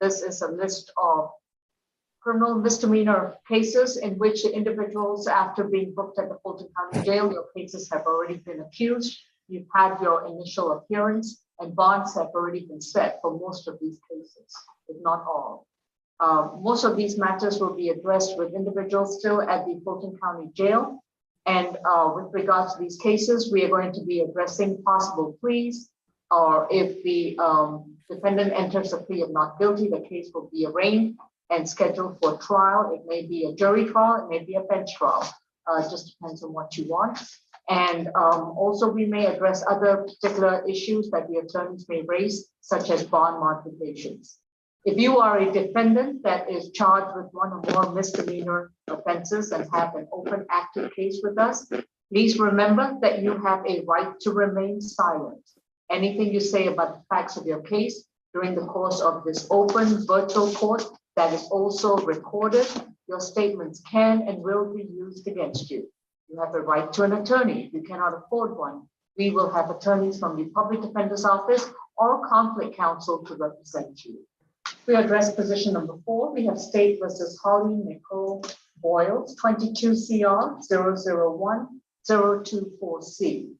This is a list of criminal misdemeanor cases in which the individuals, after being booked at the Fulton County Jail, your cases have already been accused. You've had your initial appearance, and bonds have already been set for most of these cases, if not all. Most of these matters will be addressed with individuals still at the Fulton County Jail. And with regards to these cases, we are going to be addressing possible pleas, or if the defendant enters a plea of not guilty, the case will be arraigned and scheduled for trial. It may be a jury trial, it may be a bench trial. It just depends on what you want. And also we may address other particular issues that the attorneys may raise, such as bond modifications. If you are a defendant that is charged with one or more misdemeanor offenses and have an open active case with us, please remember that you have a right to remain silent. Anything you say about the facts of your case during the course of this open virtual court that is also recorded, your statements can and will be used against you. You have a right to an attorney. If you cannot afford one, we will have attorneys from the Public Defender's Office or conflict counsel to represent you. We address position number 4. We have State versus Holly Nicole Boyles, 22 CR 001-024C.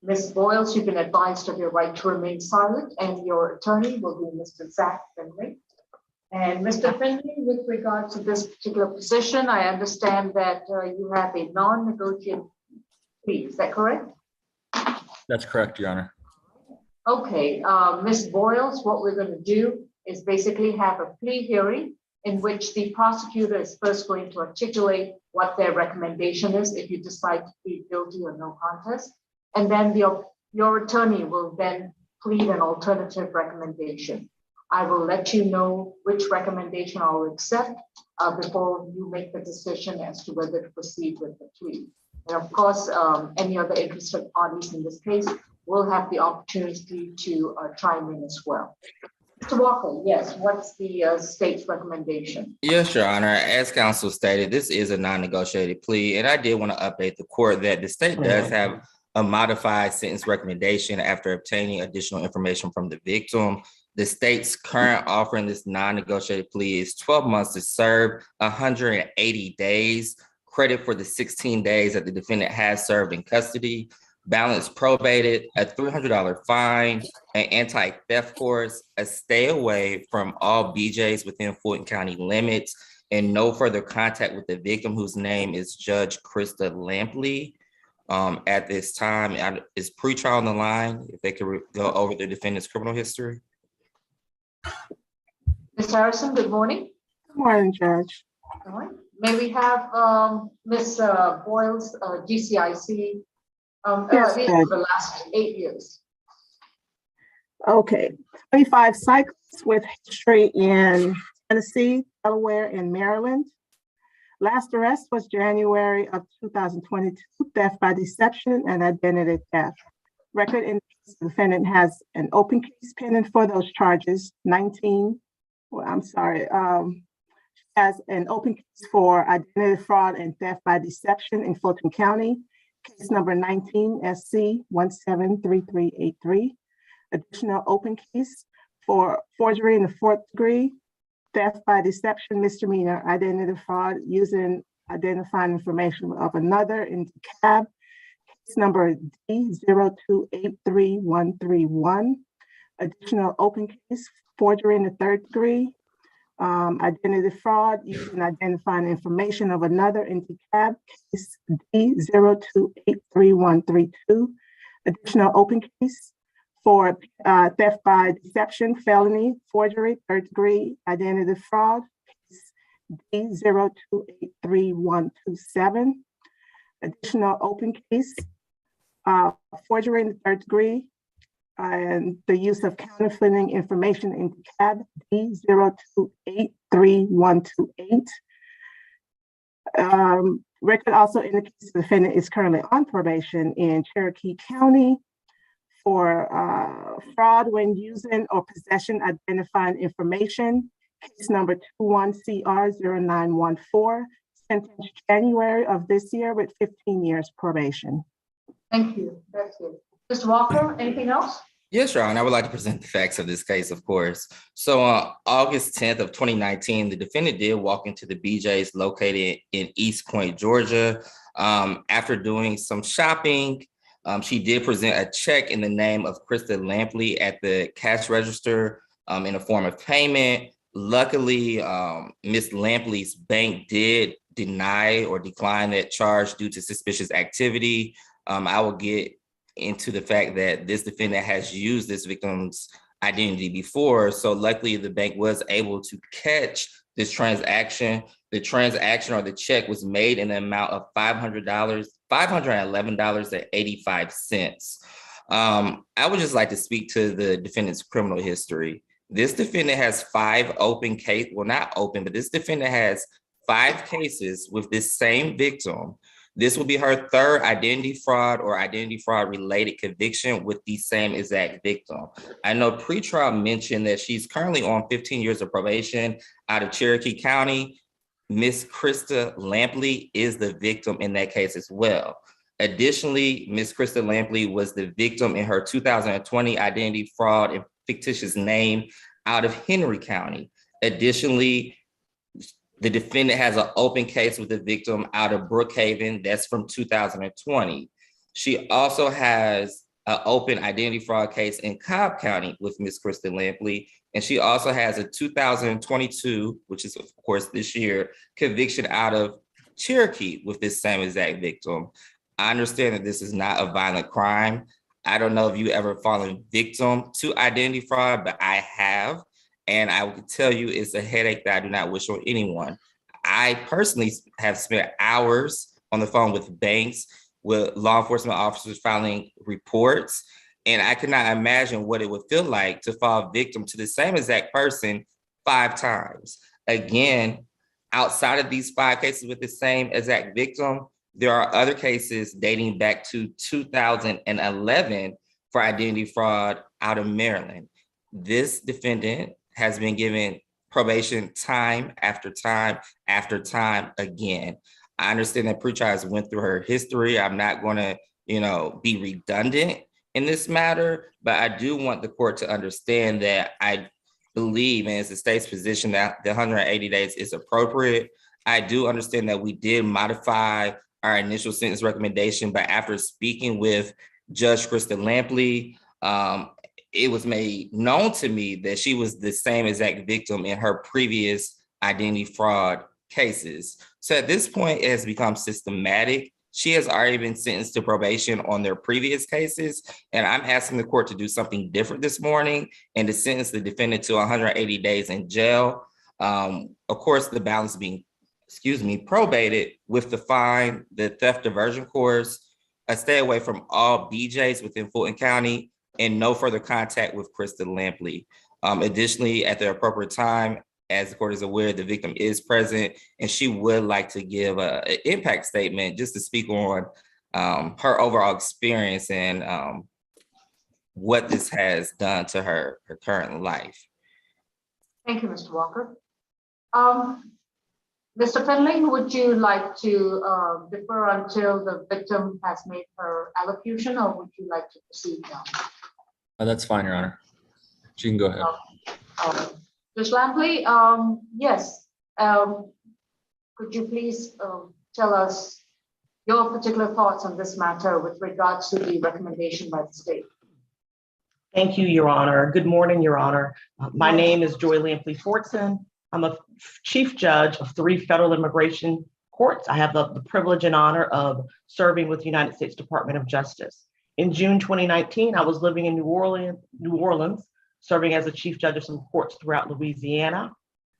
Ms. Boyles, you've been advised of your right to remain silent, and your attorney will be Mr. Zach Finley. And Mr. Finley, with regard to this particular position, I understand that you have a non-negotiable plea. Is that correct? That's correct, Your Honor. Okay, Ms. Boyles, what we're going to do is basically have a plea hearing in which the prosecutor is first going to articulate what their recommendation is if you decide to plead guilty or no contest. And then your attorney will then plead an alternative recommendation. I will let you know which recommendation I'll accept before you make the decision as to whether to proceed with the plea. And of course, any other interested parties in this case will have the opportunity to chime in as well. Mr. Walker, yes, what's the state's recommendation? Yes, Your Honor. As counsel stated, this is a non-negotiated plea, and I did want to update the court that the state does have a modified sentence recommendation after obtaining additional information from the victim. The state's current offer in this non-negotiated plea is 12 months to serve, 180 days, credit for the 16 days that the defendant has served in custody, balance probated, a $300 fine, an anti-theft course, a stay away from all BJs within Fulton County limits, and no further contact with the victim, whose name is Judge Krista Lampley. At this time, is pretrial on the line, if they could go over the defendant's criminal history. Ms. Harrison, good morning. Good morning, Judge. All right. May we have Ms. Boyles, GCIC, Yes, for the last 8 years? Okay, 25 cyclists with history in Tennessee, Delaware, and Maryland. Last arrest was January of 2022, theft by deception and identity theft. Record indicates the defendant has an open case pending for those charges. Has an open case for identity fraud and theft by deception in Fulton County. Case number 19 SC 173383. Additional open case for forgery in the 4th degree, theft by deception, misdemeanor, identity fraud using identifying information of another in the cab. Case number D0283131. Additional open case, forgery in the 3rd degree, identity fraud using identifying information of another in the cab. Case D0283132. Additional open case for theft by deception, felony, forgery, 3rd degree, identity fraud. Case D0283127. Additional open case, forgery in the 3rd degree, and the use of counterfeiting information in the cab, D0283128. Record also indicates the defendant is currently on probation in Cherokee County for fraud when using or possession identifying information. Case number 21CR0914, sentenced January of this year with 15 years probation. Thank you. That's good. Mr. Walker, anything else? Yes, Your Honor. I would like to present the facts of this case, of course. So on August 10th of 2019, the defendant did walk into the BJ's located in East Point, Georgia. After doing some shopping, she did present a check in the name of Krista Lampley at the cash register in a form of payment. Luckily, Ms. Lampley's bank did deny or decline that charge due to suspicious activity. I will get into the fact that this defendant has used this victim's identity before. So luckily the bank was able to catch this transaction. The transaction or the check was made in the amount of $500, $511.85. I would just like to speak to the defendant's criminal history. This defendant has 5 open case, well, not open, but this defendant has 5 cases with this same victim. This will be her 3rd identity fraud or identity fraud related conviction with the same exact victim. I know pretrial mentioned that she's currently on 15 years of probation out of Cherokee County. Miss Krista Lampley is the victim in that case as well. Additionally, Miss Krista Lampley was the victim in her 2020 identity fraud and fictitious name out of Henry County. Additionally, the defendant has an open case with the victim out of Brookhaven. That's from 2020. She also has an open identity fraud case in Cobb County with Miss Krista Lampley. And she also has a 2022, which is of course this year, conviction out of Cherokee with this same exact victim. I understand that this is not a violent crime. I don't know if you ever fallen victim to identity fraud, but I have. And I will tell you, it's a headache that I do not wish on anyone. I personally have spent hours on the phone with banks, with law enforcement officers filing reports, and I could not imagine what it would feel like to fall victim to the same exact person 5 times. Again, outside of these 5 cases with the same exact victim, there are other cases dating back to 2011 for identity fraud out of Maryland. This defendant has been given probation time after time after time again. I understand that pretrial went through her history. I'm not going to, be redundant in this matter, but I do want the court to understand that I believe, and it's the state's position, that the 180 days is appropriate. I do understand that we did modify our initial sentence recommendation, but after speaking with Judge Krista Lampley, it was made known to me that she was the same exact victim in her previous identity fraud cases. So at this point, it has become systematic. She has already been sentenced to probation on their previous cases, and I'm asking the court to do something different this morning and to sentence the defendant to 180 days in jail. Of course, the balance being, probated with the fine, the theft diversion course, a stay away from all BJs within Fulton County, and no further contact with Krista Lampley. Additionally, at the appropriate time, as the court is aware, the victim is present, and she would like to give an impact statement just to speak on her overall experience and what this has done to her current life. Thank you, Mr. Walker. Mr. Finley, would you like to defer until the victim has made her allocution, or would you like to proceed now? That's fine, Your Honor. She can go ahead. Ms. Lampley, yes. Could you please tell us your particular thoughts on this matter with regards to the recommendation by the state? Thank you, Your Honor. Good morning, Your Honor. My name is Joy Lampley Fortson. I'm a chief judge of 3 federal immigration courts. I have the privilege and honor of serving with the United States Department of Justice. In June 2019, I was living in New Orleans, serving as a chief judge of some courts throughout Louisiana.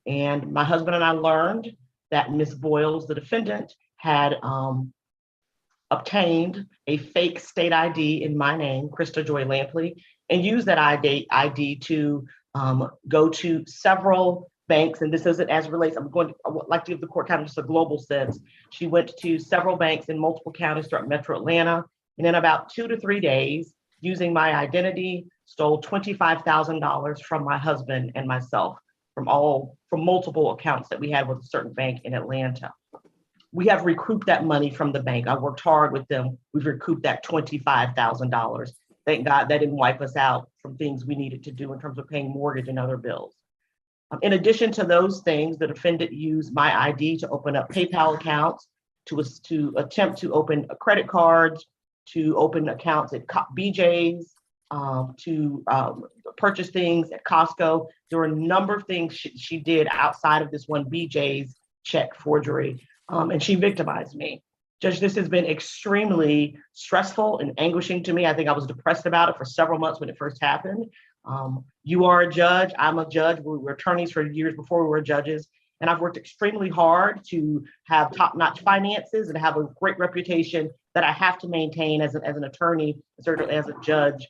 And my husband and I learned that Ms. Boyles, the defendant, had obtained a fake state ID in my name, Krista Joy Lampley, and used that ID to go to several banks. And this isn't as relates, I would like to give the court kind of just a global sense. She went to several banks in multiple counties throughout Metro Atlanta. And in about 2 to 3 days, using my identity, stole $25,000 from my husband and myself from multiple accounts that we had with a certain bank in Atlanta. We have recouped that money from the bank. I worked hard with them. We've recouped that $25,000. thank God that didn't wipe us out from things we needed to do in terms of paying mortgage and other bills. In addition to those things, the defendant used my ID to open up PayPal accounts, to attempt to open credit cards, to open accounts at BJ's, to purchase things at Costco. There were a number of things she did outside of this one BJ's check forgery, and she victimized me. Judge, this has been extremely stressful and anguishing to me. I think I was depressed about it for several months when it first happened. You are a judge, I'm a judge. We were attorneys for years before we were judges. And I've worked extremely hard to have top-notch finances and have a great reputation that I have to maintain as an attorney, certainly as a judge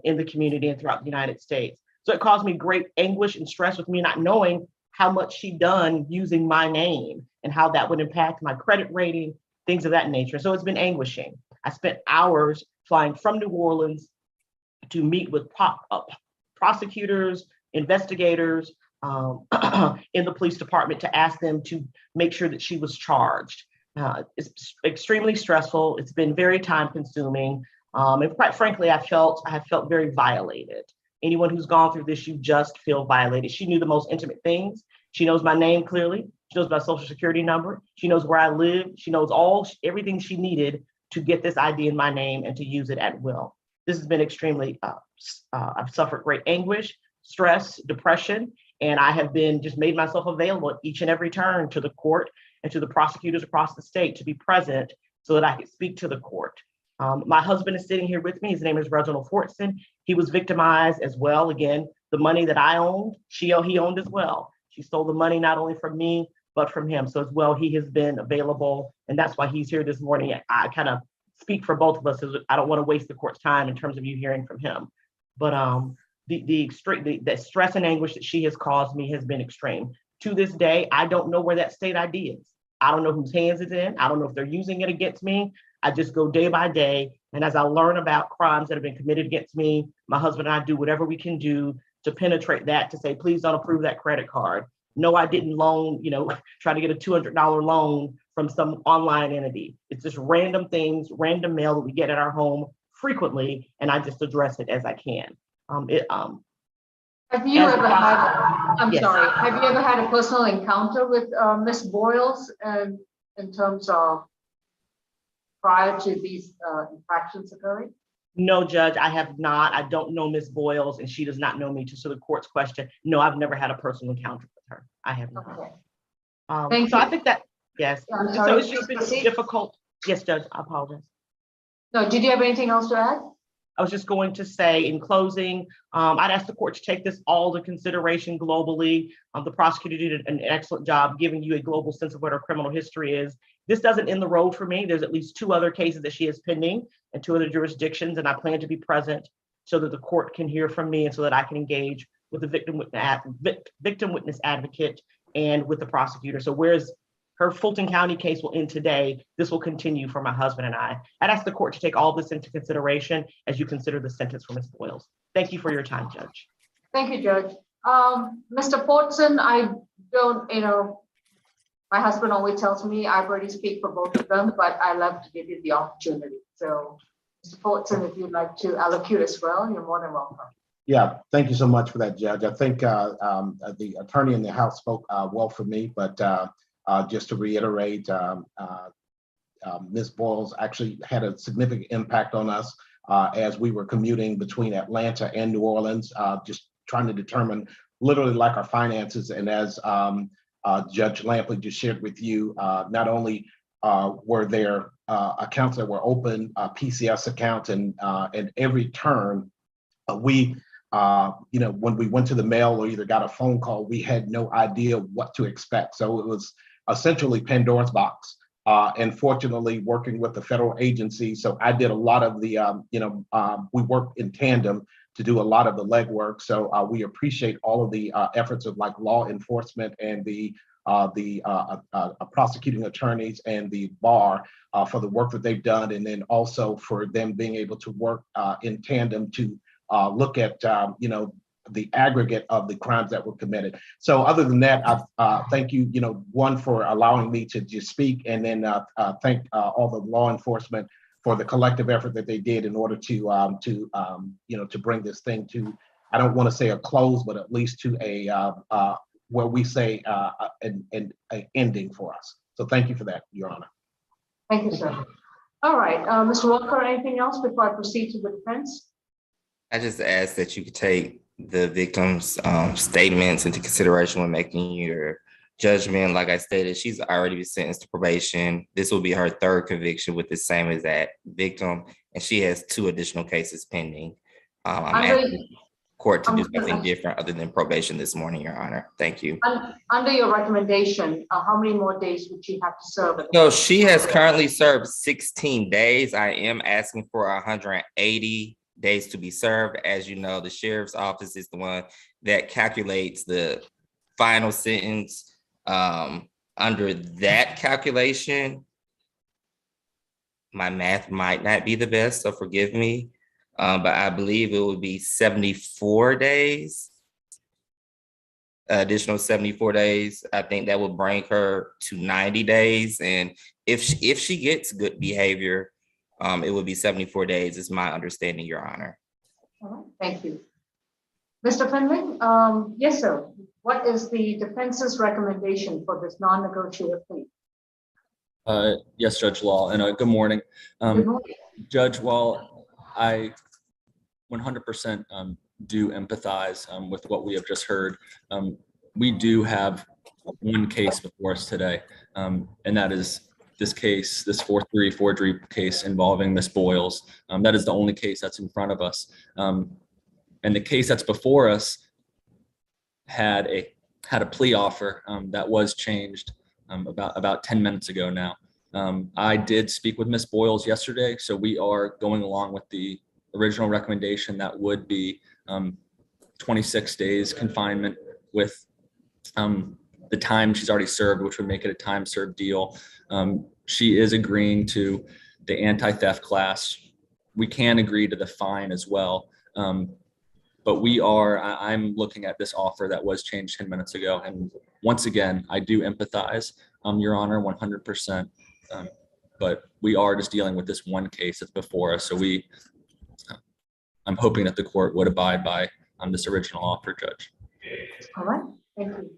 in the community and throughout the United States. So it caused me great anguish and stress with me not knowing how much she'd done using my name and how that would impact my credit rating, things of that nature. So it's been anguishing. I spent hours flying from New Orleans to meet with prosecutors, investigators in the police department to ask them to make sure that she was charged. It's extremely stressful. It's been very time consuming. And quite frankly, I have felt very violated. Anyone who's gone through this, you just feel violated. She knew the most intimate things. She knows my name clearly. She knows my social security number. She knows where I live. She knows everything she needed to get this ID in my name and to use it at will. This has been extremely, I've suffered great anguish, stress, depression, and I have been just made myself available at each and every turn to the court and to the prosecutors across the state to be present so that I could speak to the court. My husband is sitting here with me. His name is Reginald Fortson. He was victimized as well. Again, the money that I owned, he owned as well. She stole the money not only from me, but from him. So as well, he has been available, and that's why he's here this morning. I kind of speak for both of us, because I don't want to waste the court's time in terms of you hearing from him. But the stress and anguish that she has caused me has been extreme. To this day, I don't know where that state ID is. I don't know whose hands it's in. I don't know if they're using it against me. I just go day by day. And as I learn about crimes that have been committed against me, my husband and I do whatever we can do to penetrate that, to say, please don't approve that credit card. No, I didn't loan, try to get a $200 loan from some online entity. It's just random things, random mail that we get at our home frequently, and I just address it as I can. Have you ever had, Yes. have you ever had a personal encounter with Ms. Boyles in terms of prior to these infractions occurring? No, Judge, I have not. I don't know Ms. Boyles, and she does not know me. To the court's question, no, I've never had a personal encounter with her. I have not. Okay. Thank you. I think that, yes. Yeah, I'm So sorry, it's just been proceed. difficult. Yes, Judge, I apologize. No, did you have anything else to add? I was just going to say in closing, I'd ask the court to take this all into consideration globally. The prosecutor did an excellent job giving you a global sense of what her criminal history is. This doesn't end the road for me. There's at least 2 other cases that she is pending in 2 other jurisdictions, and I plan to be present so that the court can hear from me and so that I can engage with the victim witness advocate and with the prosecutor. So whereas her Fulton County case will end today, this will continue for my husband and I. I'd ask the court to take all this into consideration as you consider the sentence for Ms. Boyles. Thank you for your time, Judge. Thank you, Judge. Mr. Fortson, I don't, my husband always tells me I already speak for both of them, but I love to give you the opportunity. So, Mr. Fortson, if you'd like to allocute as well, you're more than welcome. Yeah, thank you so much for that, Judge. I think the attorney in the House spoke well for me, but just to reiterate, Ms. Boyles actually had a significant impact on us as we were commuting between Atlanta and New Orleans, just trying to determine literally like our finances. And as Judge Lampley just shared with you, not only were there accounts that were open, PCS accounts, and every turn we, when we went to the mail or either got a phone call, we had no idea what to expect. So it was essentially Pandora's box. And fortunately, working with the federal agency, so I did a lot of the, we worked in tandem to do a lot of the legwork. So we appreciate all of the efforts of like law enforcement and the prosecuting attorneys and the bar for the work that they've done, and then also for them being able to work in tandem to look at the aggregate of the crimes that were committed. So other than that, I thank you, one, for allowing me to just speak, and then thank all the law enforcement for the collective effort that they did in order to bring this thing to, I don't want to say a close, but at least to a where we say an ending for us. So thank you for that, Your Honor. Thank you, sir. All right, Mr. Walker, anything else before I proceed to the defense? I just ask that you could take the victim's statements into consideration when making your judgment. Like I stated, she's already been sentenced to probation. This will be her third conviction with the same as that victim, and she has 2 additional cases pending. I'm asking the court to do something different other than probation this morning, Your Honor. Thank you. Under your recommendation, how many more days would she have to serve? So she has currently served 16 days. I am asking for 180 days to be served. As you know, the sheriff's office is the one that calculates the final sentence. Under that calculation, my math might not be the best, so forgive me. But I believe it would be 74 days, additional 74 days. I think that would bring her to 90 days. And if she gets good behavior, it would be 74 days, is my understanding, Your Honor. All right, thank you. Mr. Finley, yes, sir. What is the defense's recommendation for this non-negotiated plea? Yes, Judge Law, and good morning. Good morning. Judge, while I 100% do empathize with what we have just heard, we do have one case before us today, and that is this case, this 4-3 forgery case involving Miss Boyles. That is the only case that's in front of us. And the case that's before us had a plea offer that was changed about 10 minutes ago now. I did speak with Miss Boyles yesterday, so we are going along with the original recommendation that would be 26 days confinement with the time she's already served, which would make it a time served deal. She is agreeing to the anti-theft class. We can agree to the fine as well. But I'm looking at this offer that was changed 10 minutes ago. And once again, I do empathize, Your Honor, 100%. But we are just dealing with this one case that's before us. So I'm hoping that the court would abide by this original offer, Judge. All right, thank you.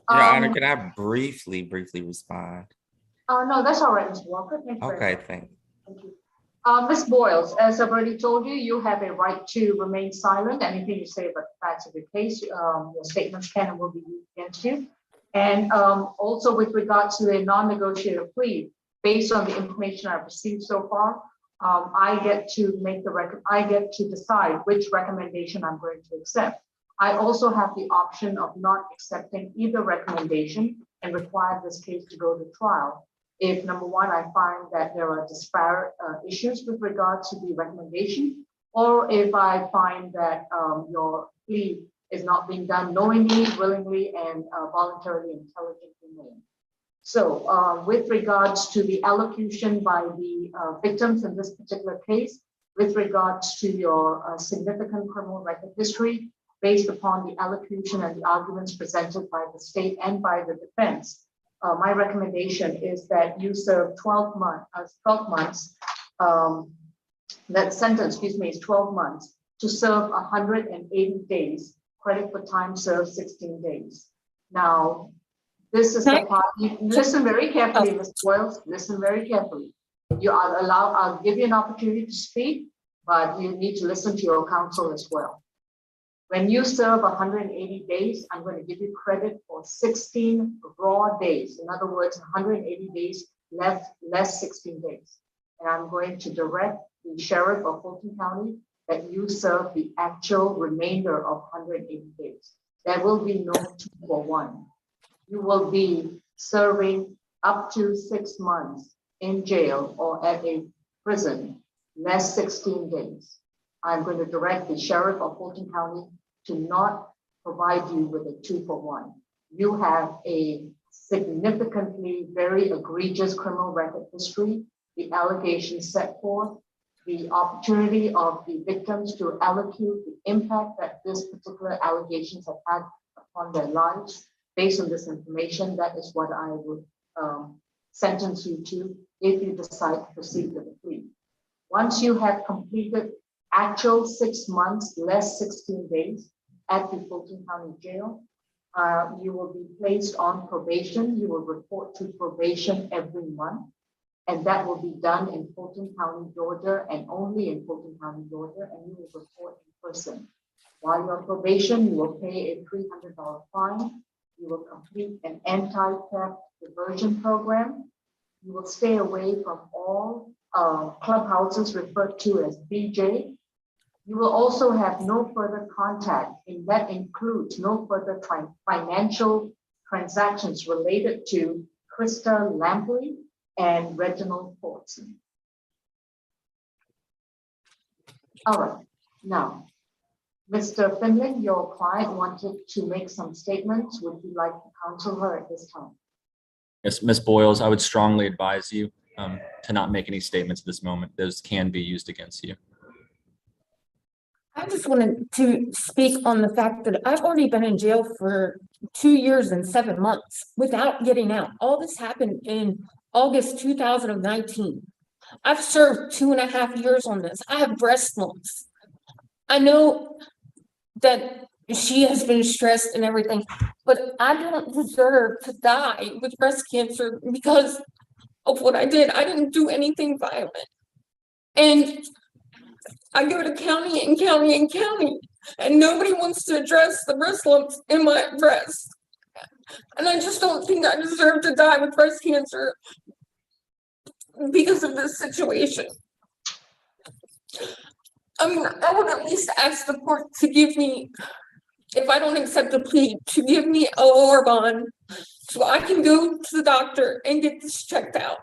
Your Honor, can I briefly respond? No, that's all right, Mr. Walker. Thank you. Okay, thank you. Ms. Boyles, as I've already told you, you have a right to remain silent. Anything you say about the facts of your case, your statements can and will be used against you. And also with regards to a non-negotiated plea, based on the information I've received so far, I get to decide which recommendation I'm going to accept. I also have the option of not accepting either recommendation and require this case to go to trial. If number one, I find that there are disparate issues with regard to the recommendation, or if I find that your plea is not being done knowingly, willingly, and voluntarily, intelligently made. So with regards to the allocution by the victims in this particular case, with regards to your significant criminal record history, based upon the allocution and the arguments presented by the state and by the defense, my recommendation is that you serve 12 months, that sentence, is 12 months to serve 180 days, credit for time served 16 days. Now, this is the part, listen very carefully, Ms. Boyles, listen very carefully. You are allowed, I'll give you an opportunity to speak, but you need to listen to your counsel as well. When you serve 180 days, I'm going to give you credit for 16 raw days. In other words, 180 days less 16 days. And I'm going to direct the sheriff of Fulton County that you serve the actual remainder of 180 days. There will be no 2-for-1. You will be serving up to 6 months in jail or at a prison, less 16 days. I'm going to direct the sheriff of Fulton County to not provide you with a 2-for-1. You have a significantly very egregious criminal record history, the allegations set forth, the opportunity of the victims to allocate the impact that this particular allegations have had upon their lives. Based on this information, that is what I would sentence you to if you decide to proceed with the plea. Once you have completed actual 6 months less 16 days at the Fulton County Jail, you will be placed on probation. You will report to probation every month, and that will be done in Fulton County, Georgia, and only in Fulton County, Georgia, and you will report in person. While you're on probation, you will pay a $300 fine. You will complete an anti-theft diversion program. You will stay away from all clubhouses referred to as BJ. You will also have no further contact, and that includes no further financial transactions related to Krista Lampley and Reginald Fortson. All right, now, Mr. Finley, your client wanted to make some statements. Would you like to counsel her at this time? Yes, Ms. Boyles, I would strongly advise you to not make any statements at this moment. Those can be used against you. I just wanted to speak on the fact that I've already been in jail for 2 years and 7 months without getting out. All this happened in August 2019. I've served 2.5 years on this. I have breast lumps. I know that she has been stressed and everything, but I don't deserve to die with breast cancer because of what I did. I didn't do anything violent. And I go to county and county and county, and nobody wants to address the breast lumps in my breast. And I just don't think I deserve to die with breast cancer because of this situation. I mean, I would at least ask the court to give me, if I don't accept the plea, to give me a lower bond so I can go to the doctor and get this checked out.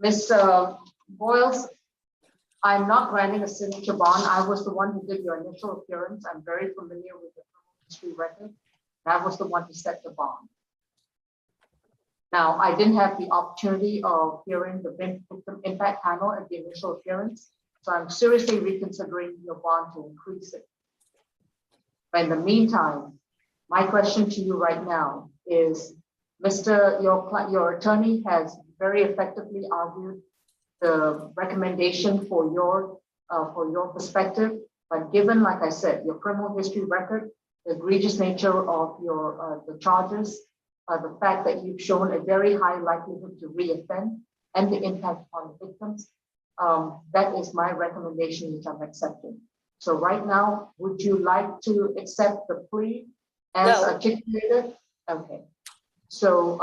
Ms. Boyles, I'm not granting a signature bond. I was the one who did your initial appearance. I'm very familiar with the criminal history record. I was the one who set the bond. Now, I didn't have the opportunity of hearing the victim impact panel at the initial appearance, so I'm seriously reconsidering your bond to increase it. But in the meantime, my question to you right now is, your attorney has very effectively argued the recommendation for your perspective, but given, like I said, your criminal history record, the egregious nature of your the charges, the fact that you've shown a very high likelihood to reoffend, and the impact on the victims, that is my recommendation, which I'm accepting. So right now, would you like to accept the plea as articulated? Okay. So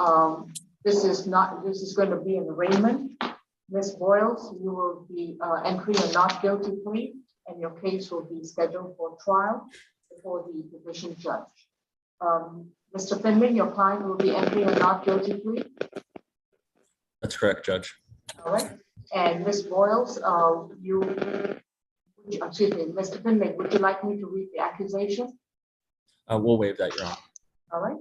this is going to be an arraignment. Ms. Boyles, you will be entering a not guilty plea, and your case will be scheduled for trial before the division judge. Mr. Finley, your client will be entering a not guilty plea. That's correct, Judge. All right. And Ms. Boyles, excuse me, Mr. Finley, would you like me to read the accusation? We'll waive that, Your Honor. All right.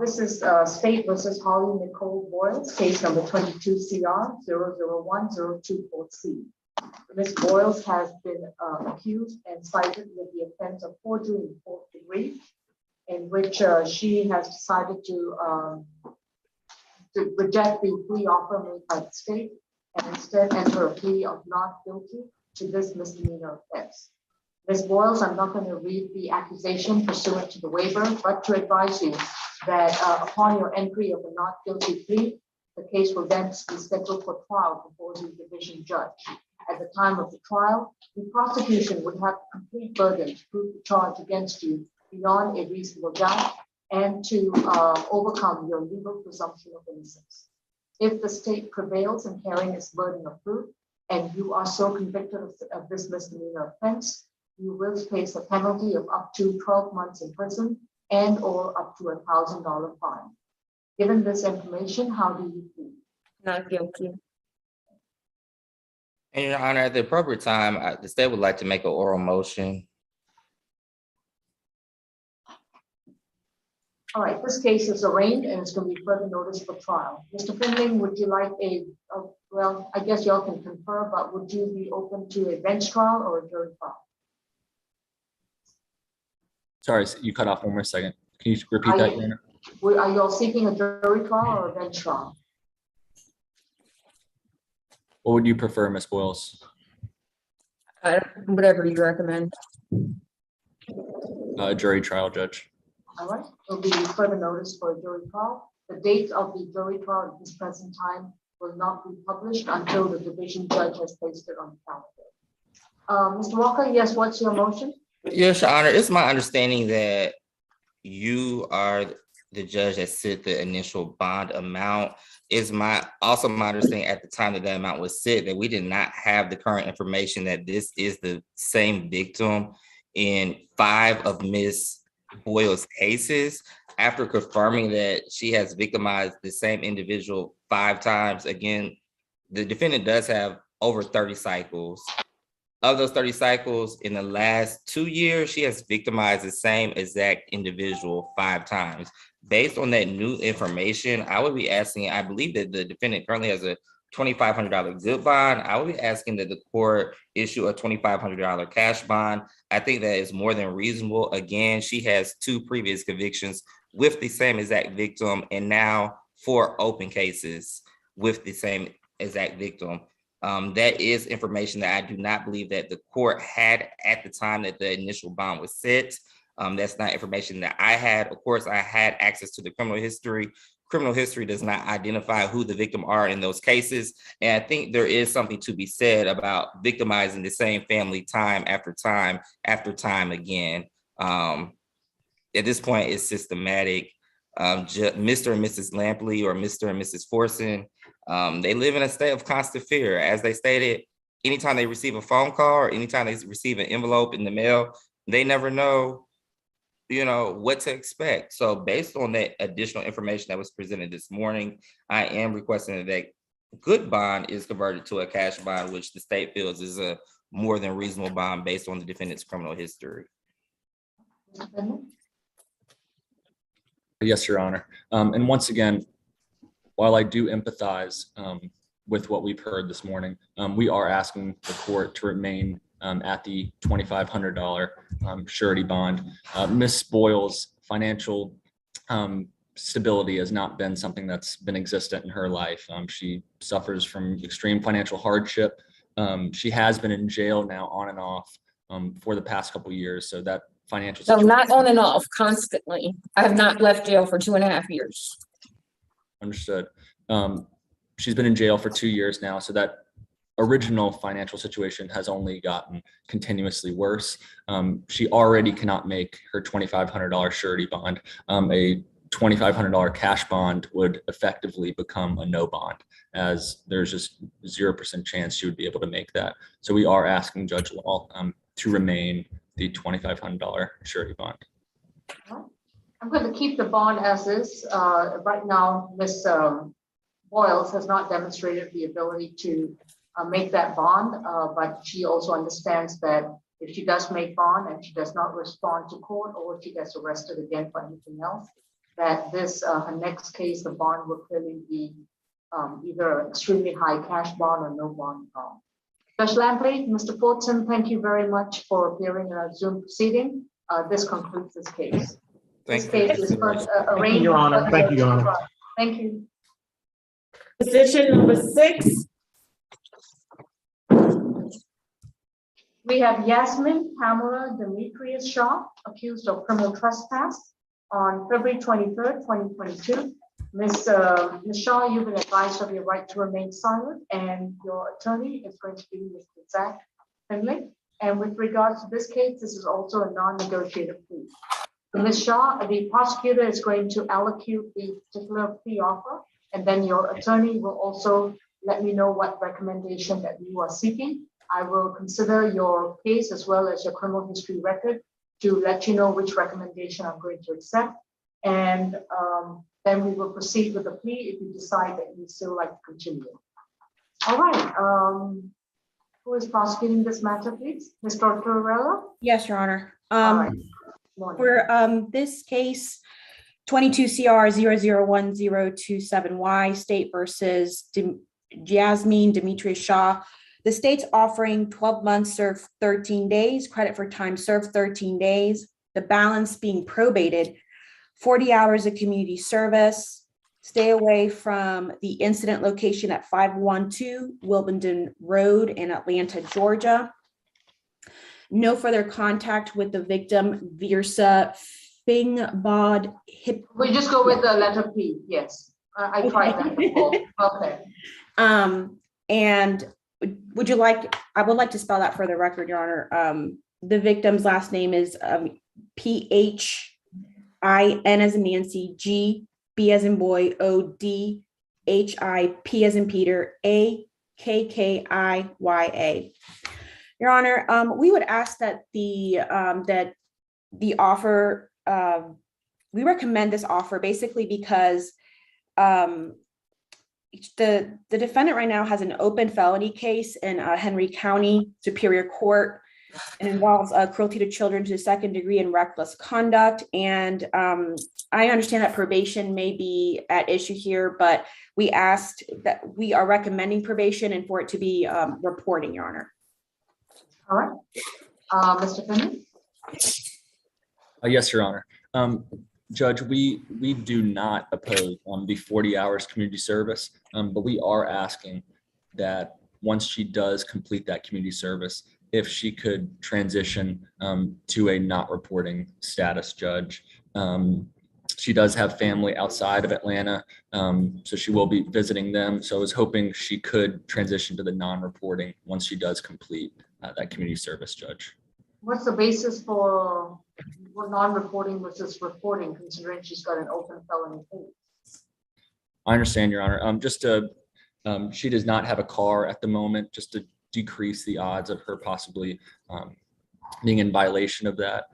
This is State versus Holly Nicole Boyles, case number 22 CR 001-024C. Ms. Boyles has been accused and cited with the offense of forgery in 4th degree, in which she has decided to reject the plea offer made by the state and instead enter a plea of not guilty to this misdemeanor offense. Ms. Boyles, I'm not going to read the accusation pursuant to the waiver, but to advise you that upon your entry of a not guilty plea, the case will then be scheduled for trial before the division judge. At the time of the trial, the prosecution would have complete burden to prove the charge against you beyond a reasonable doubt and to overcome your legal presumption of innocence. If the state prevails in carrying its burden of proof and you are so convicted of this misdemeanor offense, you will face a penalty of up to 12 months in prison and or up to $1,000 fine. Given this information, how do you feel? Not guilty. And Your Honor, at the appropriate time, the state would like to make an oral motion. All right, this case is arraigned and it's going to be further notice for trial. Mr. Finley, would you like well, I guess y'all can confer, but would you be open to a bench trial or a jury trial? Sorry, you cut off one more second. Can you repeat that, Your Honor? Are you all seeking a jury trial or a bench trial? What would you prefer, Ms. Boyles? Whatever you recommend. Jury trial, Judge. All right, there'll be further notice for a jury trial. The date of the jury trial at this present time will not be published until the division judge has placed it on the calendar. Mr. Walker, yes, what's your motion? Yes, Your Honor, it's my understanding that you are the judge that set the initial bond amount. Is also my understanding at the time that that amount was set that we did not have the current information that this is the same victim in 5 of Ms. Boyle's cases. After confirming that she has victimized the same individual 5 times, again, the defendant does have over 30 cycles. Of those 30 cycles, in the last 2 years, she has victimized the same exact individual 5 times. Based on that new information, I would be asking, I believe that the defendant currently has a $2,500 good bond. I would be asking that the court issue a $2,500 cash bond. I think that is more than reasonable. Again, she has 2 previous convictions with the same exact victim, and now 4 open cases with the same exact victim. That is information that I do not believe that the court had at the time that the initial bond was set. That's not information that I had. Of course, I had access to the criminal history. Criminal history does not identify who the victim are in those cases. And I think there is something to be said about victimizing the same family time after time after time again. At this point, it's systematic. Mr. and Mrs. Lampley or Mr. and Mrs. Forson, they live in a state of constant fear. As they stated, anytime they receive a phone call or anytime they receive an envelope in the mail, they never know, what to expect. So based on that additional information that was presented this morning, I am requesting that good bond is converted to a cash bond, which the state feels is a more than reasonable bond based on the defendant's criminal history. Yes, Your Honor. And once again, while I do empathize with what we've heard this morning, we are asking the court to remain at the $2,500 surety bond. Ms. Boyle's financial stability has not been something that's been existent in her life. She suffers from extreme financial hardship. She has been in jail now on and off for the past couple of years. So that financial So situation. not on and off, constantly. I have not left jail for 2.5 years. Understood. She's been in jail for 2 years now. So that original financial situation has only gotten continuously worse. She already cannot make her $2,500 surety bond. A $2,500 cash bond would effectively become a no bond, as there's just 0% chance she would be able to make that. So we are asking Judge Law to remain the $2,500 surety bond. I'm going to keep the bond as is. Right now, Ms. Boyles has not demonstrated the ability to make that bond, but she also understands that if she does make bond and she does not respond to court, or if she gets arrested again for anything else, that this her next case, the bond will clearly be either extremely high cash bond or no bond at all. Judge Lampley, Mr. Fortson, thank you very much for appearing in our Zoom proceeding. This concludes this case. This case is arraigned. Your Honor. Thank you, Your Honor. Thank you. Position number 6. We have Yasmin Pamela Demetrius Shaw, accused of criminal trespass on February 23rd, 2022. Ms. Shaw, you've been advised of your right to remain silent, and your attorney is going to be Mr. Zach Finley. And with regards to this case, this is also a non-negotiated plea. Ms. Shaw, the prosecutor is going to allocate the particular plea offer, and then your attorney will also let me know what recommendation that you are seeking. I will consider your case as well as your criminal history record to let you know which recommendation I'm going to accept. And then we will proceed with the plea if you decide that you still like to continue. All right. Who is prosecuting this matter, please? Ms. Tortorella? Yes, Your Honor. All right. Morning. For this case, 22 CR 001027Y, State versus Yasmin Demetrius Shaw. The state's offering 12 months served 13 days, credit for time served 13 days. the balance being probated, 40 hours of community service, stay away from the incident location at 512 Wilbenden Road in Atlanta, Georgia. No further contact with the victim, Virsa Fingbod Hip. We just go with the letter P, yes. I tried that before, okay. And would you like, I would like to spell that for the record, Your Honor. The victim's last name is P-H-I-N as in Nancy, G-B as in boy, O-D-H-I-P as in Peter, A-K-K-I-Y-A. Your Honor, we would ask that the offer, we recommend this offer basically because the defendant right now has an open felony case in Henry County Superior Court. It involves cruelty to children to the second degree and reckless conduct. And I understand that probation may be at issue here, but we asked that we are recommending probation and for it to be reporting, Your Honor. All right. Mr. Finley? Yes, Your Honor. Judge, we do not oppose the 40 hours community service, but we are asking that once she does complete that community service, if she could transition to a not reporting status, Judge. She does have family outside of Atlanta, so she will be visiting them. So I was hoping she could transition to the non-reporting once she does complete that community service, Judge. What's the basis for non-reporting versus reporting, considering she's got an open felony case? I understand, Your Honor. She does not have a car at the moment, just to decrease the odds of her possibly being in violation of that.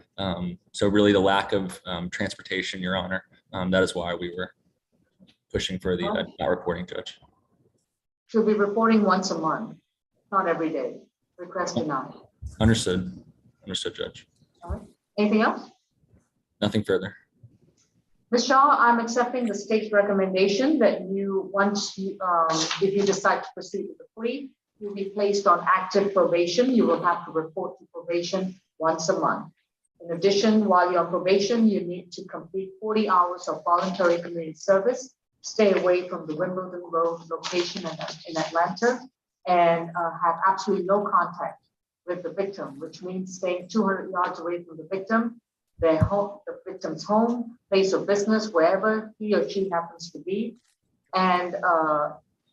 So really the lack of transportation, Your Honor, that is why we were pushing for the not reporting, Judge. She'll be reporting once a month, not every day. Request denied. Understood. Understood, Judge. All right. Anything else? Nothing further. Ms. Shaw, I'm accepting the state's recommendation that if you decide to proceed with the plea, you'll be placed on active probation. You will have to report to probation once a month. In addition, while you're on probation, you need to complete 40 hours of voluntary community service, stay away from the Wimbledon Road location in Atlanta, and have absolutely no contact with the victim, which means staying 200 yards away from the victim, their home, the victim's home, place of business, wherever he or she happens to be, and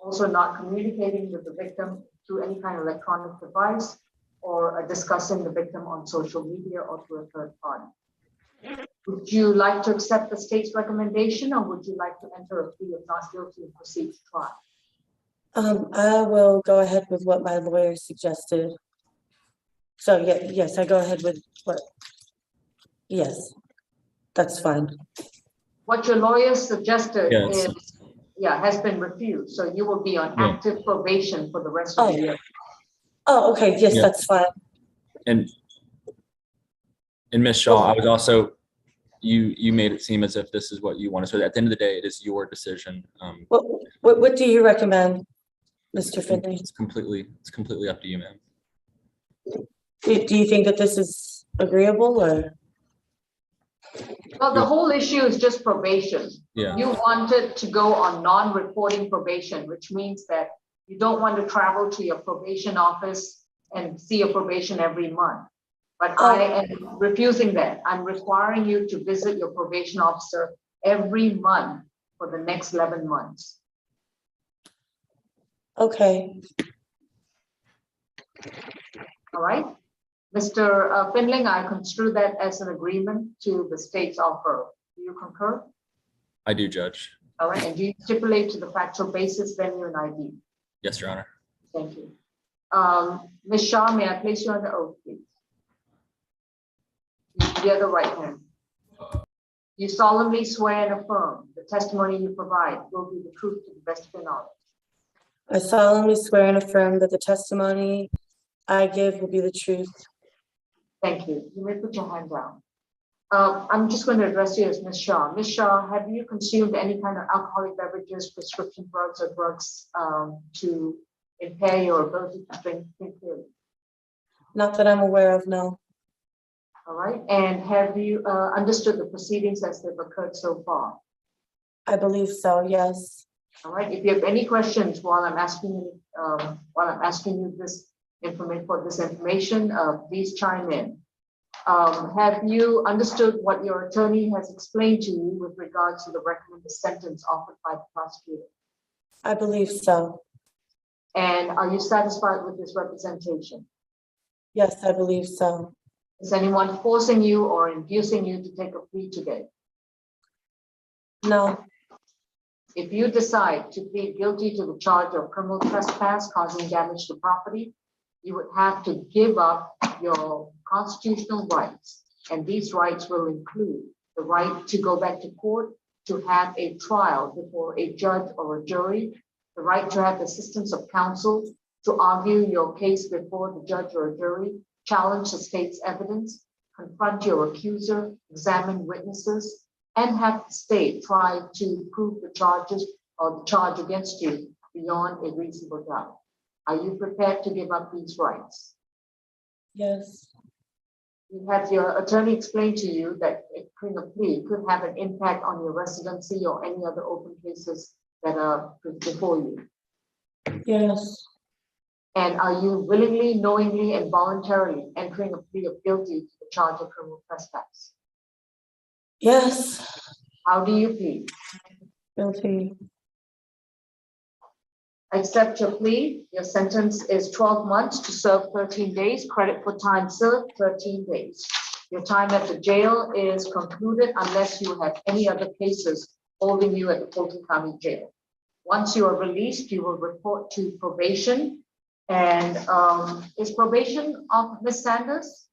also not communicating with the victim through any kind of electronic device or discussing the victim on social media or through a third party. Would you like to accept the state's recommendation, or would you like to enter a plea of not guilty and proceed to trial? I will go ahead with what my lawyer suggested. So yes, I go ahead with what, yes, that's fine. What your lawyer suggested Yes. has been refused. So you will be on active probation for the rest of the year. Oh, okay, yes, Yeah. that's fine. And Ms. Shaw, I was also, you made it seem as if this is what you wanted. So at the end of the day, it is your decision. What do you recommend, Mr. Finley? It's completely up to you, ma'am. Do you think that this is agreeable or? Well, the whole issue is just probation. Yeah. You wanted to go on non-reporting probation, which means that you don't want to travel to your probation office and see your probation every month. But I am refusing that. I'm requiring you to visit your probation officer every month for the next 11 months. Okay. All right. Mr. Finling, I construe that as an agreement to the state's offer. Do you concur? I do, Judge. All right. And do you stipulate to the factual basis, venue, and ID? Yes, Your Honor. Thank you. Ms. Shaw, may I place you on the oath, please? The other right hand. You solemnly swear and affirm the testimony you provide will be the truth to the best of your knowledge. I solemnly swear and affirm that the testimony I give will be the truth. Thank you. You may put your hand down. I'm just going to address you as Ms. Shaw. Ms. Shaw, have you consumed any kind of alcoholic beverages, prescription drugs, or drugs to impair your ability to think clearly? Not that I'm aware of, no. All right, and have you understood the proceedings as they've occurred so far? I believe so, yes. All right, if you have any questions while I'm asking you this information, please chime in. Have you understood what your attorney has explained to you with regards to the recommended sentence offered by the prosecutor? I believe so. And are you satisfied with this representation? Yes, I believe so. Is anyone forcing you or inducing you to take a plea today? No, If you decide to plead guilty to the charge of criminal trespass causing damage to property, you would have to give up your constitutional rights. And these rights will include the right to go back to court, to have a trial before a judge or a jury, the right to have assistance of counsel, to argue your case before the judge or a jury, challenge the state's evidence, confront your accuser, examine witnesses, and have the state try to prove the charges or the charge against you beyond a reasonable doubt. Are you prepared to give up these rights? yes, You had your attorney explain to you that a plea could have an impact on your residency or any other open cases that are before you. yes, And are you willingly, knowingly, and voluntarily entering a plea of guilty to the charge of criminal trespass? yes, How do you plead? guilty. Accept your plea. Your sentence is 12 months to serve 13 days. Credit for time served, 13 days. Your time at the jail is concluded unless you have any other cases holding you at the Fulton County Jail. Once you are released, you will report to probation. And is probation of Ms. Sanders?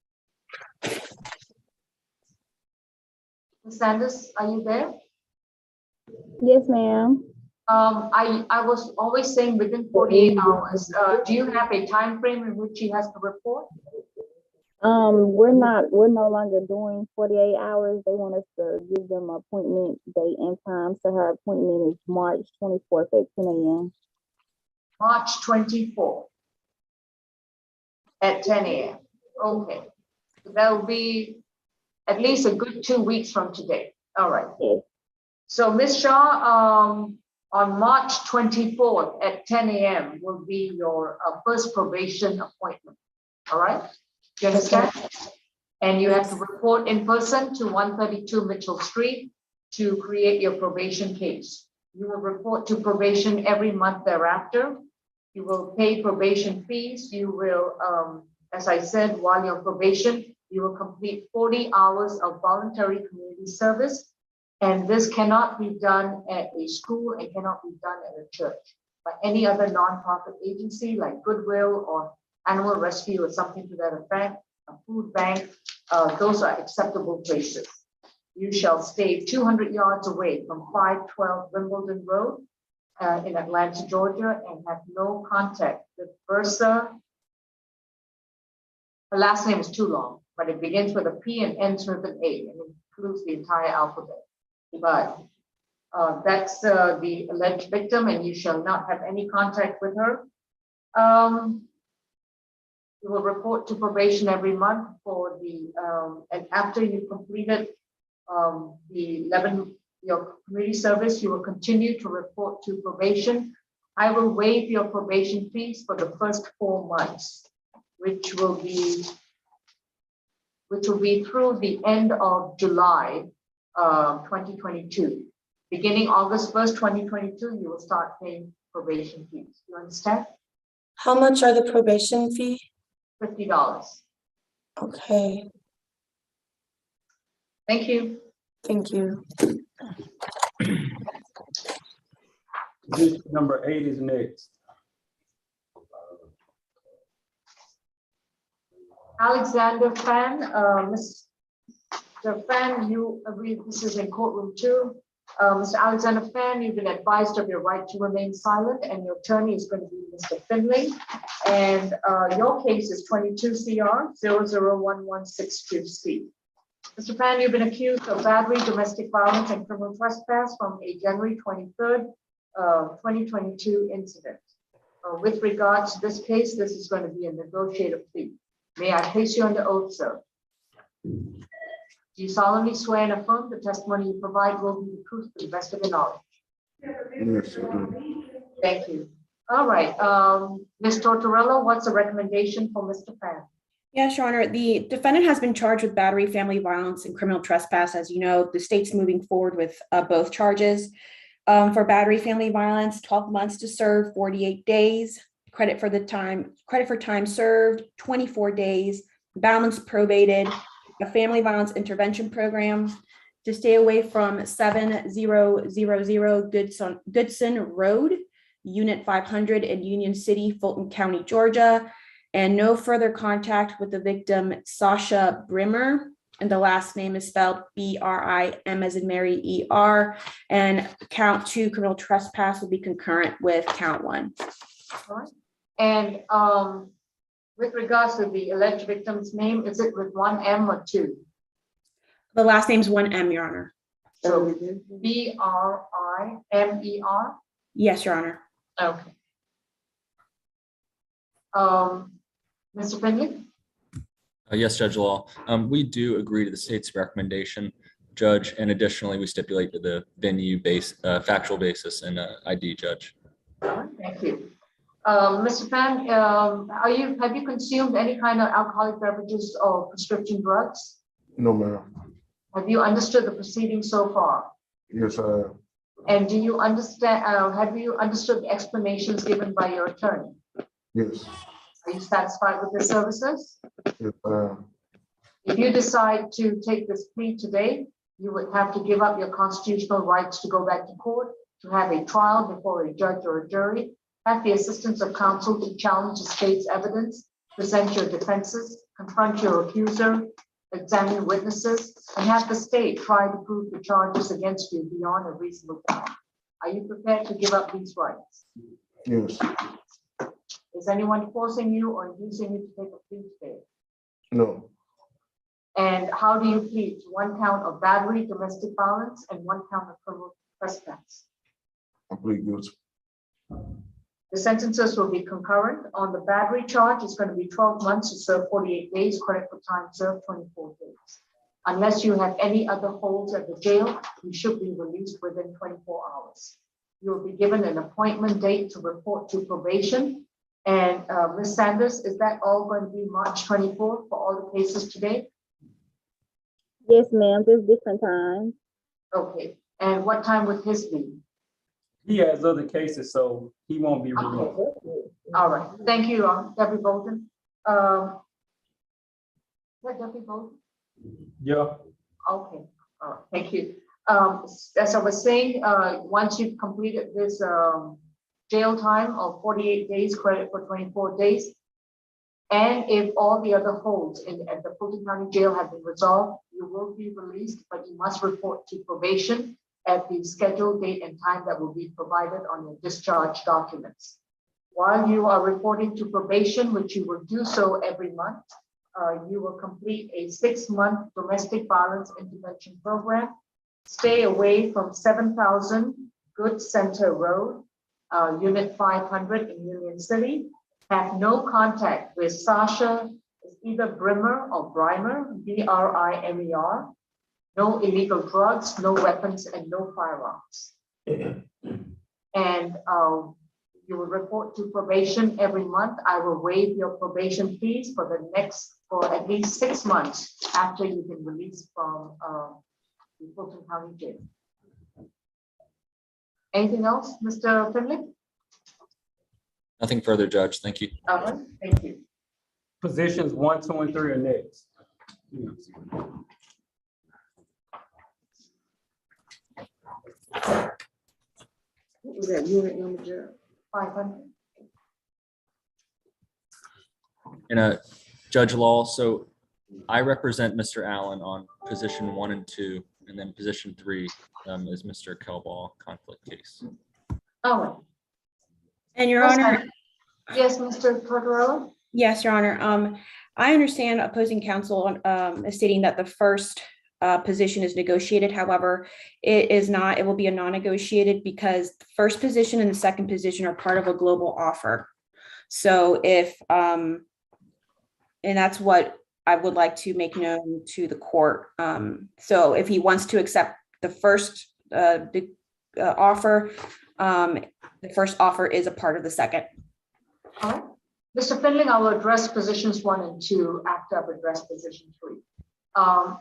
Ms. Sanders, are you there? Yes, ma'am. I was always saying within 48 hours. Do you have a time frame in which she has to report? We're no longer doing 48 hours. They want us to give them an appointment date and time. So her appointment is March 24th at 10 a.m. March 24th at 10 a.m. Okay. So that will be at least a good 2 weeks from today. All right. Yes. So Ms. Shaw, on March 24th at 10 a.m. will be your first probation appointment. All right. Do you understand? And you have to report in person to 132 Mitchell Street to create your probation case. You will report to probation every month thereafter. You will pay probation fees. You will, as I said, while you're on probation, you will complete 40 hours of voluntary community service. And this cannot be done at a school. It cannot be done at a church. But any other nonprofit agency like Goodwill or Animal Rescue or something to that effect, a food bank, those are acceptable places. You shall stay 200 yards away from 512 Wimbledon Road in Atlanta, Georgia, and have no contact with Versa. Her last name is too long, but it begins with a P and ends with an A and includes the entire alphabet. But that's the alleged victim, and you shall not have any contact with her. You will report to probation every month for the, and after you've completed your community service, you will continue to report to probation. I will waive your probation fees for the first 4 months, which will be through the end of July 2022. Beginning August 1st, 2022, you will start paying probation fees. You understand? How much are the probation fee? $50. Okay, Thank you. thank you. District number 8 is next. Alexander Fan, Mr. Fan, this is in courtroom 2. Mr. Alexander Fan, you've been advised of your right to remain silent, and your attorney is going to be Mr. Finley. And your case is 22 CR 001162C. Mr. Fan, you've been accused of battery, domestic violence, and criminal trespass from a January 23rd, 2022 incident. With regards to this case, this is going to be a negotiated plea. May I place you under oath, sir? Do you solemnly swear and affirm the testimony you provide will be the truth to the best of your knowledge? Yes, I do. Thank you. All right, Ms. Tortorella, what's the recommendation for Mr. Fan? Yes, Your Honor, the defendant has been charged with battery, family violence, and criminal trespass. As you know, the state's moving forward with both charges. For battery, family violence, 12 months to serve, 48 days. Credit for time served, 24 days. Balance probated, a family violence intervention program to stay away from 7000 Goodson Road, Unit 500 in Union City, Fulton County, Georgia, and no further contact with the victim, Sasha Brimmer, and the last name is spelled B-R-I-M as in Mary, E-R, and count 2 criminal trespass will be concurrent with count 1. All right. And with regards to the alleged victim's name, is it with 1 M or 2? The last name is 1 M, Your Honor. So B-R-I-M-E-R? Yes, Your Honor. Okay. Mr. Finley? Yes, Judge Law. We do agree to the state's recommendation, Judge, and additionally, we stipulate to the venue factual basis and ID, Judge. All right, thank you. Mr. Fan, have you consumed any kind of alcoholic beverages or prescription drugs? No, ma'am. Have you understood the proceedings so far? Yes, I have. And do you understand, have you understood the explanations given by your attorney? Yes. Are you satisfied with the services? Yes, I am. If you decide to take this plea today, you would have to give up your constitutional rights to go back to court, to have a trial before a judge or a jury, have the assistance of counsel to challenge the state's evidence, present your defenses, confront your accuser, examine witnesses, and have the state try to prove the charges against you beyond a reasonable doubt. Are you prepared to give up these rights? Yes. Is anyone forcing you or inducing you to take a plea today? No. And how do you plead? 1 count of battery, domestic violence, and 1 count of criminal trespass. I plead guilty. The sentences will be concurrent. On the battery charge, it's going to be 12 months to serve 48 days, credit for time served 24 days. Unless you have any other holds at the jail, you should be released within 24 hours. You will be given an appointment date to report to probation. And Ms. Sanders, is that all going to be March 24th for all the cases today? Yes, ma'am, just different times. Okay. And what time would his be? He has other cases, so he won't be released. All right. Thank you, Deputy Bolton. Is that Deputy Bolton? Yeah. Okay. All right. Thank you. As I was saying, once you've completed this jail time of 48 days, credit for 24 days, and if all the other holds at the Fulton County Jail have been resolved, you will be released, but you must report to probation at the scheduled date and time that will be provided on your discharge documents. While you are reporting to probation, which you will do so every month, you will complete a 6-month domestic violence intervention program. Stay away from 7000 Good Center Road, Unit 500 in Union City. Have no contact with Sasha, either Brimmer or Brimer, B-R-I-M-E-R. No illegal drugs, no weapons, and no firearms. And you will report to probation every month. I will waive your probation fees for at least 6 months after you've been released from the Fulton County Jail. Anything else, Mr. Finley? Nothing further, Judge. Thank you. All right, thank you. Positions 1, 2, and 3 are next. What was that unit number, Jared? 500. And Judge Law, so I represent Mr. Allen on position 1 and 2, and then position 3 is Mr. Kelbaugh conflict case. All right. And Your Honor. Yes, Mr. Tortorella? Yes, Your Honor. I understand opposing counsel is stating that the first position is negotiated. However, it is not. It will be a non-negotiated because the first position and the second position are part of a global offer. So if, and that's what I would like to make known to the court. So if he wants to accept the first offer, the first offer is a part of the second. All right. Mr. Findling, I will address positions 1 and 2 after I've addressed position 3.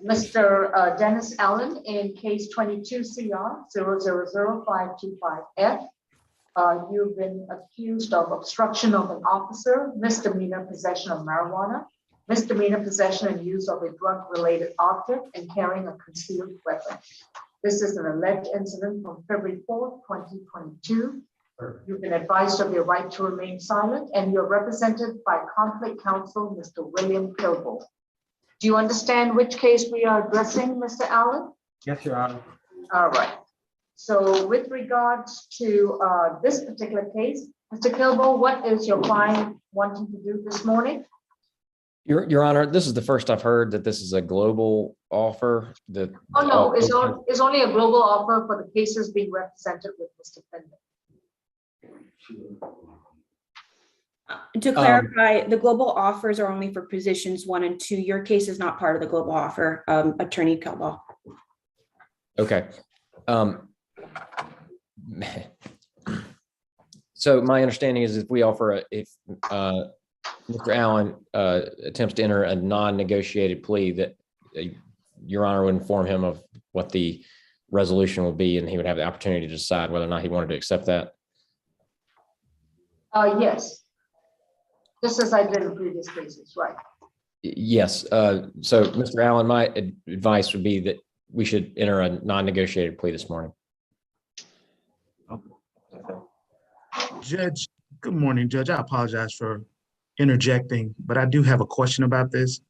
Mr. Dennis Allen, in case 22 CR 000525F, you've been accused of obstruction of an officer, misdemeanor possession of marijuana, misdemeanor possession and use of a drug-related object, and carrying a concealed weapon. This is an alleged incident from February 4th, 2022. You've been advised of your right to remain silent, and you're represented by conflict counsel, Mr. William Kilbo. Do you understand which case we are addressing, Mr. Allen? Yes, Your Honor. All right. So with regards to this particular case, Mr. Kilbo, what is your client wanting to do this morning? Your Honor, this is the first I've heard that this is a global offer. That Oh, no, it's only a global offer for the cases being represented with Mr. Findling. To clarify, the global offers are only for positions 1 and 2. Your case is not part of the global offer, Attorney Kilball. Okay. So my understanding is if we offer if Mr. Allen attempts to enter a non-negotiated plea, that Your Honor would inform him of what the resolution would be, and he would have the opportunity to decide whether or not he wanted to accept that. Yes. Just as I did in previous cases, right? Yes. So Mr. Allen, my advice would be that we should enter a non-negotiated plea this morning. Judge, good morning, Judge. I apologize for interjecting, but I do have a question about this.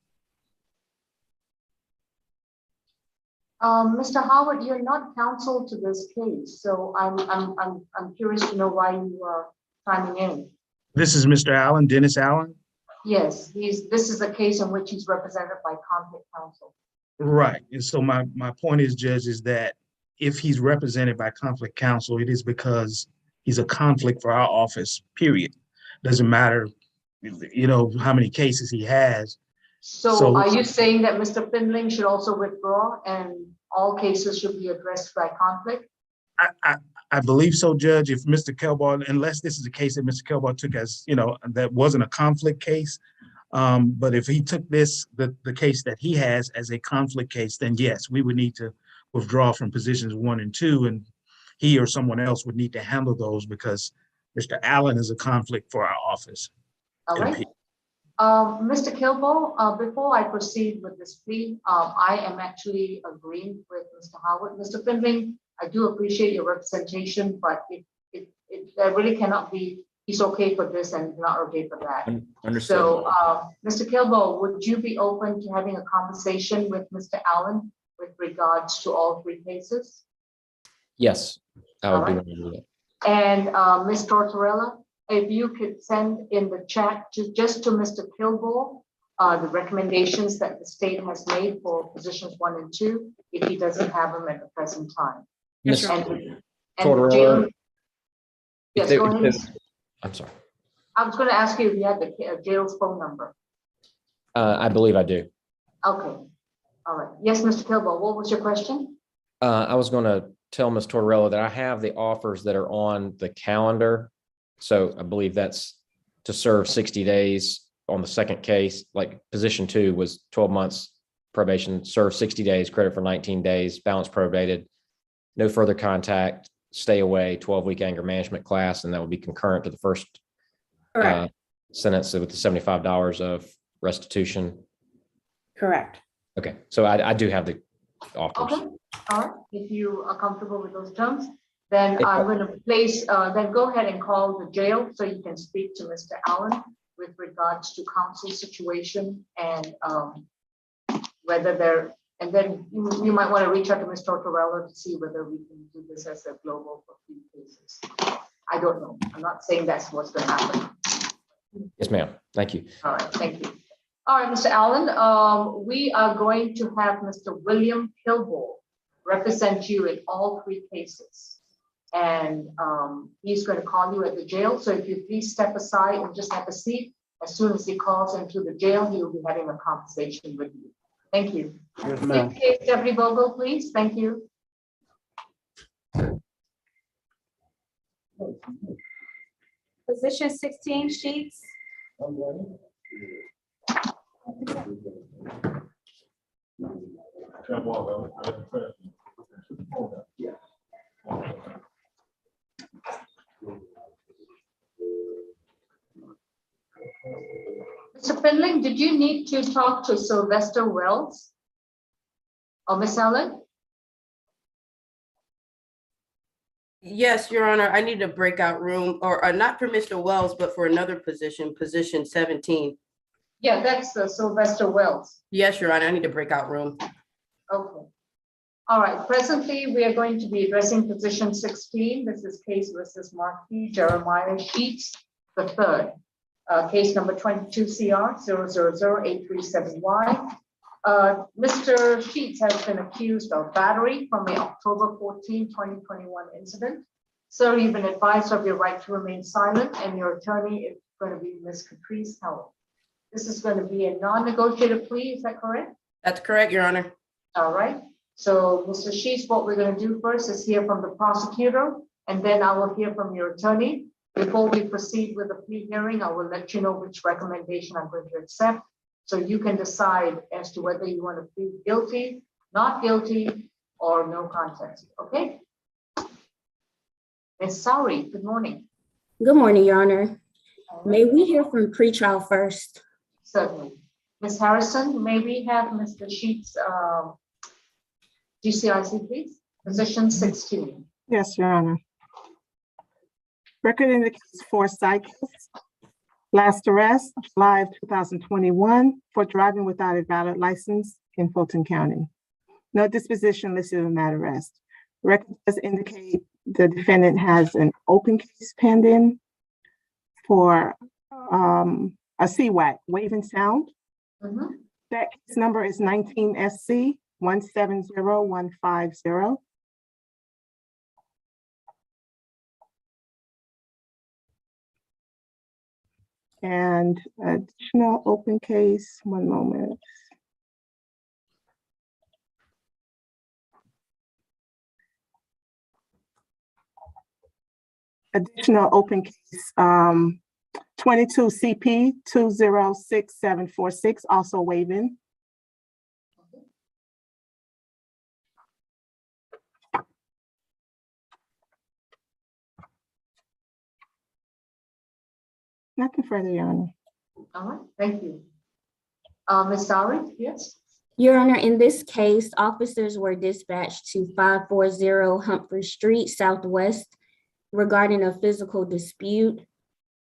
Mr. Howard, you're not counsel to this case, so I'm curious to know why you are chiming in. This is Mr. Allen, Dennis Allen? Yes, this is a case in which he's represented by conflict counsel. Right. And so my point is, Judge, is that if he's represented by conflict counsel, it is because he's a conflict for our office, period. Doesn't matter, you know, how many cases he has. So are you saying that Mr. Findling should also withdraw and all cases should be addressed by conflict? I believe so, Judge. If Mr. Kelbar, unless this is a case that Mr. Kelbar took as, you know, that wasn't a conflict case. But if he took this, the case that he has as a conflict case, then yes, we would need to withdraw from positions 1 and 2, and he or someone else would need to handle those because Mr. Allen is a conflict for our office. All right. Mr. Kilbo, before I proceed with this plea, I am actually agreeing with Mr. Howard. Mr. Findling, I do appreciate your representation, but it really cannot be, he's okay for this and not okay for that. Understood. So, Mr. Kilbo, would you be open to having a conversation with Mr. Allen with regards to all 3 cases? Yes, I would be willing to do that. And Ms. Tortorella, if you could send in the chat just to Mr. Kilbo, the recommendations that the state has made for positions 1 and 2, if he doesn't have them at the present time. Ms. And Tortorella, yes, go ahead. I'm sorry. I was going to ask you if you had the jail's phone number. I believe I do. Okay. All right. Yes, Mr. Kilbo, what was your question? I was going to tell Ms. Tortorella that I have the offers that are on the calendar. So I believe that's to serve 60 days on the second case. Like position 2 was 12 months probation, serve 60 days, credit for 19 days, balance probated, no further contact, stay away, 12-week anger management class, and that would be concurrent to the first sentence with the $75 of restitution. Correct. Okay, so I do have the offers. Okay. All right. If you are comfortable with those terms, then I'm going to place, then go ahead and call the jail so you can speak to Mr. Allen with regards to counsel situation and whether they're, and then you might want to reach out to Ms. Tortorella to see whether we can do this as a global for 3 cases. I don't know. I'm not saying that's what's going to happen. Yes, ma'am. Thank you. All right. Thank you. All right, Mr. Allen, we are going to have Mr. William Kilbo represent you in all 3 cases. And he's going to call you at the jail. So if you please step aside and just have a seat As soon as he calls into the jail, he will be having a conversation with you. Thank you. Yes, ma'am. Next case, Deputy Vogel, please. Thank you. Position 16 Sheets. Mr. Finling, did you need to talk to Sylvester Wells? Or Miss Ellen? Yes, Your Honor, I need a breakout room, or not for Mr. Wells, but for another position, position 17. Yeah, that's Sylvester Wells. Yes, Your Honor, I need a breakout room. Okay. All right, presently, we are going to be addressing position 16. This is case versus Marquis Jeremiah Sheets III. Case number 22 CR 000-837Y. Mr. Sheets has been accused of battery from the October 14, 2021 incident. Sir, you've been advised of your right to remain silent, and your attorney is going to be Ms. Caprice Howell. This is going to be a non-negotiated plea, is that correct? That's correct, Your Honor. All right. So, Mr. Sheets, what we're going to do first is hear from the prosecutor, and then I will hear from your attorney. Before we proceed with the plea hearing, I will let you know which recommendation I'm going to accept, so you can decide as to whether you want to plead guilty, not guilty, or no contest. Okay? Ms. Sowry, good morning. Good morning, Your Honor. May we hear from pretrial first? Certainly. Ms. Harrison, may we have Mr. Sheets' GCIC, please? Position 16. Yes, Your Honor. Record indicates 4 cycles. Last arrest, July of 2021, for driving without a valid license in Fulton County. No disposition listed in that arrest. Record does indicate the defendant has an open case pending for a CWAC, Wave and Sound. That case number is 19 SC 170150. And additional open case, one moment. Additional open case, 22 CP 206746, also waiving. Nothing further, Your Honor. All right, thank you. Ms. Sowry, yes? Your Honor, in this case, officers were dispatched to 540 Humphrey Street Southwest regarding a physical dispute.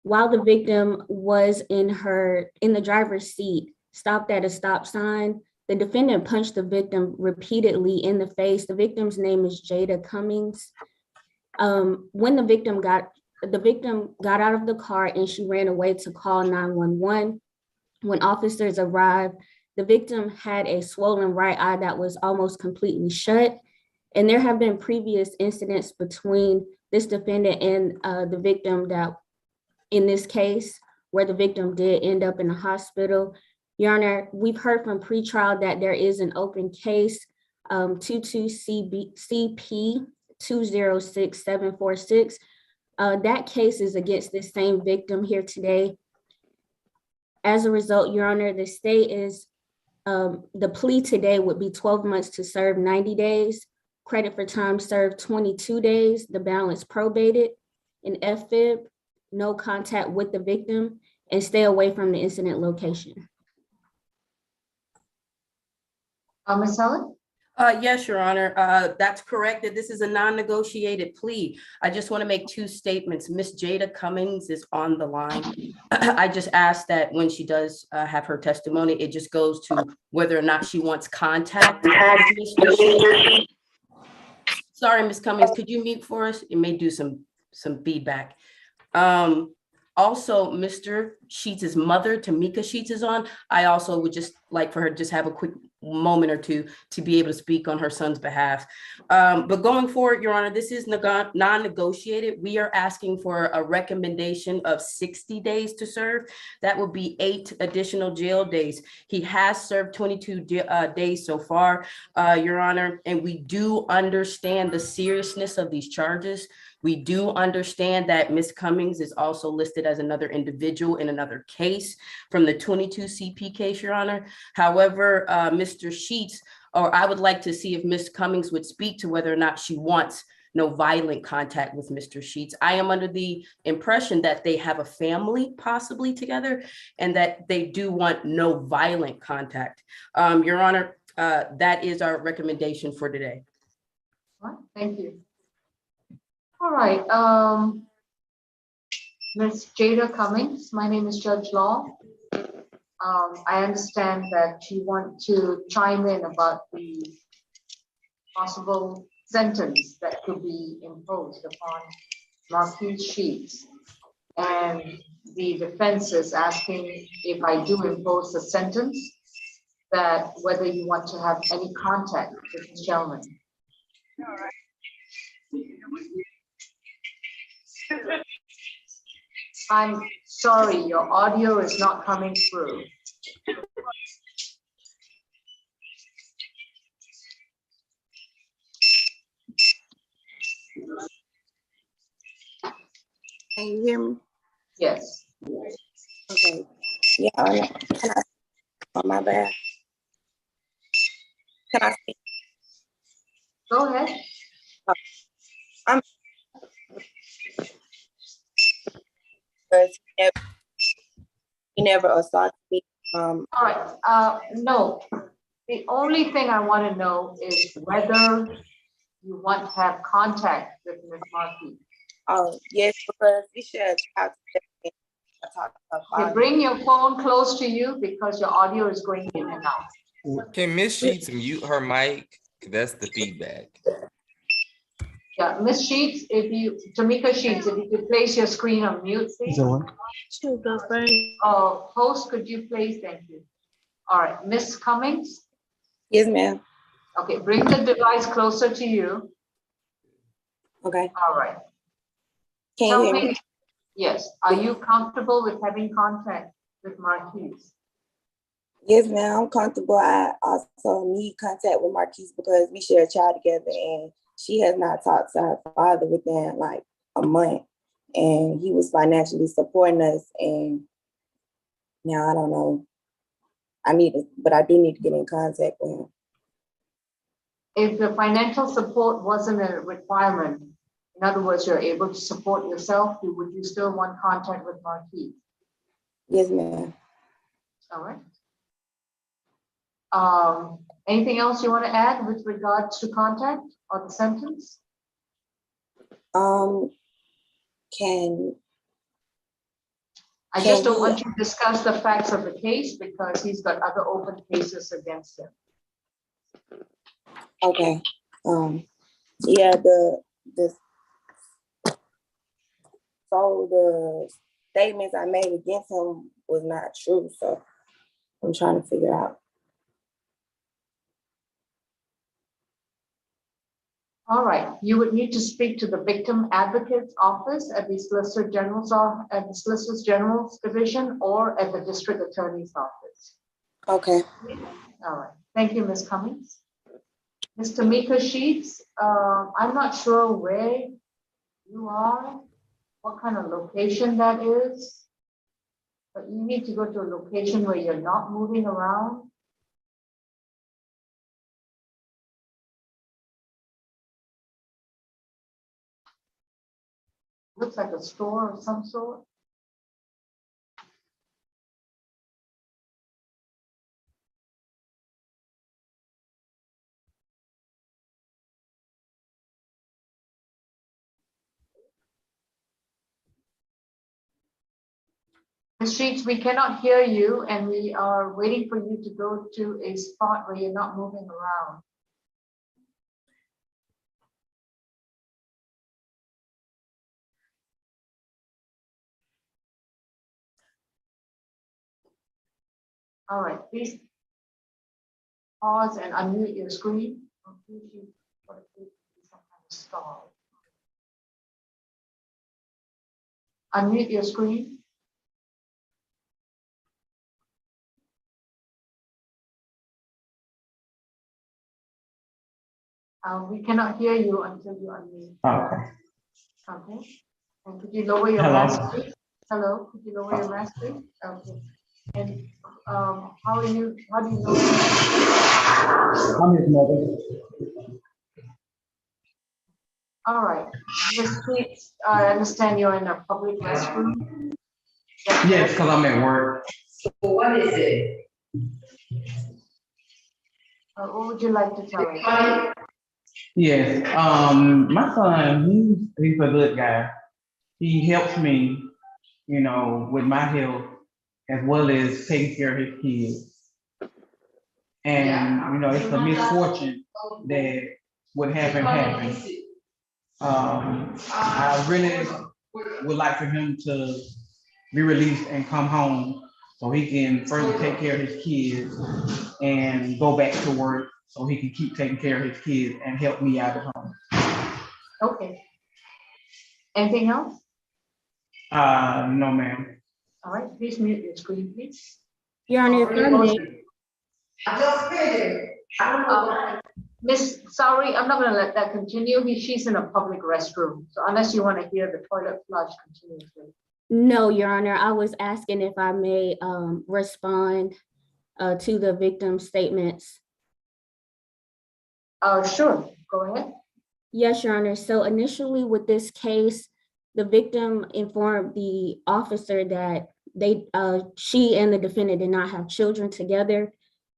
While the victim was in the driver's seat, stopped at a stop sign, the defendant punched the victim repeatedly in the face. The victim's name is Jada Cummings. When the victim got out of the car and she ran away to call 911. When officers arrived, the victim had a swollen right eye that was almost completely shut. And there have been previous incidents between this defendant and the victim that in this case, where the victim did end up in the hospital. Your Honor, we've heard from pretrial that there is an open case, 22 CP 206746. That case is against this same victim here today. As a result, Your Honor, the state is, the plea today would be 12 months to serve 90 days, credit for time served 22 days, the balance probated, an FFIB, no contact with the victim, and stay away from the incident location. Ms. Helen? Yes, Your Honor, that's correct, that this is a non-negotiated plea. I just want to make 2 statements. Miss Jada Cummings is on the line. I just asked that when she does have her testimony, it just goes to whether or not she wants contact. Sorry, Miss Cummings, could you mute for us? It may do some feedback. Also, Mr. Sheets' mother, Tamika Sheets, is on. I also would just like for her to just have a quick moment or two to be able to speak on her son's behalf. But going forward, Your Honor, this is non-negotiated. We are asking for a recommendation of 60 days to serve. That would be 8 additional jail days. He has served 22 days so far, Your Honor, and we do understand the seriousness of these charges. We do understand that Ms. Cummings is also listed as another individual in another case from the 22 CP case, Your Honor. However, Mr. Sheets, or I would like to see if Ms. Cummings would speak to whether or not she wants no violent contact with Mr. Sheets. I am under the impression that they have a family possibly together and that they do want no violent contact. Your Honor, that is our recommendation for today. All right, thank you. All right, Ms. Jada Cummings, my name is Judge Law. I understand that you want to chime in about the possible sentence that could be imposed upon Marquis Sheets. And the defense is asking if I do impose the sentence, that whether you want to have any contact with this gentleman. All right. I'm sorry, your audio is not coming through. Can you hear me? Yes. Okay. Yeah, can I, on my bad. Can I speak? Go ahead. I'm he never assaulted me. All right, no. The only thing I want to know is whether you want to have contact with Ms. Marquis. Oh, yes, because we should talk Okay, bring your phone close to you because your audio is going in and out. Can Ms. Sheets mute her mic? That's the feedback. Yeah, Ms. Sheets, Tamika Sheets, if you could place your screen on mute, please. Host, could you please? Thank you. All right, Ms. Cummings? Yes, ma'am. Okay, bring the device closer to you. Okay. All right. Can you hear me? Yes. Are you comfortable with having contact with Marquis? Yes, ma'am. I'm comfortable. I also need contact with Marquise because we share a child together and she has not talked to her father within like a month. And he was financially supporting us. And now I don't know. But I do need to get in contact with him. If the financial support wasn't a requirement, in other words, you're able to support yourself, would you still want contact with Marquis? Yes, ma'am. All right. Anything else you want to add with regards to contact or the sentence? I just don't want you to discuss the facts of the case because he's got other open cases against him. Okay. Yeah, the statements I made against him was not true, so I'm trying to figure out. All right, you would need to speak to the Victim Advocate's Office at the Solicitor General's Division or at the District Attorney's Office. Okay. All right, thank you, Ms. Cummings. Ms. Tamika Sheets, I'm not sure where you are, what kind of location that is, but you need to go to a location where you're not moving around. Looks like a store of some sort. Ms. Sheets, we cannot hear you and we are waiting for you to go to a spot where you're not moving around. All right, please. pause and unmute your screen. Unmute your screen. We cannot hear you until you unmute. Okay. Okay. And could you lower your Hello. mask, please? Hello, could you lower your mask, please? Okay. And how do you know? I'm his mother. All right. Ms. Tweets, I understand you're in a public restroom. Yes, because I'm at work. What is it? What would you like to tell us? Yes, my son, he's a good guy. He helps me, you know, with my health as well as taking care of his kids. And, you know, it's a misfortune that what happened. I really would like for him to be released and come home so he can further take care of his kids and go back to work so he can keep taking care of his kids and help me out at home. Okay. Anything else? No, ma'am. All right, please mute your screen, please. Your Honor, if I may. I just finished. Miss, sorry, I'm not gonna let that continue. She's in a public restroom. So unless you want to hear the toilet flush continuously. No, Your Honor, I was asking if I may respond to the victim's statements. Sure, go ahead. Yes, Your Honor. So initially with this case, the victim informed the officer that she and the defendant did not have children together.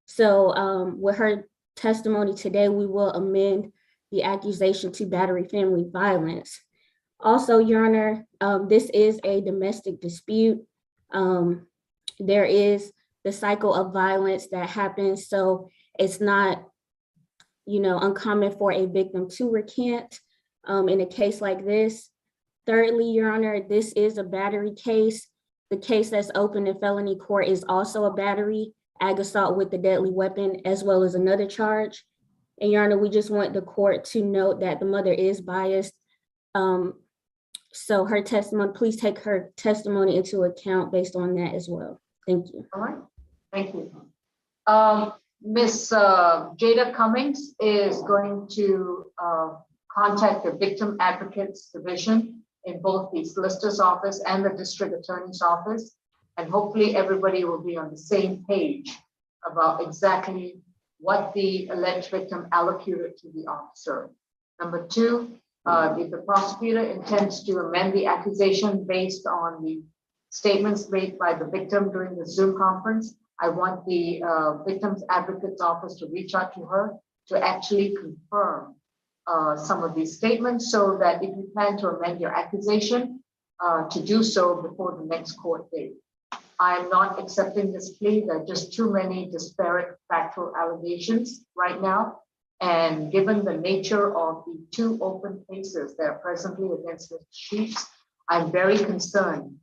So with her testimony today, we will amend the accusation to battery family violence. Also, Your Honor, this is a domestic dispute. There is the cycle of violence that happens. So it's not, you know, uncommon for a victim to recant in a case like this. Thirdly, Your Honor, this is a battery case. The case that's open in felony court is also a battery, ag assault with a deadly weapon, as well as another charge. And Your Honor, we just want the court to note that the mother is biased. So her testimony, please take her testimony into account based on that as well. Thank you. All right, thank you. Miss Jada Cummings is going to contact the Victim Advocates Division in both the Solicitor's Office and the District Attorney's Office. And hopefully everybody will be on the same page about exactly what the alleged victim allocated to the officer. Number two, if the prosecutor intends to amend the accusation based on the statements made by the victim during the Zoom conference, I want the Victims Advocates Office to reach out to her to actually confirm some of these statements, so that if you plan to amend your accusation, to do so before the next court date. I am not accepting this plea. There are just too many disparate factual allegations right now. And given the nature of the two open cases that are presently against Mr. Sheets, I'm very concerned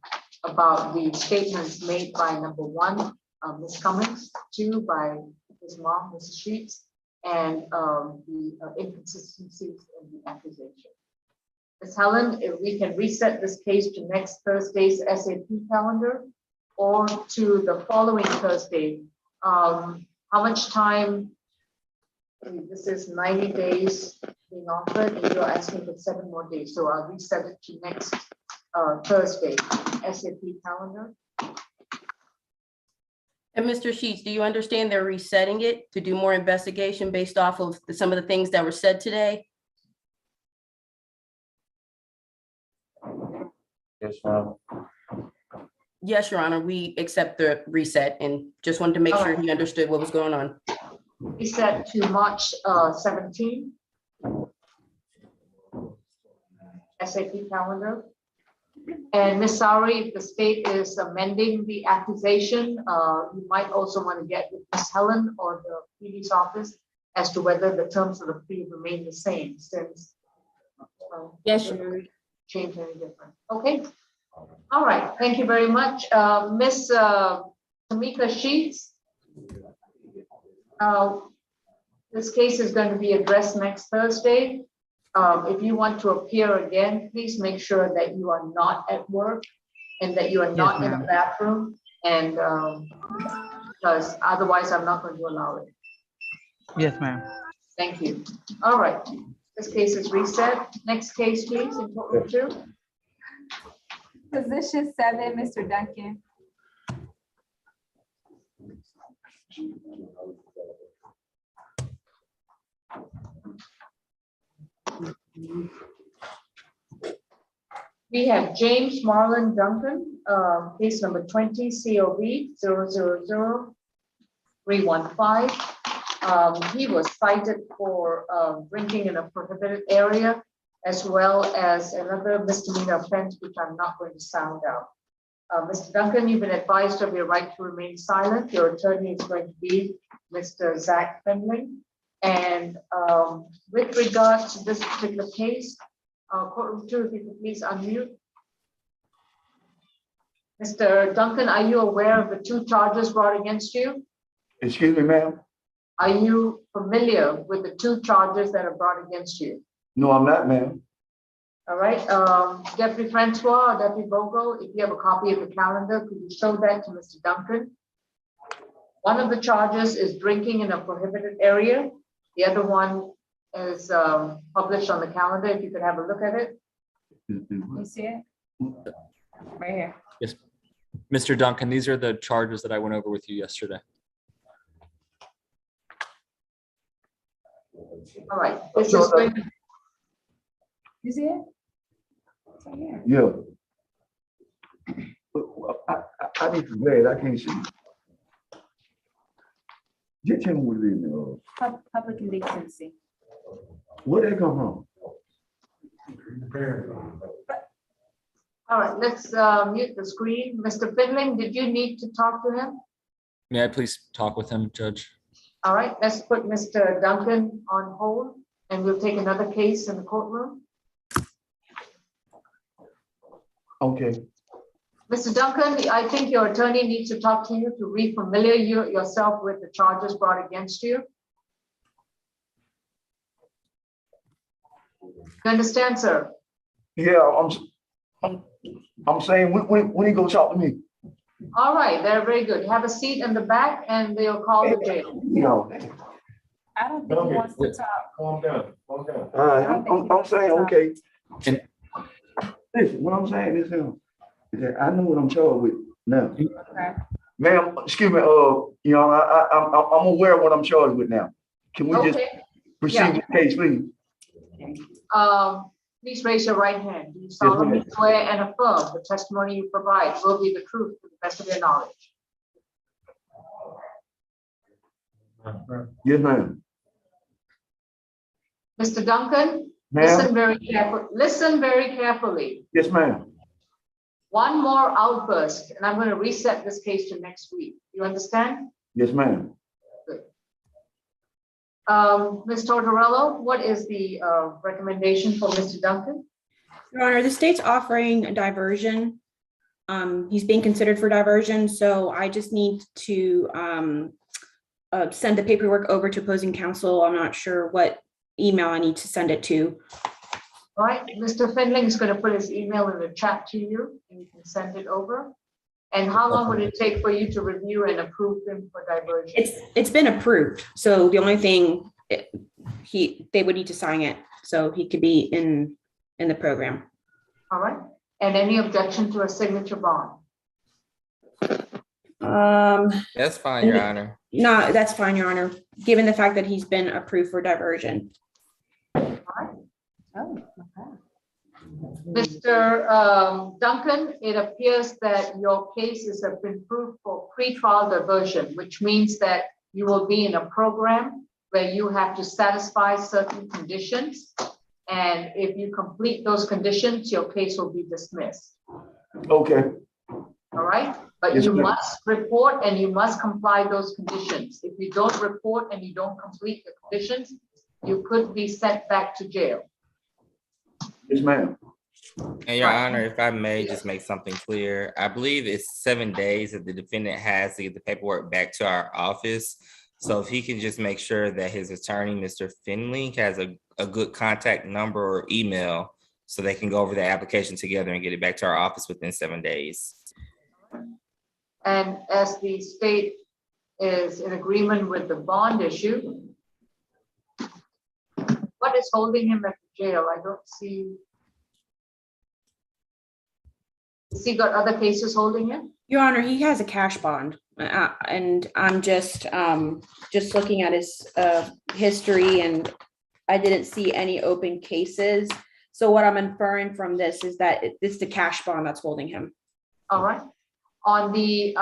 about the statements made by number one, Ms. Cummings, two, by his mom, Mrs. Sheets, and the inconsistencies in the accusation. Ms. Helen, if we can reset this case to next Thursday's SAP calendar or to the following Thursday, how much time? This is 90 days being offered, and you're asking for 7 more days. So I'll reset it to next Thursday, SAP calendar. And Mr. Sheets, do you understand they're resetting it to do more investigation based off of some of the things that were said today? Yes, ma'am. Yes, Your Honor, we accept the reset and just wanted to make sure he understood what was going on. Reset to March 17. SAP calendar. And Ms. Sari, if the state is amending the accusation, you might also want to get with Ms. Helen or the PD's office as to whether the terms of the plea remain the same, since yes, sure. Change any different. Okay. All right. Thank you very much, Ms. Tamika Sheets. This case is going to be addressed next Thursday. If you want to appear again, please make sure that you are not at work and that you are not in a bathroom, and because otherwise I'm not going to allow it. Yes, ma'am. Thank you. All right, this case is reset. Next case, please, in courtroom 2. Position 7, Mr. Duncan. We have James Marlon Duncan, case number 20 COB 000-315. He was cited for drinking in a prohibited area, as well as another misdemeanor offense, which I'm not going to sound out. Mr. Duncan, you've been advised of your right to remain silent. Your attorney is going to be Mr. Zach Fendling. And with regard to this particular case, courtroom 2, if you could please unmute. Mr. Duncan, are you aware of the 2 charges brought against you? Excuse me, ma'am? Are you familiar with the 2 charges that are brought against you? No, I'm not, ma'am. All right, Deputy Francois or Deputy Bogle, if you have a copy of the calendar, could you show that to Mr. Duncan? One of the charges is drinking in a prohibited area. The other one is published on the calendar. If you could have a look at it. You see it? Right here. Yes, Mr. Duncan, these are the charges that I went over with you yesterday. All right, this is going to. You see it? It's right here. Yeah. I need to read, I can't see. Just tell me what it is. Public indecency. Where that come from? All right, let's mute the screen. Mr. Findling, did you need to talk to him? May I please talk with him, Judge? All right, let's put Mr. Duncan on hold and we'll take another case in the courtroom. Okay. Mr. Duncan, I think your attorney needs to talk to you to re-familiar yourself with the charges brought against you. You understand, sir? Yeah, I'm saying when he go talk to me. All right, they're very good. Have a seat in the back and they'll call the jail. No. I don't think he wants to talk. Calm down, calm down. All right, I'm saying, okay. And listen, what I'm saying is that I know what I'm charged with now. Okay. Ma'am, excuse me, you know, I'm aware of what I'm charged with now. Can we just proceed with the case, please? Please raise your right hand. Do you solemnly swear and affirm the testimony you provide will be the truth to the best of your knowledge? Yes, ma'am. Mr. Duncan, listen very carefully. Listen very carefully. Yes, ma'am. One more outburst, and I'm going to reset this case to next week. You understand? Yes, ma'am. Good. Ms. Tortorello, what is the recommendation for Mr. Duncan? Your Honor, the state's offering a diversion. He's being considered for diversion, so I just need to send the paperwork over to opposing counsel. I'm not sure what email I need to send it to. All right, Mr. Findling is going to put his email in the chat to you, and you can send it over. And how long would it take for you to review and approve him for diversion? It's been approved, so the only thing they would need to sign it, so he could be in the program. All right, and any objection to a signature bond? That's fine, Your Honor. No, that's fine, Your Honor, given the fact that he's been approved for diversion. All right. Oh, okay. Mr. Duncan, it appears that your cases have been approved for pretrial diversion, which means that you will be in a program where you have to satisfy certain conditions. And if you complete those conditions, your case will be dismissed. Okay. All right, but yes, you must report and you must comply those conditions. If you don't report and you don't complete the conditions, you could be sent back to jail. Yes, ma'am. And Your Honor, if I may just make something clear, I believe it's 7 days that the defendant has to get the paperwork back to our office. So if he can just make sure that his attorney, Mr. Finley, has a good contact number or email so they can go over the application together and get it back to our office within 7 days. And as the state is in agreement with the bond issue, what is holding him at the jail? I don't see. Has he got other cases holding him? Your Honor, he has a cash bond, and I'm just looking at his history, and I didn't see any open cases. So what I'm inferring from this is that it's the cash bond that's holding him. All right. On the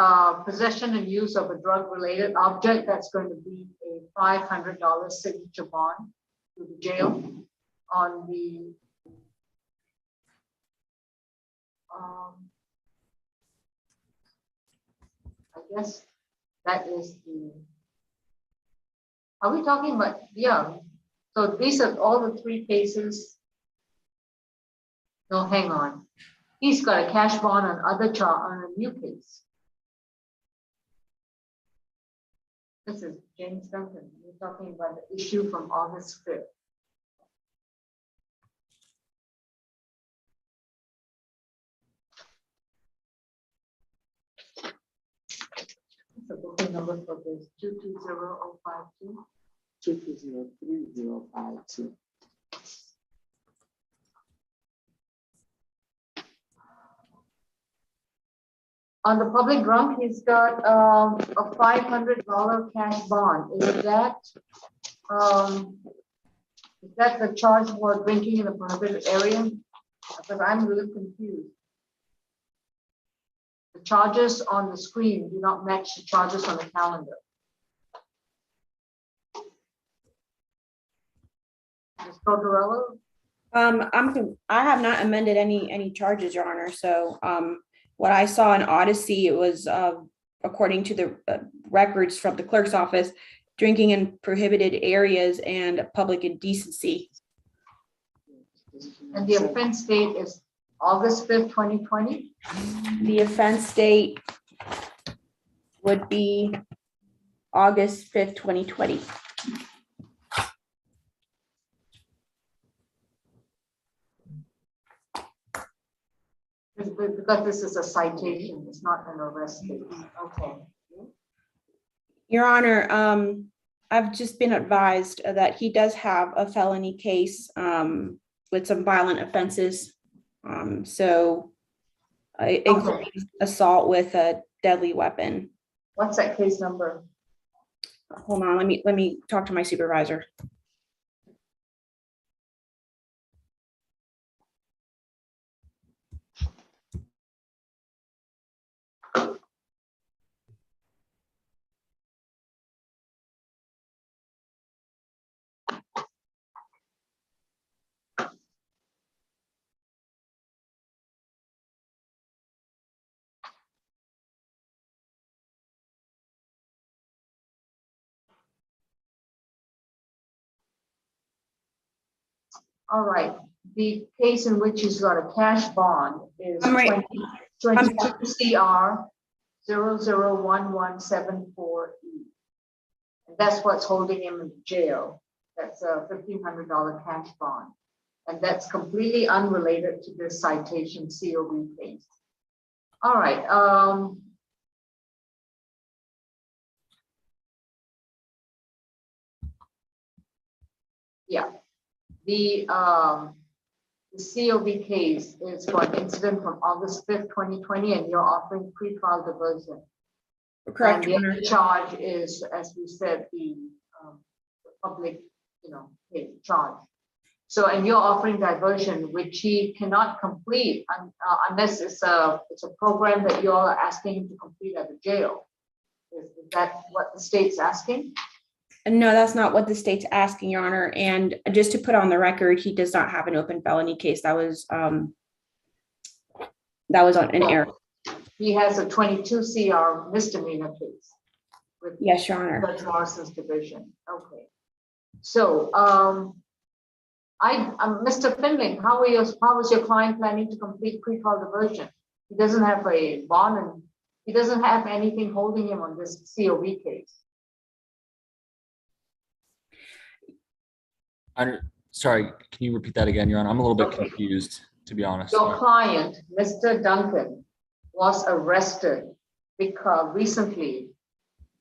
possession and use of a drug-related object, that's going to be a $500 signature bond to the jail. On the I guess that is the, are we talking about, yeah. So these are all the three cases. No, hang on. He's got a cash bond on on a new case. This is James Duncan. We're talking about the issue from August 5th. The booking number for this 220052. 223052. On the public drunk, he's got a $500 cash bond. Is that the charge for drinking in a prohibited area? Because I'm really confused. The charges on the screen do not match the charges on the calendar. Ms. Tortorella? I have not amended any charges, Your Honor. So what I saw in Odyssey, it was according to the records from the clerk's office, drinking in prohibited areas and public indecency. And the offense date is August 5th, 2020? The offense date would be August 5th, 2020. Because this is a citation, it's not an arrest case. Okay. Your Honor, I've just been advised that he does have a felony case with some violent offenses. Including assault with a deadly weapon. What's that case number? Hold on, let me talk to my supervisor. All right, the case in which he's got a cash bond is 22 CR 001174E. And that's what's holding him in jail. That's a $1,500 cash bond. And that's completely unrelated to this citation COB case. All right. Yeah. The COB case is for an incident from August 5th, 2020, and you're offering pre-trial diversion. Correct. And the other charge is, as we said, the public, charge. So, and you're offering diversion, which he cannot complete unless it's a program that you're asking him to complete at the jail. Is that what the state's asking? No, that's not what the state's asking, Your Honor. And just to put on the record, he does not have an open felony case. That was on an error. He has a 22 CR misdemeanor case. Yes, Your Honor. Judge Morrison's division. Okay. So, Mr. Finley, how was your client planning to complete pre-trial diversion? He doesn't have a bond and he doesn't have anything holding him on this COB case. Sorry, can you repeat that again, Your Honor? I'm a little bit confused, to be honest. Your client, Mr. Duncan, was arrested because recently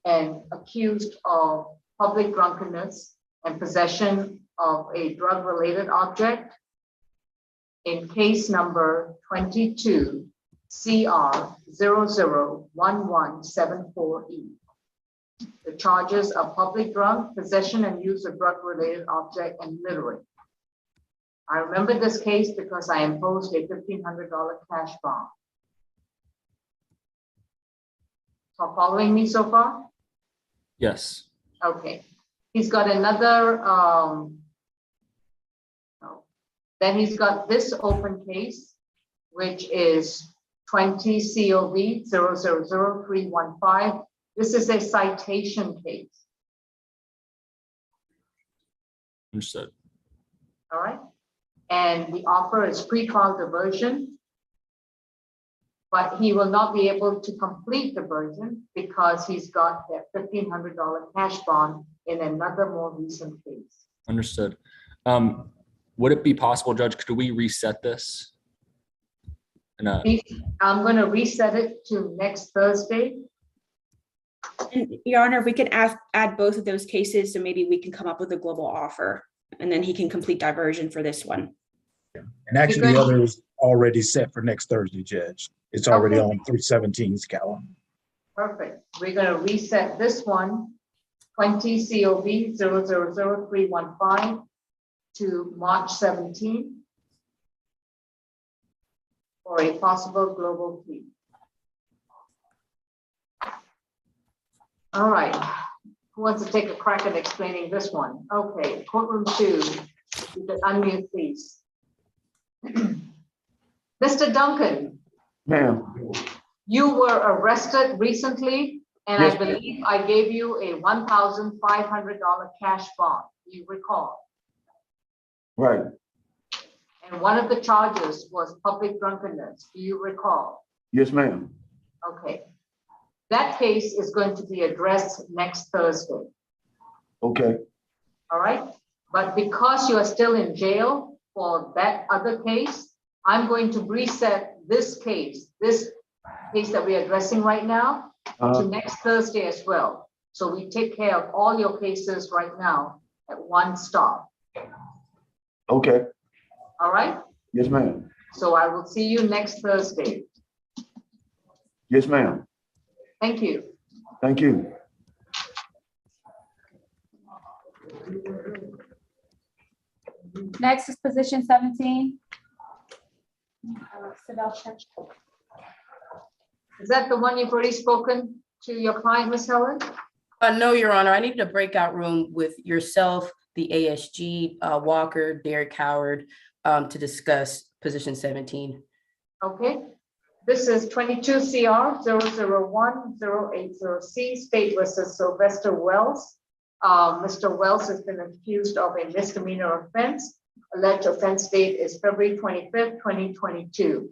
and accused of public drunkenness and possession of a drug-related object in case number 22 CR 001174E. The charges are public drunk, possession and use of drug-related object, and littering. I remember this case because I imposed a $1,500 cash bond. So following me so far? Yes. Okay. He's got another, then he's got this open case, which is 20 COV 000315. This is a citation case. Understood. All right. And the offer is pre-trial diversion, but he will not be able to complete diversion because he's got that $1,500 cash bond in another more recent case. Understood. Would it be possible, Judge, could we reset this? I'm going to reset it to next Thursday. And Your Honor, if we can add both of those cases, so maybe we can come up with a global offer, and then he can complete diversion for this one. And actually, the other is already set for next Thursday, Judge. It's already on 317's calendar. Perfect. We're going to reset this one, 20 COV 000315 to March 17 for a possible global plea. All right. Who wants to take a crack at explaining this one? Okay, courtroom 2, you can unmute, please. Mr. Duncan. Ma'am. You were arrested recently, and Yes, I believe I gave you a $1,500 cash bond. You recall? Right. And one of the charges was public drunkenness. Do you recall? Yes, ma'am. Okay. That case is going to be addressed next Thursday. Okay. All right. But because you are still in jail for that other case, I'm going to reset this case that we're addressing right now to next Thursday as well. So we take care of all your cases right now at one stop. Okay. All right. Yes, ma'am. So I will see you next Thursday. Yes, ma'am. Thank you. Thank you. Next is position 17. Is that the one you've already spoken to your client, Ms. Helen? No, Your Honor, I needed a breakout room with yourself, the ASG, Walker, Derek Howard, to discuss position 17. Okay. This is 22 CR 001080C, State versus Sylvester Wells. Mr. Wells has been accused of a misdemeanor offense. Alleged offense date is February 25th, 2022.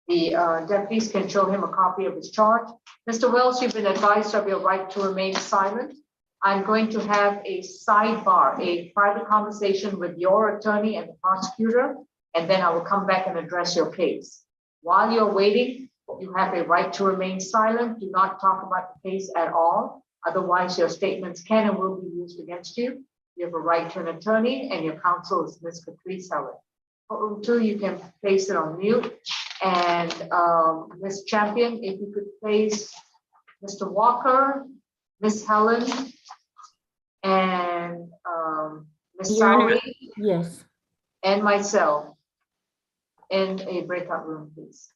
The deputies can show him a copy of his charge. Mr. Wells, you've been advised of your right to remain silent. I'm going to have a sidebar, a private conversation with your attorney and the prosecutor, and then I will come back and address your case. While you're waiting, you have a right to remain silent. Do not talk about the case at all. Otherwise, your statements can and will be used against you. You have a right to an attorney, and your counsel is Ms. Caprice Helen. Courtroom 2, you can place it on mute. And Ms. Champion, if you could place Mr. Walker, Ms. Helen, and Ms. Sari. Yes. And myself in a breakout room, please.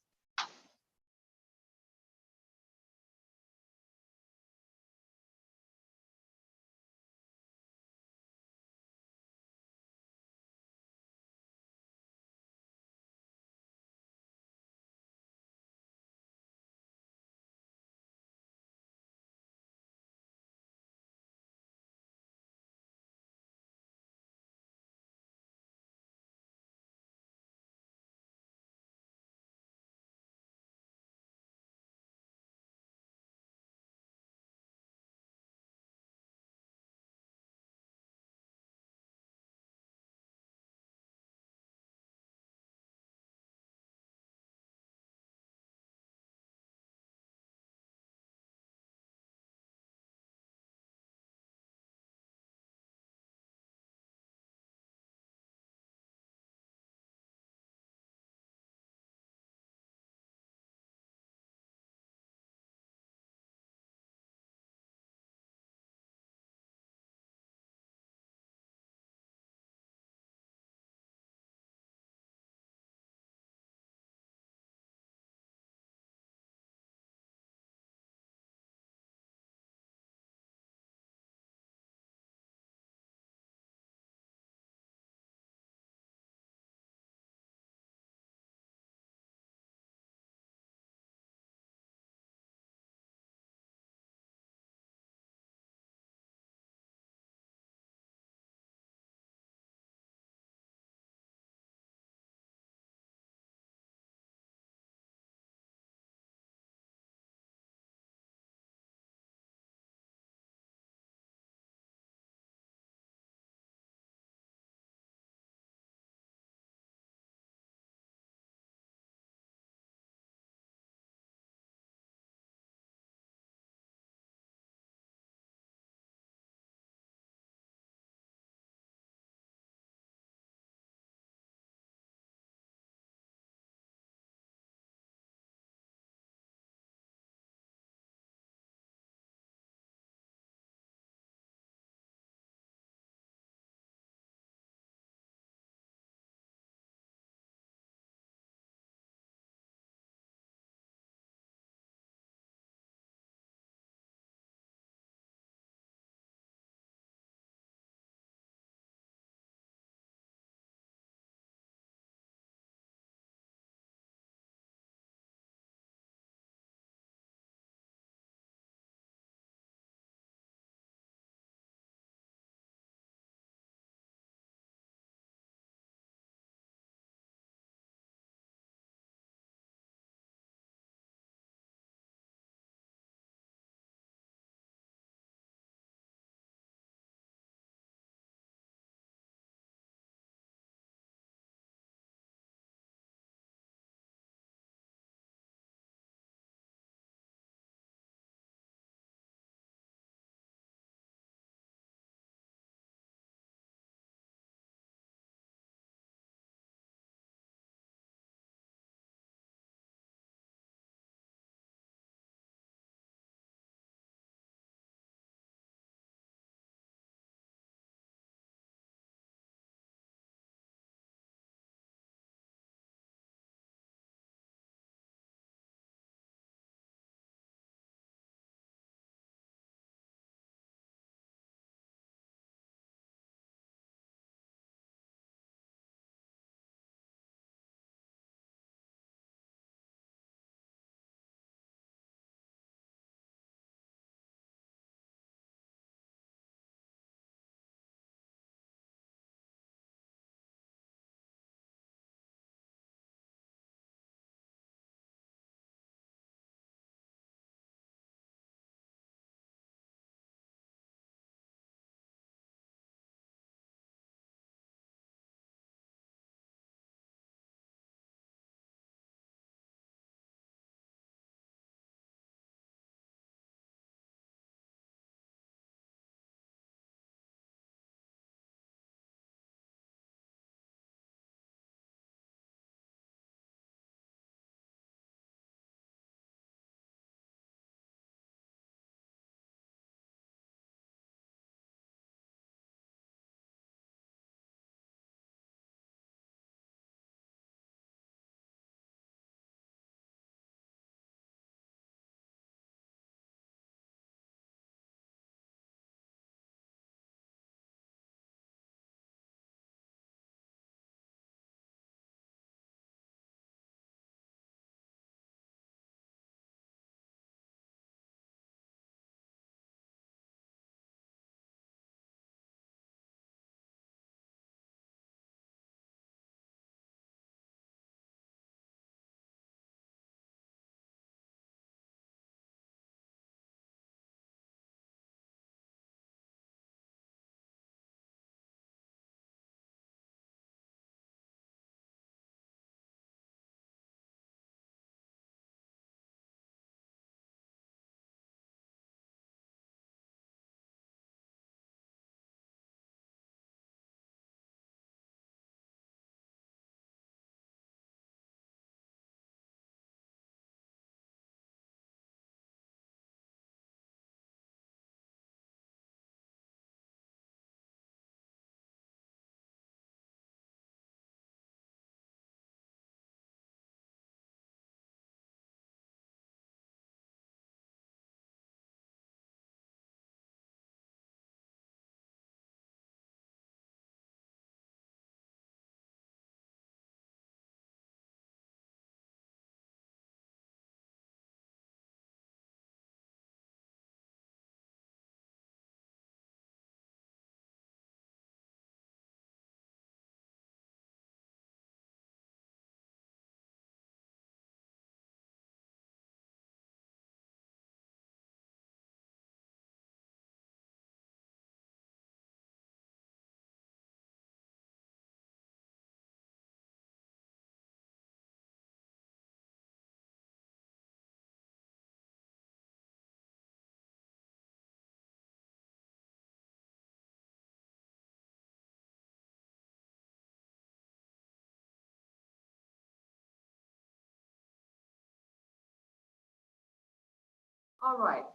All right.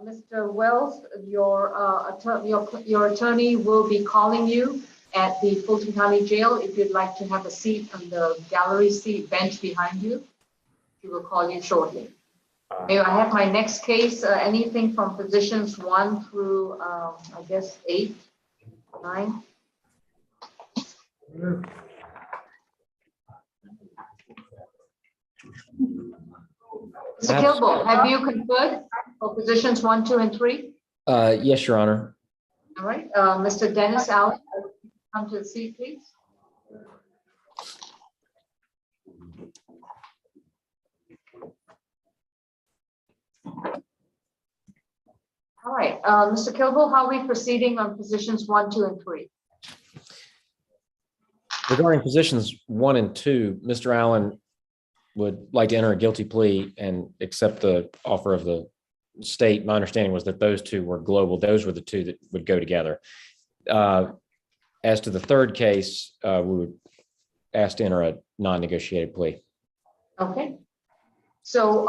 Mr. Wells, your attorney will be calling you at the Fulton County Jail. If you'd like to have a seat on the gallery seat bench behind you, she will call you shortly. May I have my next case, anything from positions 1 through, I guess, 8, 9? Mr. Kilbo, have you conferred for positions 1, 2, and 3? Yes, Your Honor. All right, Mr. Dennis Allen, come to the seat, please. All right, Mr. Kilbo, how are we proceeding on positions 1, 2, and 3? Regarding positions 1 and 2, Mr. Allen would like to enter a guilty plea and accept the offer of the state. My understanding was that those two were global. Those were the two that would go together. As to the third case, we would ask to enter a non-negotiated plea. Okay. So,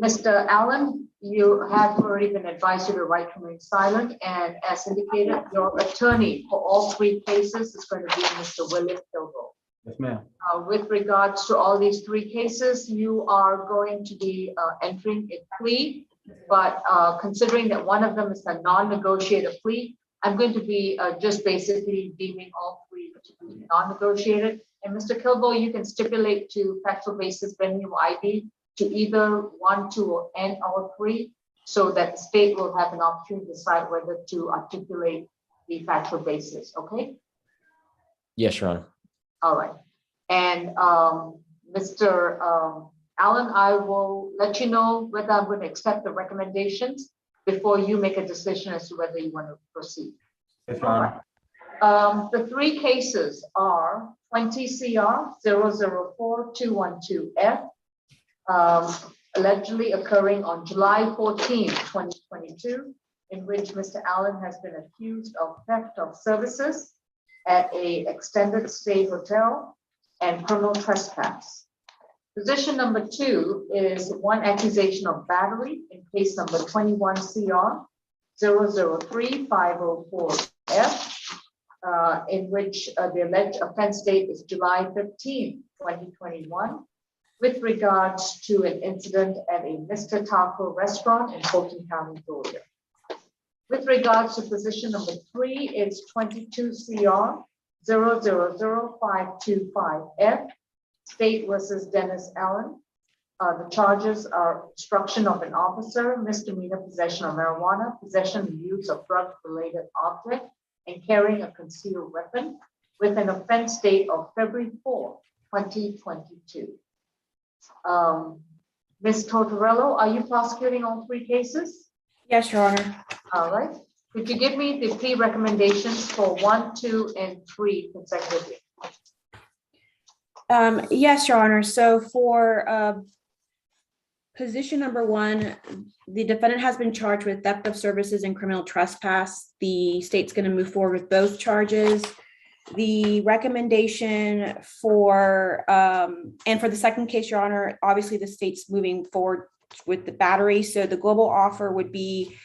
Mr. Allen, you have already been advised of your right to remain silent, and as indicated, your attorney for all 3 cases is going to be Mr. William Kilbo. Yes, ma'am. With regards to all these 3 cases, you are going to be entering a plea, but considering that one of them is a non-negotiated plea, I'm going to be just basically deeming all 3 to be non-negotiated. And Mr. Kilbo, you can stipulate to factual basis venue ID to either 1, 2, and or 3, so that the state will have an opportunity to decide whether to articulate the factual basis. Okay? Yes, Your Honor. All right. And Mr. Allen, I will let you know whether I'm going to accept the recommendations before you make a decision as to whether you want to proceed. Yes, Your Honor. The 3 cases are 20 CR 004-212F, allegedly occurring on July 14, 2022, in which Mr. Allen has been accused of theft of services at a extended stay hotel and criminal trespass. Position number 2 is 1 accusation of battery in case number 21 CR 003-504F, in which the alleged offense date is July 15, 2021, with regards to an incident at a Mr. Taco restaurant in Fulton County, Georgia. With regards to position number 3, it's 22 CR 00525F, State versus Dennis Allen. The charges are obstruction of an officer, misdemeanor possession of marijuana, possession and use of drug-related object, and carrying a concealed weapon, with an offense date of February 4, 2022. Ms. Tortorello, are you prosecuting all 3 cases? Yes, Your Honor. All right. Could you give me the plea recommendations for 1, 2, and 3 consecutively? Yes, Your Honor. So for position number 1, the defendant has been charged with theft of services and criminal trespass. The state's going to move forward with both charges. The recommendation for, and for the second case, Your Honor, obviously the state's moving forward with the battery. So the global offer would be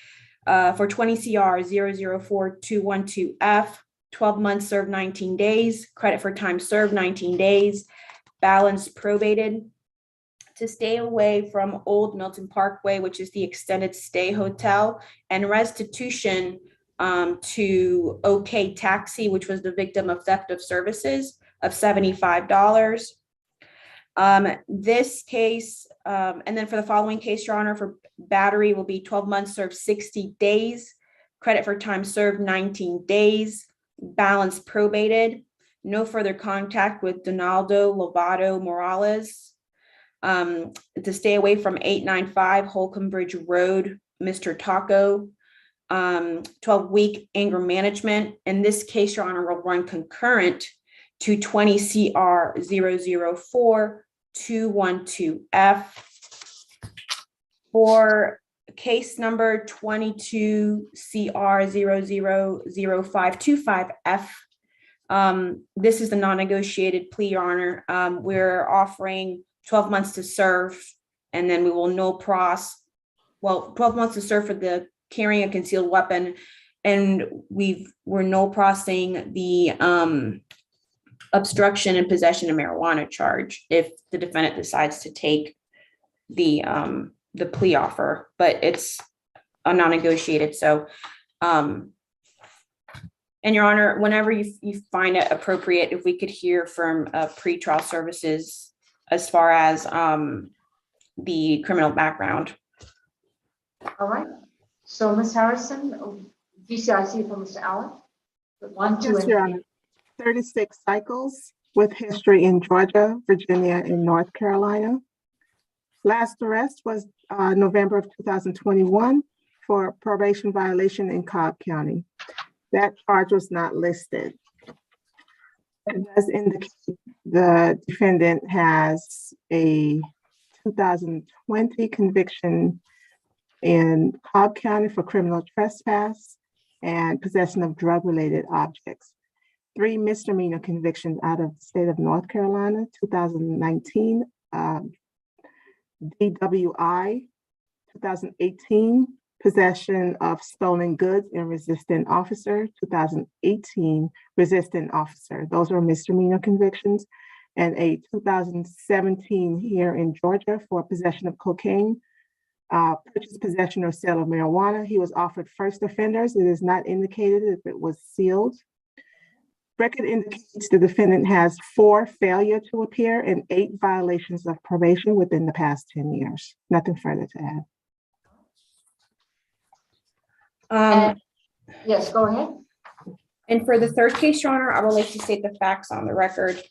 for 20 CR 004-212F, 12 months served 19 days, credit for time served 19 days, balance probated, to stay away from Old Milton Parkway, which is the extended stay hotel, and restitution to OK Taxi, which was the victim of theft of services, of $75. This case, and then for the following case, Your Honor, for battery will be 12 months served 60 days, credit for time served 19 days, balance probated, no further contact with Donaldo Lovato Morales, to stay away from 895 Holcomb Bridge Road, Mr. Taco, 12-week anger management. In this case, Your Honor, will run concurrent to 20 CR 004-212F. For case number 22 CR 00525F, this is the non-negotiated plea, Your Honor. We're offering 12 months to serve, and then we will no pros well, 12 months to serve for the carrying a concealed weapon. And we're no processing the obstruction and possession of marijuana charge if the defendant decides to take the plea offer, but it's a non-negotiated. So, and Your Honor, whenever you find it appropriate, if we could hear from pretrial services as far as the criminal background. All right. So Ms. Harrison, GCIC for Mr. Allen. 1, 2, Yes, and Your 3. Honor. 36 cycles with history in Georgia, Virginia, and North Carolina. Last arrest was November of 2021 for probation violation in Cobb County. That charge was not listed. It does indicate the defendant has a 2020 conviction in Cobb County for criminal trespass and possession of drug-related objects. 3 misdemeanor convictions out of the state of North Carolina, 2019, DWI, 2018, possession of stolen goods and resisting officer, 2018, resisting officer. Those are misdemeanor convictions. And a 2017 here in Georgia for possession of cocaine, purchase, possession, or sale of marijuana. He was offered first offenders. It is not indicated if it was sealed. Record indicates the defendant has 4 failure to appear and 8 violations of probation within the past 10 years. Nothing further to add. Yes, go ahead. And for the third case, Your Honor, I would like to state the facts on the record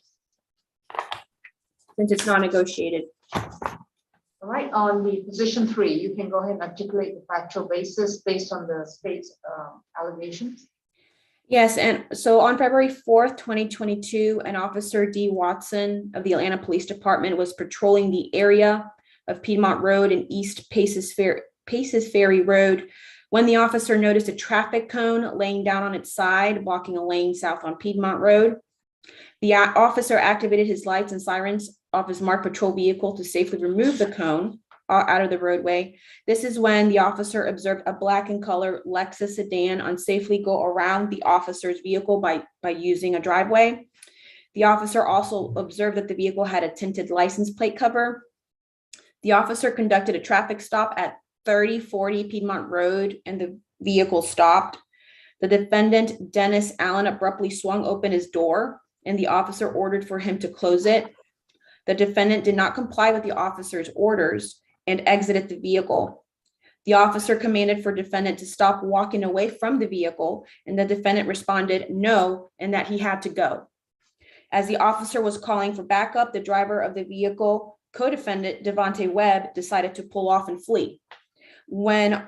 since it's non-negotiated. All right, on the position 3, you can go ahead and articulate the factual basis based on the state's allegations. Yes, and so on February 4th, 2022, an Officer D. Watson of the Atlanta Police Department was patrolling the area of Piedmont Road and East Paces Ferry Road when the officer noticed a traffic cone laying down on its side, blocking a lane south on Piedmont Road. The officer activated his lights and sirens off his marked patrol vehicle to safely remove the cone out of the roadway. This is when the officer observed a black in color Lexus sedan unsafely go around the officer's vehicle by using a driveway. The officer also observed that the vehicle had a tinted license plate cover. The officer conducted a traffic stop at 3040 Piedmont Road and the vehicle stopped. The defendant, Dennis Allen, abruptly swung open his door and the officer ordered for him to close it. The defendant did not comply with the officer's orders and exited the vehicle. The officer commanded for defendant to stop walking away from the vehicle, and the defendant responded no, and that he had to go. As the officer was calling for backup, the driver of the vehicle, co-defendant Devontae Webb, decided to pull off and flee. When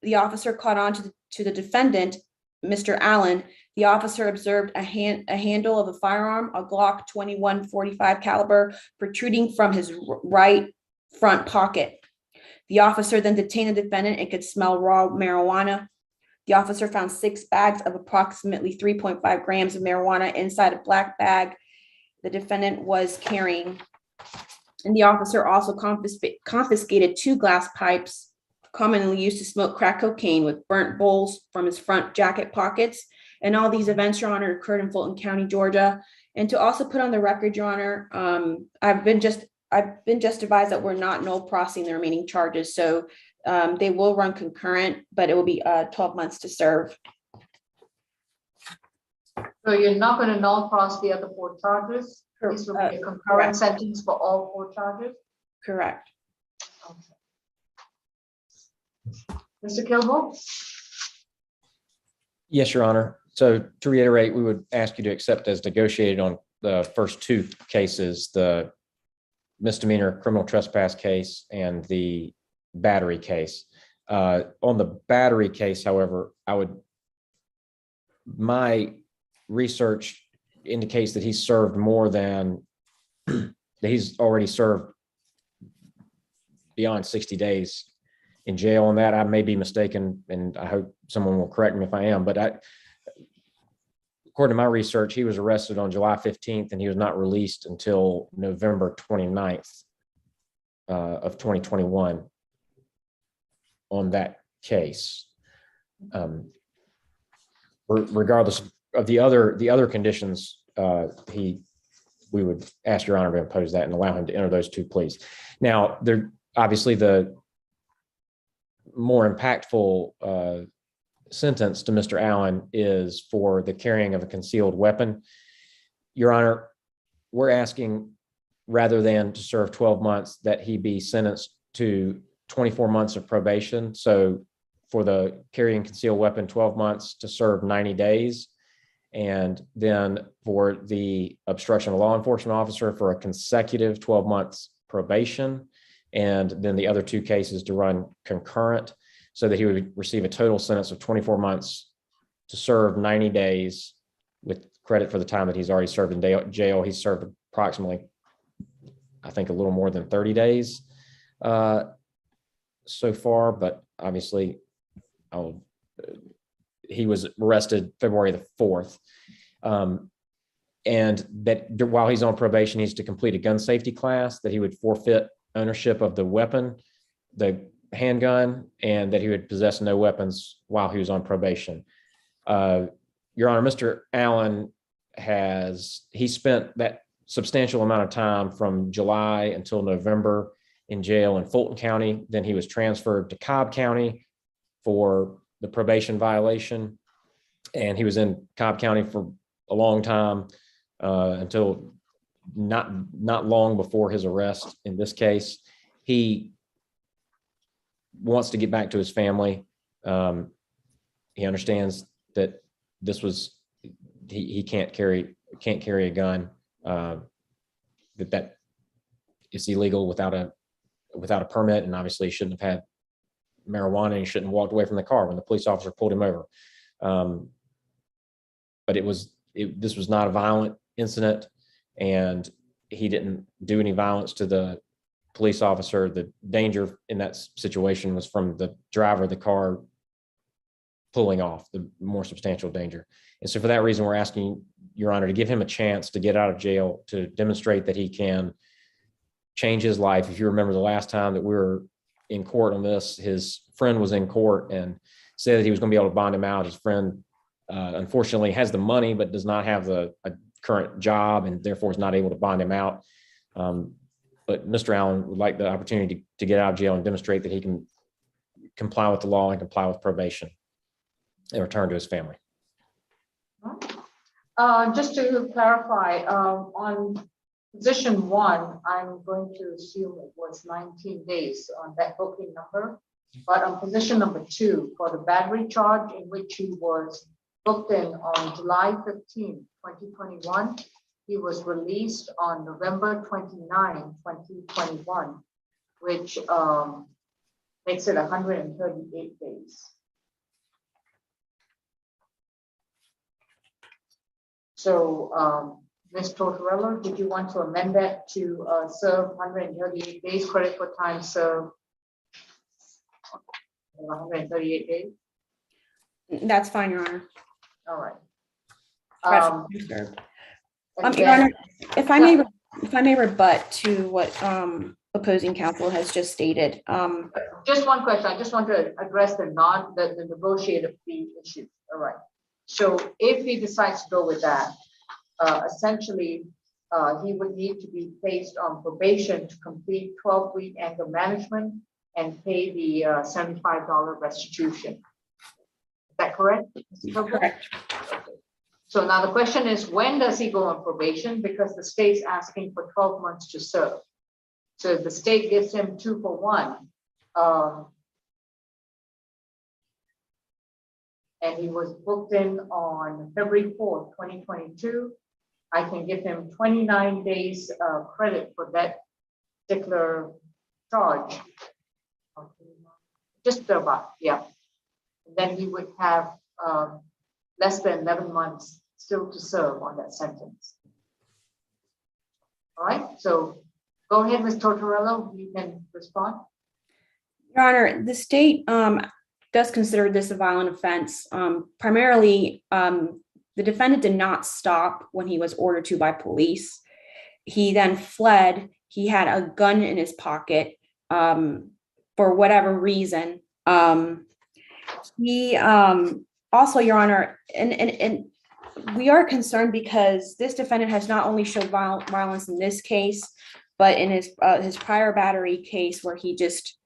the officer caught on to the defendant, Mr. Allen, the officer observed a handle of a firearm, a Glock 21/45 caliber, protruding from his right front pocket. The officer then detained the defendant and could smell raw marijuana. The officer found 6 bags of approximately 3.5 grams of marijuana inside a black bag the defendant was carrying. And the officer also confiscated 2 glass pipes commonly used to smoke crack cocaine with burnt bowls from his front jacket pockets. And all these events, Your Honor, occurred in Fulton County, Georgia. And to also put on the record, Your Honor, I've been just advised that we're not no processing the remaining charges. So they will run concurrent, but it will be 12 months to serve. So you're not going to null cross the other 4 charges? This will be a concurrent sentence for all 4 charges? Correct. Okay. Mr. Kilgore? Yes, Your Honor. So to reiterate, we would ask you to accept as negotiated on the first 2 cases, the misdemeanor criminal trespass case and the battery case. On the battery case, however, my research indicates that he's served more than, that he's already served beyond 60 days in jail on that. I may be mistaken, and I hope someone will correct me if I am, but according to my research, he was arrested on July 15th and he was not released until November 29th of 2021. on that case. Regardless of the other conditions, we would ask Your Honor to impose that and allow him to enter those two pleas. Now, obviously the more impactful sentence to Mr. Allen is for the carrying of a concealed weapon. Your Honor, we're asking, rather than to serve 12 months, that he be sentenced to 24 months of probation. So for the carrying concealed weapon, 12 months to serve 90 days. And then for the obstruction of law enforcement officer for a consecutive 12 months probation. And then the other two cases to run concurrent, so that he would receive a total sentence of 24 months to serve 90 days with credit for the time that he's already served in jail. He's served approximately, I think, a little more than 30 days so far, but obviously he was arrested February the 4th. And that while he's on probation, he's to complete a gun safety class, that he would forfeit ownership of the weapon, the handgun, and that he would possess no weapons while he was on probation. Your Honor, Mr. Allen he spent that substantial amount of time from July until November in jail in Fulton County. Then he was transferred to Cobb County for the probation violation. And he was in Cobb County for a long time until not long before his arrest in this case. He wants to get back to his family. He understands that he can't carry a gun, that it's illegal without a permit, and obviously he shouldn't have had marijuana, and he shouldn't have walked away from the car when the police officer pulled him over. But this was not a violent incident, and he didn't do any violence to the police officer. The danger in that situation was from the driver of the car pulling off, the more substantial danger. And so for that reason, we're asking Your Honor to give him a chance to get out of jail, to demonstrate that he can change his life. If you remember the last time that we were in court on this, his friend was in court and said that he was going to be able to bond him out. His friend unfortunately has the money, but does not have a current job, and therefore is not able to bond him out. But Mr. Allen would like the opportunity to get out of jail and demonstrate that he can comply with the law and comply with probation and return to his family. Just to clarify, on position 1, I'm going to assume it was 19 days on that booking number. But on position number 2, for the battery charge in which he was booked in on July 15, 2021, he was released on November 29, 2021, which makes it 138 days. So, Ms. Tortorella, did you want to amend that to serve 138 days, credit for time served 138 days? That's fine, Your Honor. All right. Your Honor, if I may rebut to what opposing counsel has just stated. Just one question. I just want to address the negotiated fee issue. All right. So if he decides to go with that, essentially, he would need to be placed on probation to complete 12-week anger management and pay the $75 restitution. Is that correct? Correct. Okay. So now the question is, when does he go on probation? Because the state's asking for 12 months to serve. So if the state gives him 2 for 1, and he was booked in on February 4th, 2022, I can give him 29 days credit for that particular charge. Just about, yeah. Then he would have less than 11 months still to serve on that sentence. All right, so go ahead, Ms. Tortorella, you can respond. Your Honor, the state does consider this a violent offense. Primarily, the defendant did not stop when he was ordered to by police. He then fled. He had a gun in his pocket for whatever reason. He also, Your Honor, and we are concerned because this defendant has not only showed violence in this case, but in his prior battery case where he just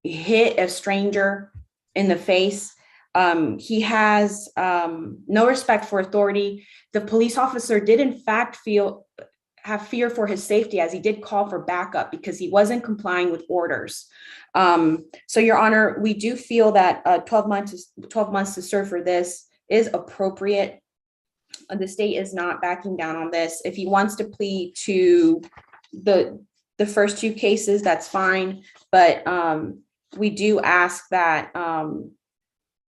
hit a stranger in the face. He has no respect for authority. The police officer did in fact have fear for his safety, as he did call for backup because he wasn't complying with orders. So Your Honor, we do feel that 12 months to serve for this is appropriate. The state is not backing down on this. If he wants to plead to the first two cases, that's fine. But we do ask that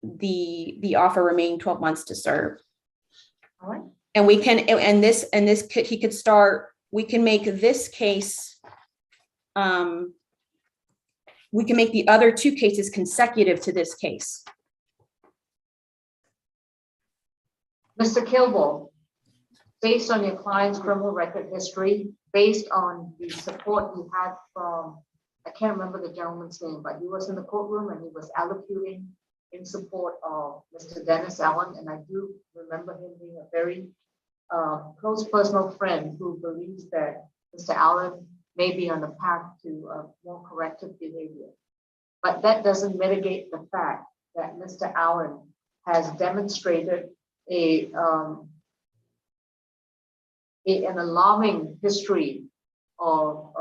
the offer remain 12 months to serve. All right. And we can, and this he could start, we can make this case, we can make the other two cases consecutive to this case. Mr. Kilball, based on your client's criminal record history, based on the support you had from, I can't remember the gentleman's name, but he was in the courtroom and he was allocuting in support of Mr. Dennis Allen. And I do remember him being a very close personal friend who believes that Mr. Allen may be on the path to more corrective behavior. But that doesn't mitigate the fact that Mr. Allen has demonstrated an alarming history of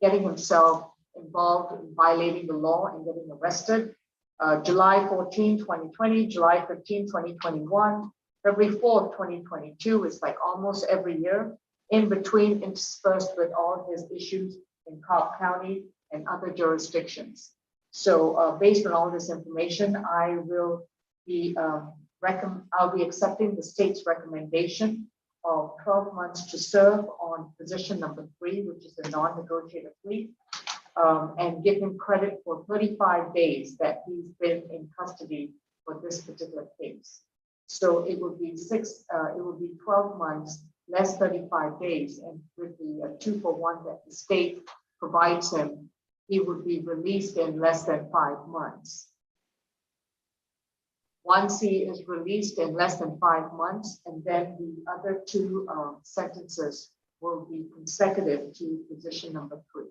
getting himself involved in violating the law and getting arrested. July 14, 2020, July 15, 2021, February 4th, 2022 is like almost every year, in between interspersed with all his issues in Cobb County and other jurisdictions. So based on all this information, I will be I'll be accepting the state's recommendation of 12 months to serve on position number 3, which is a non-negotiated plea, and give him credit for 35 days that he's been in custody for this particular case. So it would be 12 months less 35 days, and with the 2-for-1 that the state provides him, he would be released in less than 5 months. Once he is released in less than 5 months, and then the other 2 sentences will be consecutive to position number 3.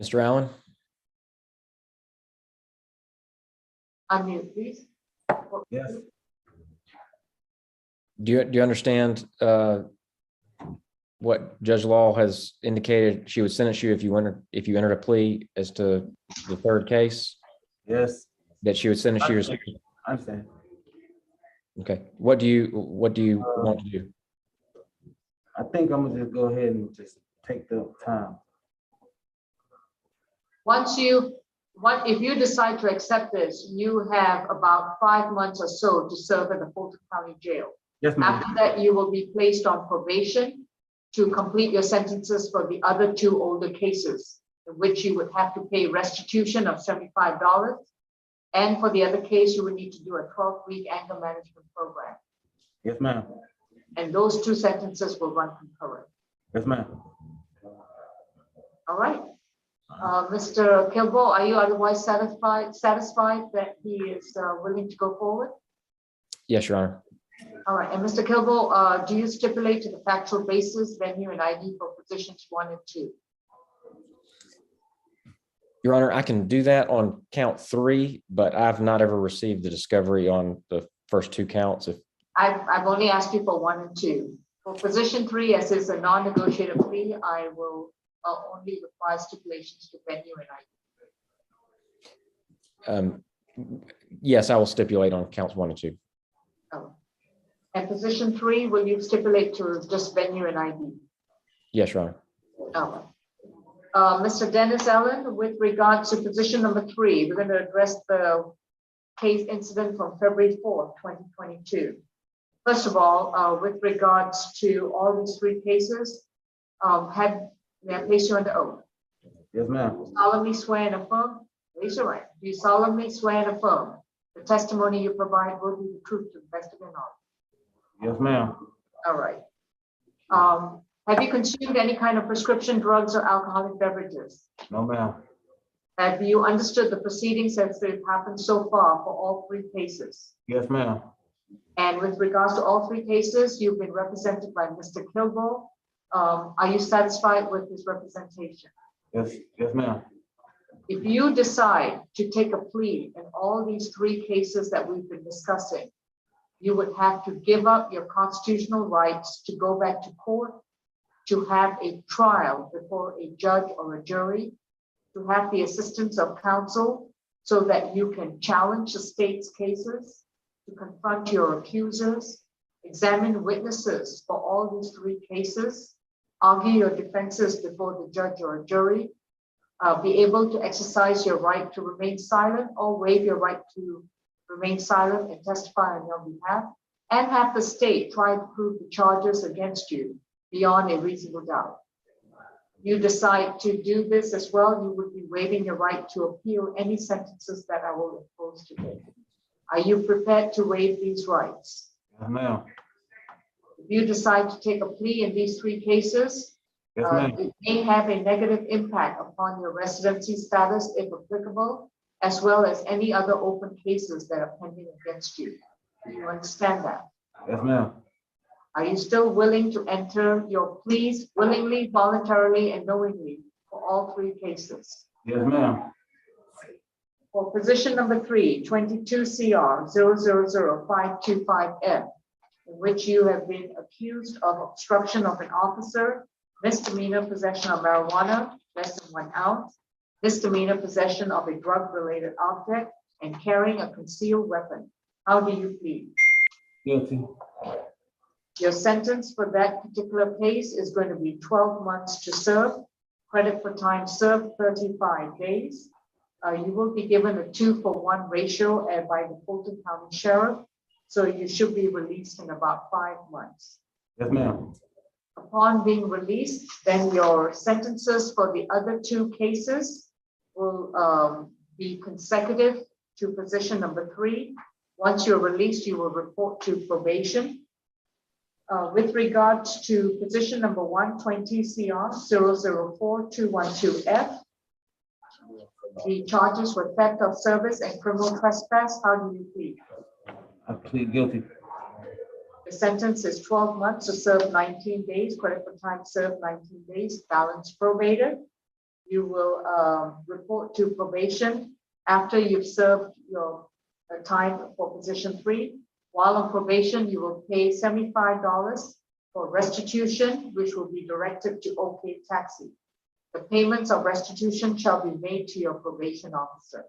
Mr. Allen? Unmute, please. Yes. Do you understand what Judge Law has indicated she would sentence you if you entered a plea as to the third case? Yes. That she would sentence you. I understand. Okay. What do you want to do? I think I'm gonna just go ahead and just take the time. If you decide to accept this, you have about 5 months or so to serve at the Fulton County Jail. Yes, ma'am. After that, you will be placed on probation to complete your sentences for the other 2 older cases, in which you would have to pay restitution of $75. And for the other case, you would need to do a 12-week anger management program. Yes, ma'am. And those 2 sentences will run concurrent. Yes, ma'am. All right. Mr. Kilball, are you otherwise satisfied that he is willing to go forward? Yes, Your Honor. All right. And Mr. Kilball, do you stipulate to the factual basis, venue, and ID for positions 1 and 2? Your Honor, I can do that on count 3, but I've not ever received the discovery on the first 2 counts. I've only asked you for 1 and 2. For position 3, as is a non-negotiated plea, I will only require stipulations to venue and ID. Yes, I will stipulate on counts 1 and 2. Oh. And position 3, will you stipulate to just venue and ID? Yes, Your Honor. Oh. Mr. Dennis Allen, with regard to position number 3, we're going to address the case incident from February 4th, 2022. First of all, with regards to all these 3 cases, may I place you under oath? Yes, ma'am. Solemnly swear and affirm. Raise your right. Do you solemnly swear and affirm the testimony you provide will be the truth to the best of your knowledge? Yes, ma'am. All right. Have you consumed any kind of prescription drugs or alcoholic beverages? No, ma'am. Have you understood the proceedings as they've happened so far for all three cases? Yes, ma'am. And with regards to all three cases, you've been represented by Mr. Kilgore. Are you satisfied with his representation? Yes, ma'am. If you decide to take a plea in all these three cases that we've been discussing, you would have to give up your constitutional rights to go back to court, to have a trial before a judge or a jury, to have the assistance of counsel so that you can challenge the state's cases, to confront your accusers, examine witnesses for all these three cases, argue your defenses before the judge or a jury, be able to exercise your right to remain silent or waive your right to remain silent and testify on your behalf, and have the state try to prove the charges against you beyond a reasonable doubt. You decide to do this as well, you would be waiving your right to appeal any sentences that I will impose today. Are you prepared to waive these rights? Yes, ma'am. If you decide to take a plea in these three cases, Yes, ma'am. it may have a negative impact upon your residency status, if applicable, as well as any other open cases that are pending against you. Do you understand that? Yes, ma'am. Are you still willing to enter your pleas willingly, voluntarily, and knowingly for all three cases? Yes, ma'am. For position number 3, 22 CR 0000525F, in which you have been accused of obstruction of an officer, misdemeanor possession of marijuana, less than 1 ounce, misdemeanor possession of a drug-related object, and carrying a concealed weapon. How do you plead? Guilty. Your sentence for that particular case is going to be 12 months to serve. Credit for time served, 35 days. You will be given a 2-for-1 ratio by the Fulton County Sheriff. So you should be released in about 5 months. Yes, ma'am. Upon being released, then your sentences for the other 2 cases will be consecutive to position number 3. Once you're released, you will report to probation. With regards to position number 120 CR 004-212F, the charges were theft of service and criminal trespass. How do you plead? I plead guilty. The sentence is 12 months to serve 19 days, credit for time served 19 days, balance probated. You will report to probation after you've served your time for position 3. While on probation, you will pay $75 for restitution, which will be directed to OK Taxi. The payments of restitution shall be made to your probation officer.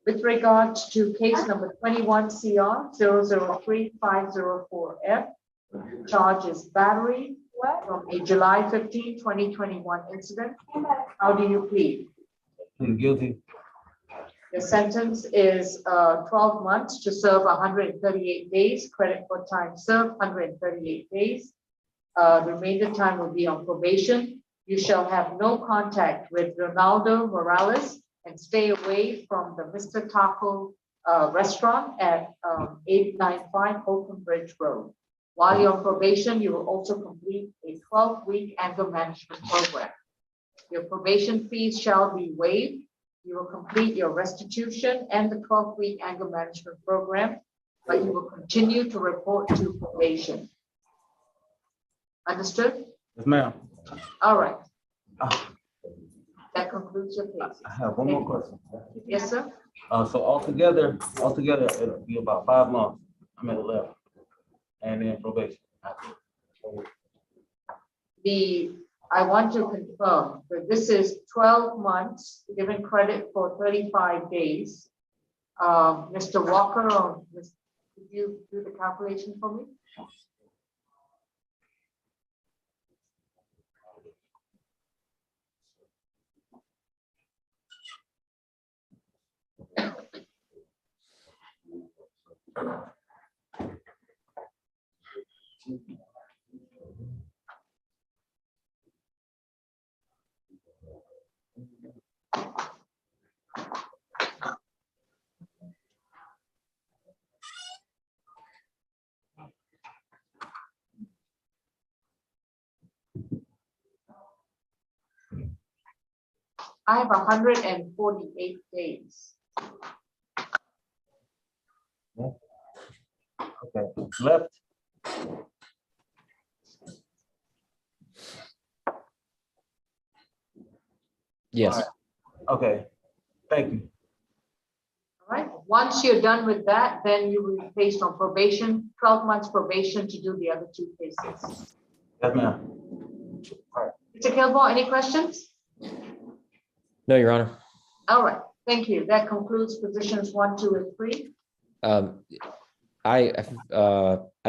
With regards to case number 21 CR 003-504F, charge is battery from a July 15, 2021 incident. How do you plead? Plead guilty. The sentence is 12 months to serve 138 days, credit for time served 138 days. The remainder time will be on probation. You shall have no contact with Ronaldo Morales and stay away from the Mr. Taco restaurant at 895 Holcomb Bridge Road. While you're on probation, you will also complete a 12-week anger management program. Your probation fees shall be waived. You will complete your restitution and the 12-week anger management program, but you will continue to report to probation. Understood? Yes, ma'am. All right. That concludes your case. I have one more question. Yes, sir. So altogether, it'll be about 5 months. I'm at 11, and then probation. I want to confirm that this is 12 months, given credit for 35 days. Mr. Walker, could you do the calculation for me? I have 148 days. Okay, left. Yes. Okay, thank you. All right, once you're done with that, then you will be placed on probation, 12 months probation to do the other 2 cases. Yes, ma'am. Mr. Kilgore, any questions? No, Your Honor. All right, thank you. That concludes positions 1, 2, and 3. I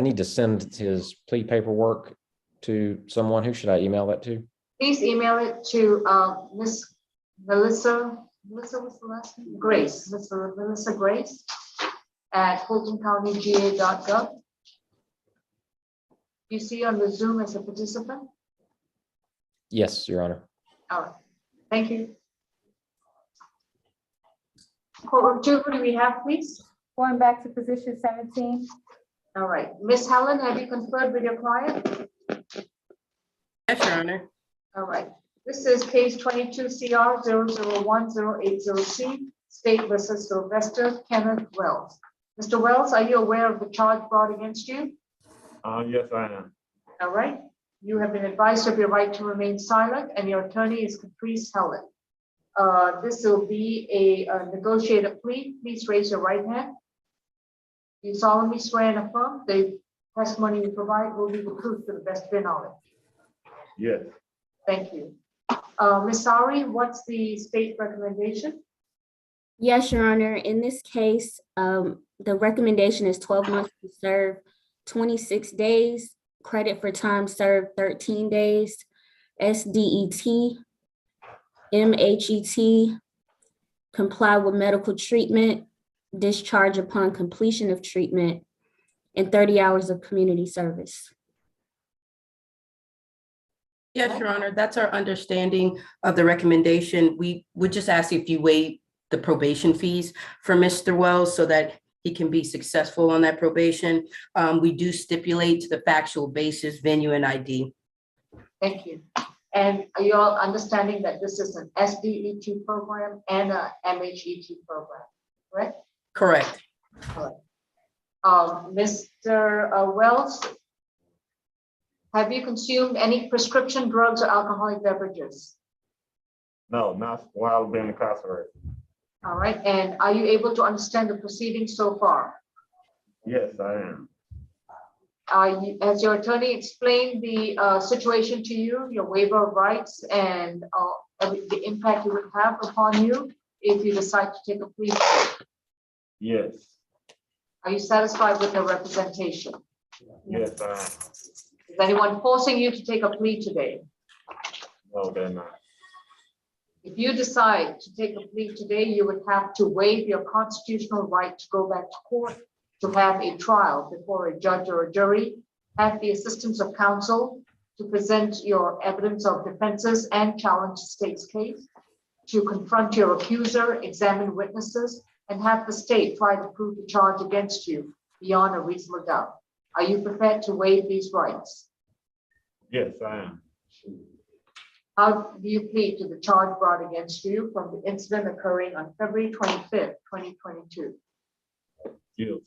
need to send his plea paperwork to someone. Who should I email that to? Please email it to Miss Melissa, what's the last name? Grace, Miss Melissa Grace at fultoncountyga.gov. You see on the Zoom as a participant? Yes, Your Honor. All right, thank you. Courtroom 2, who do we have, please? Going back to position 17. All right, Miss Helen, have you conferred with your client? Yes, Your Honor. All right, this is case 22 CR 001-080C, State versus Sylvester Kenneth Wells. Mr. Wells, are you aware of the charge brought against you? Yes, I am. All right, you have been advised of your right to remain silent, and your attorney is Caprice Helen. This will be a negotiated plea. Please raise your right hand. You solemnly swear and affirm the testimony you provide will be the truth to the best of your knowledge. Yes. Thank you. Ms. Sari, what's the state recommendation? Yes, Your Honor. In this case, the recommendation is 12 months to serve 26 days, credit for time served 13 days, SDET, MHET, comply with medical treatment, discharge upon completion of treatment, and 30 hours of community service. Yes, Your Honor, that's our understanding of the recommendation. We would just ask if you waive the probation fees for Mr. Wells so that he can be successful on that probation. We do stipulate to the factual basis, venue, and ID. Thank you. And are you all understanding that this is an SDET program and a MHET program, correct? Correct. Correct. Mr. Wells, have you consumed any prescription drugs or alcoholic beverages? No, not while being incarcerated. All right, and are you able to understand the proceedings so far? Yes, I am. Has your attorney explained the situation to you, your waiver of rights, and the impact it would have upon you if you decide to take a plea? Yes. Are you satisfied with the representation? Yes, I am. Is anyone forcing you to take a plea today? No, they're not. If you decide to take a plea today, you would have to waive your constitutional right to go back to court, to have a trial before a judge or a jury, have the assistance of counsel to present your evidence of defenses and challenge the state's case, to confront your accuser, examine witnesses, and have the state try to prove the charge against you beyond a reasonable doubt. Are you prepared to waive these rights? Yes, I am. How do you plead to the charge brought against you from the incident occurring on February 25th, 2022? Guilty.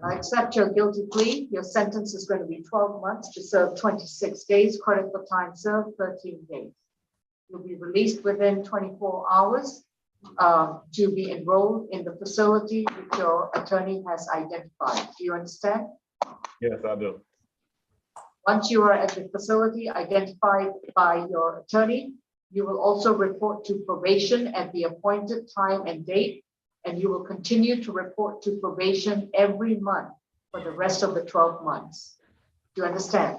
I accept your guilty plea. Your sentence is going to be 12 months to serve 26 days, credit for time served 13 days. You'll be released within 24 hours to be enrolled in the facility which your attorney has identified. Do you understand? Yes, I do. Once you are at the facility identified by your attorney, you will also report to probation at the appointed time and date, and you will continue to report to probation every month for the rest of the 12 months. Do you understand?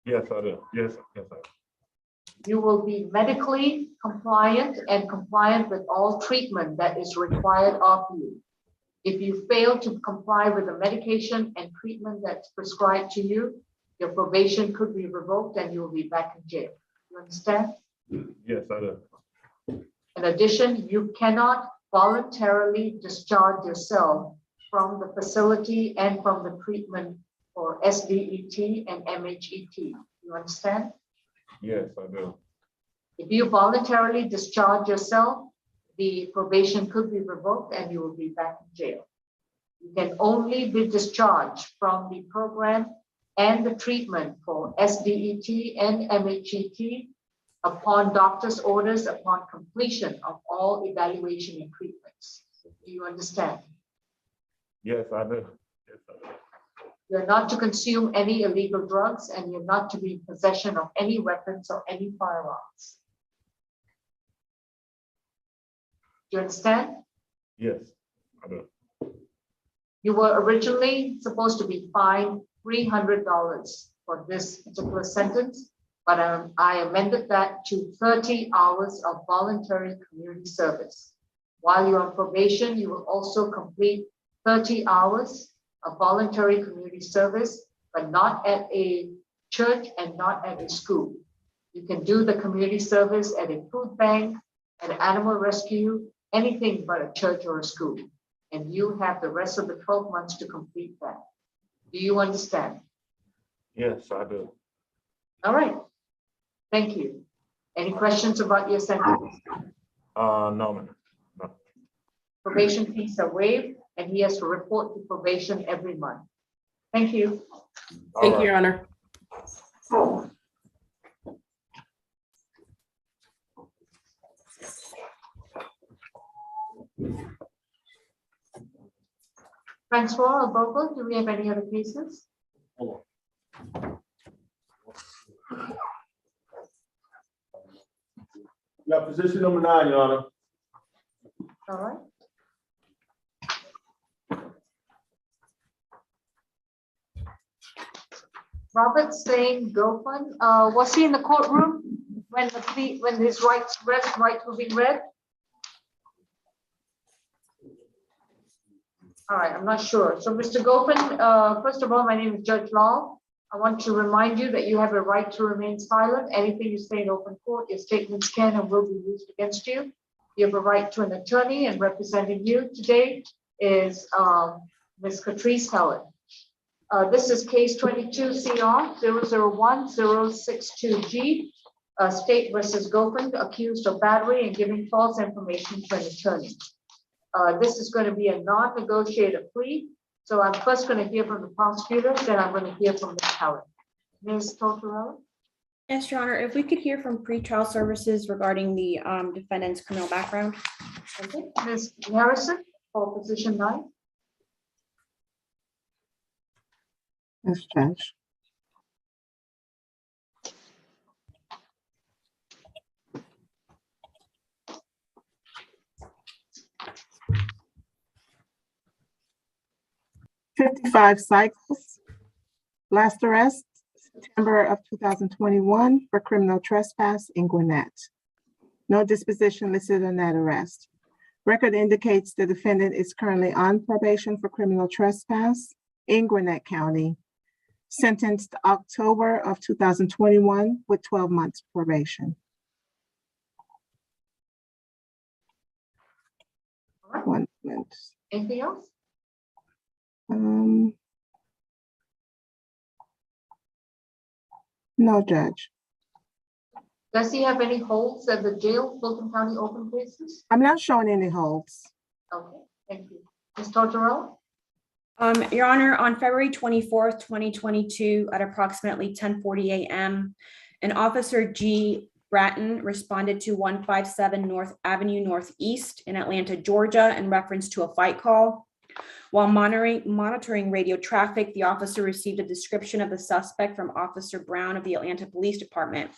Yes, I do. Yes, yes, I do. You will be medically compliant and compliant with all treatment that is required of you. If you fail to comply with the medication and treatment that's prescribed to you, your probation could be revoked and you will be back in jail. You understand? Yes, I do. In addition, you cannot voluntarily discharge yourself from the facility and from the treatment for SDET and MHET. You understand? Yes, I do. If you voluntarily discharge yourself, the probation could be revoked and you will be back in jail. You can only be discharged from the program and the treatment for SDET and MHET upon doctor's orders upon completion of all evaluation and treatments. Do you understand? Yes, I do. Yes, I do. You're not to consume any illegal drugs and you're not to be in possession of any weapons or any firearms. Do you understand? Yes, I do. You were originally supposed to be fined $300 for this particular sentence, but I amended that to 30 hours of voluntary community service. While you're on probation, you will also complete 30 hours of voluntary community service, but not at a church and not at a school. You can do the community service at a food bank, an animal rescue, anything but a church or a school. And you have the rest of the 12 months to complete that. Do you understand? Yes, I do. All right. Thank you. Any questions about your sentence? No, ma'am. No. Probation fees are waived and he has to report to probation every month. Thank you. Thank you, Your Honor. Francois or Bogle, do we have any other cases? Yeah, position number 9, Your Honor. All right. Robert Stain Gopin, was he in the courtroom when his rights were being read? All right, I'm not sure. So Mr. Gopin, first of all, my name is Judge Law. I want to remind you that you have a right to remain silent. Anything you say in open court, your statements can and will be used against you. You have a right to an attorney, and representing you today is Ms. Catrice Helen. This is case 22 CR 001062G, State versus Gopin, accused of battery and giving false information to an attorney. This is going to be a non-negotiated plea. So I'm first going to hear from the prosecutor, then I'm going to hear from Ms. Helen. Ms. Tortorella? Yes, Your Honor, if we could hear from pretrial services regarding the defendant's criminal background. Okay. Ms. Harrison for position 9. Yes, Judge. "55 cycles, last arrest, September of 2021 for criminal trespass in Gwinnett. No disposition listed on that arrest. Record indicates the defendant is currently on probation for criminal trespass in Gwinnett County, sentenced October of 2021 with 12 months probation." All right. 1 minute. Anything else? No, Judge. Does he have any holds at the jail, Fulton County open cases? I'm not showing any holds. Okay, thank you. Ms. Tortorella? Your Honor, on February 24th, 2022, at approximately 10:40 a.m., an Officer G. Bratton responded to 157 North Avenue Northeast in Atlanta, Georgia, in reference to a fight call. While monitoring radio traffic, the officer received a description of the suspect from Officer Brown of the Atlanta Police Department.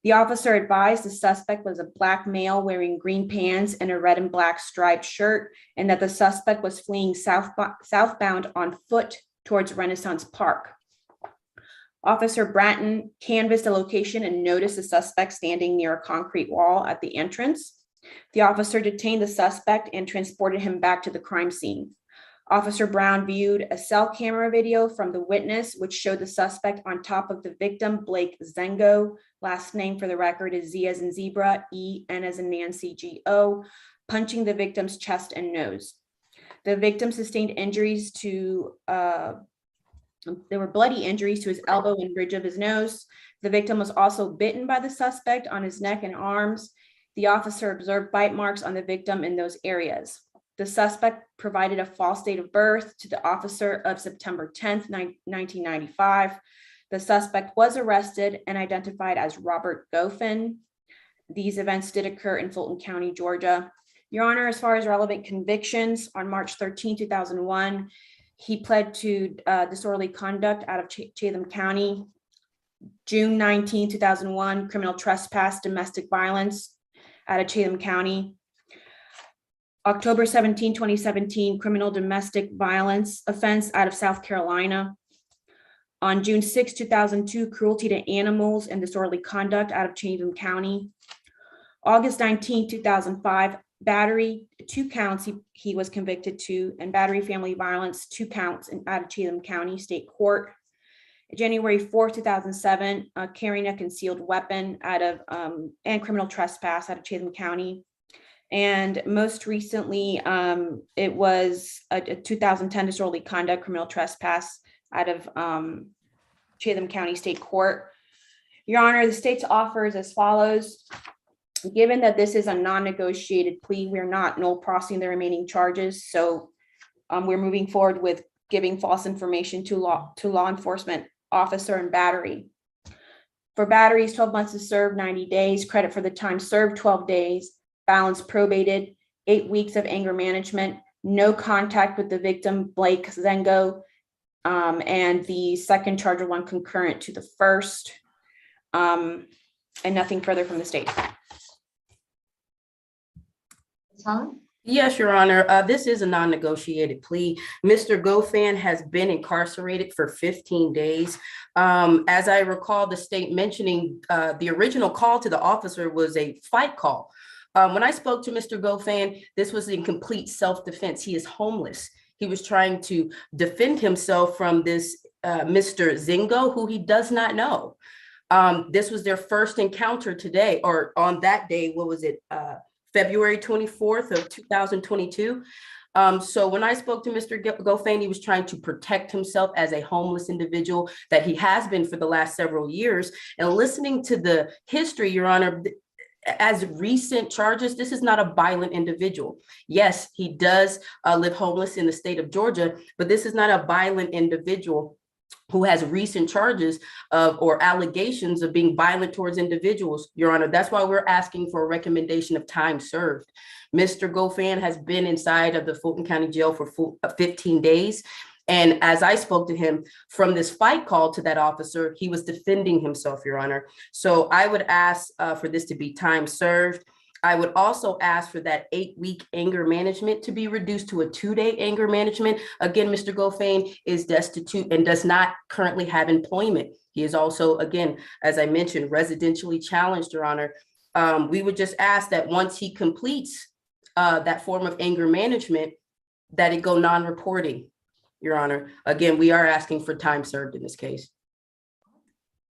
The officer advised the suspect was a Black male wearing green pants and a red and black striped shirt, and that the suspect was fleeing southbound on foot towards Renaissance Park. Officer Bratton canvassed the location and noticed the suspect standing near a concrete wall at the entrance. The officer detained the suspect and transported him back to the crime scene. Officer Brown viewed a cell camera video from the witness, which showed the suspect on top of the victim, Blake Zengo. Last name for the record is Z as in zebra, E, N as in Nancy, G-O, punching the victim's chest and nose. The victim sustained injuries to There were bloody injuries to his elbow and bridge of his nose. The victim was also bitten by the suspect on his neck and arms. The officer observed bite marks on the victim in those areas. The suspect provided a false date of birth to the officer of September 10th, 1995. The suspect was arrested and identified as Robert Goffin. These events did occur in Fulton County, Georgia. Your Honor, as far as relevant convictions, on March 13, 2001, he pled to disorderly conduct out of Chatham County. June 19, 2001, criminal trespass, domestic violence out of Chatham County. October 17, 2017, criminal domestic violence offense out of South Carolina. On June 6, 2002, cruelty to animals and disorderly conduct out of Chatham County. August 19, 2005, battery, 2 counts he was convicted to, and battery family violence, 2 counts out of Chatham County State Court. January 4, 2007, carrying a concealed weapon out of, and criminal trespass out of Chatham County. And most recently, it was a 2010 disorderly conduct criminal trespass out of Chatham County State Court. Your Honor, the state's offer is as follows. Given that this is a non-negotiated plea, we're not null prosing the remaining charges. So we're moving forward with giving false information to law enforcement officer and battery. For batteries, 12 months to serve, 90 days, credit for the time served, 12 days, balance probated, 8 weeks of anger management, no contact with the victim, Blake Zengo, and the second charge of 1 concurrent to the first, and nothing further from the state. Yes, Your Honor. This is a non-negotiated plea. Mr. Goffin has been incarcerated for 15 days. As I recall, the state mentioning the original call to the officer was a fight call. When I spoke to Mr. Goffin, this was in complete self-defense. He is homeless. He was trying to defend himself from this Mr. Zingo, who he does not know. This was their first encounter today, or on that day, what was it? February 24th of 2022. So when I spoke to Mr. Goffin, he was trying to protect himself as a homeless individual that he has been for the last several years. And listening to the history, Your Honor, as recent charges, this is not a violent individual. Yes, he does live homeless in the state of Georgia, but this is not a violent individual who has recent charges of or allegations of being violent towards individuals, Your Honor. That's why we're asking for a recommendation of time served. Mr. Goffin has been inside of the Fulton County Jail for 15 days. And as I spoke to him, from this fight call to that officer, he was defending himself, Your Honor. So I would ask for this to be time served. I would also ask for that 8-week anger management to be reduced to a 2-day anger management. Again, Mr. Goffin is destitute and does not currently have employment. He is also, again, as I mentioned, residentially challenged, Your Honor. We would just ask that once he completes that form of anger management, that it go non-reporting, Your Honor. Again, we are asking for time served in this case.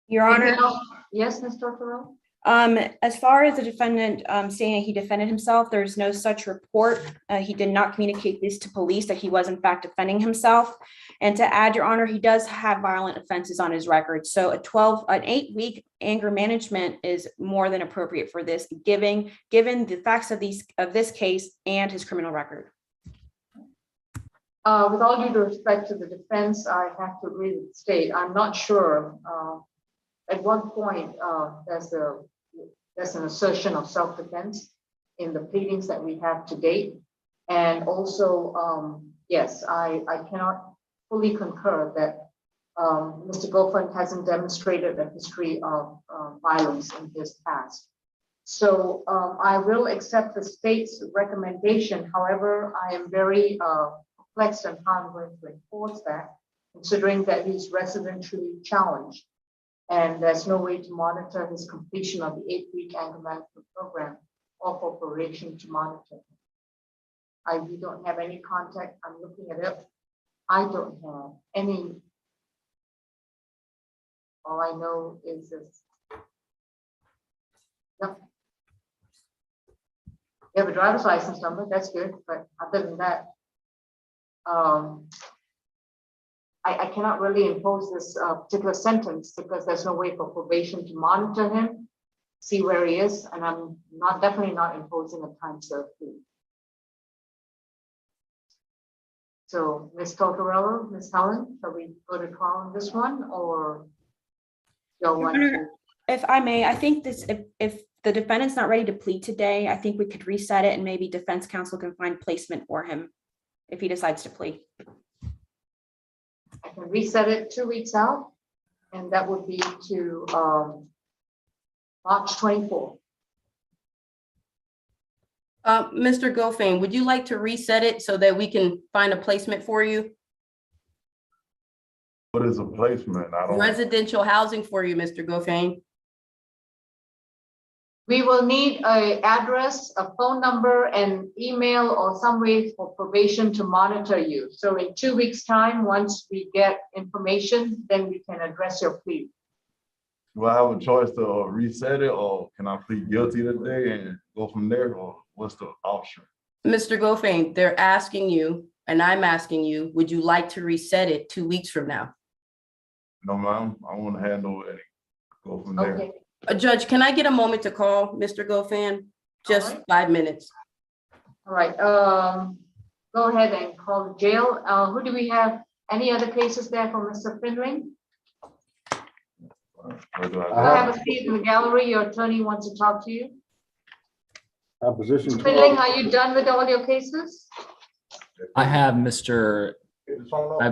Your Honor. Yes, Mr. Farrell. As far as the defendant saying he defended himself, there's no such report. He did not communicate this to police that he was in fact defending himself. And to add, Your Honor, he does have violent offenses on his record. So an 8-week anger management is more than appropriate for this, given the facts of this case and his criminal record. With all due respect to the defense, I have to agree with the state. I'm not sure at what point there's an assertion of self-defense in the pleadings that we have to date. And also, yes, I cannot fully concur that Mr. Goffin hasn't demonstrated a history of violence in his past. So I will accept the state's recommendation. However, I am very perplexed on how I'm going to enforce that, considering that he's residentially challenged. And there's no way to monitor his completion of the 8-week anger management program or for probation to monitor. We don't have any contact. I'm looking at it. I don't have any. All I know is this. Yep. You have a driver's license number. That's good. But other than that, I cannot really impose this particular sentence because there's no way for probation to monitor him, see where he is, and I'm definitely not imposing a time served plea. So Ms. Tortorella, Ms. Helen, shall we go to trial on this one, or y'all want to? If I may, I think this, if the defendant's not ready to plead today, I think we could reset it and maybe defense counsel can find placement for him if he decides to plead. I can reset it 2 weeks out, and that would be to March 24th. Mr. Goffin, would you like to reset it so that we can find a placement for you? What is a placement? I don't. Residential housing for you, Mr. Goffin. We will need an address, a phone number, and email or some way for probation to monitor you. So in 2 weeks' time, once we get information, then we can address your plea. Do I have a choice to reset it, or can I plead guilty today and go from there, or what's the option? Mr. Goffin, they're asking you, and I'm asking you, would you like to reset it 2 weeks from now? No, ma'am. I want to handle it. Go from there. Okay. Judge, can I get a moment to call Mr. Goffin? Just 5 minutes. All right. Go ahead and call the jail. Who do we have? Any other cases there for Mr. Finley? Go have a seat in the gallery. Your attorney wants to talk to you. Position Mr. Finley, are you done with all your cases? I have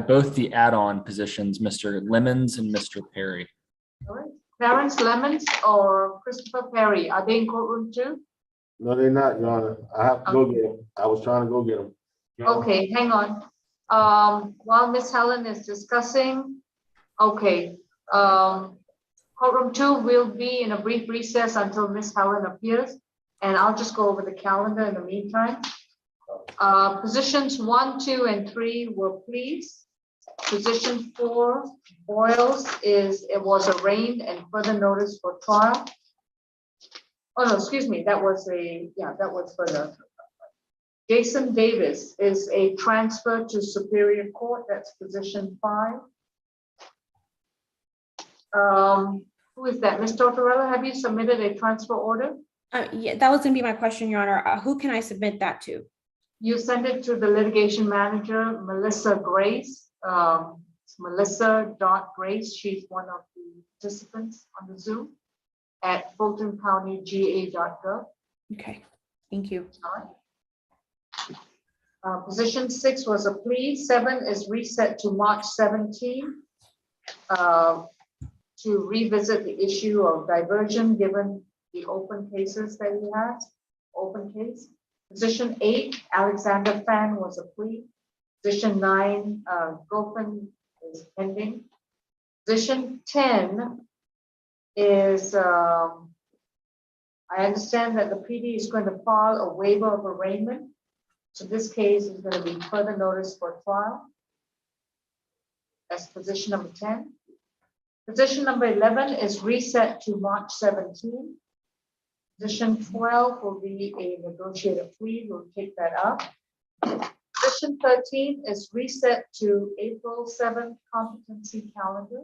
both the add-on positions, Mr. Lemons and Mr. Perry. All right. Clarence Lemons or Christopher Perry, are they in courtroom too? No, they're not, Your Honor. I have to go get them. I was trying to go get them. Okay, hang on. While Miss Helen is discussing, okay. Courtroom 2 will be in a brief recess until Miss Helen appears, and I'll just go over the calendar in the meantime. Positions 1, 2, and 3 were pleas. Position 4, Boyles, it was arraigned and further notice for trial. Oh, no, excuse me, that was for the. Jason Davis is a transfer to Superior Court, that's position 5. Who is that? Ms. Tortorella, have you submitted a transfer order? Yeah, that was gonna be my question, Your Honor. Who can I submit that to? You send it to the litigation manager, Melissa Grace. It's Melissa.Grace. She's one of the participants on the Zoom at FultonCountyGA.gov. Okay, thank you. Position 6 was a plea. 7 is reset to March 17 to revisit the issue of diversion given the open cases that we had. Open case. Position 8, Alexander Fan was a plea. Position 9, Goffin is pending. Position 10 is, I understand that the PD is going to file a waiver of arraignment. So this case is going to be further notice for trial. That's position number 10. Position number 11 is reset to March 17. Position 12 will be a negotiated plea. We'll take that up. Position 13 is reset to April 7th competency calendar.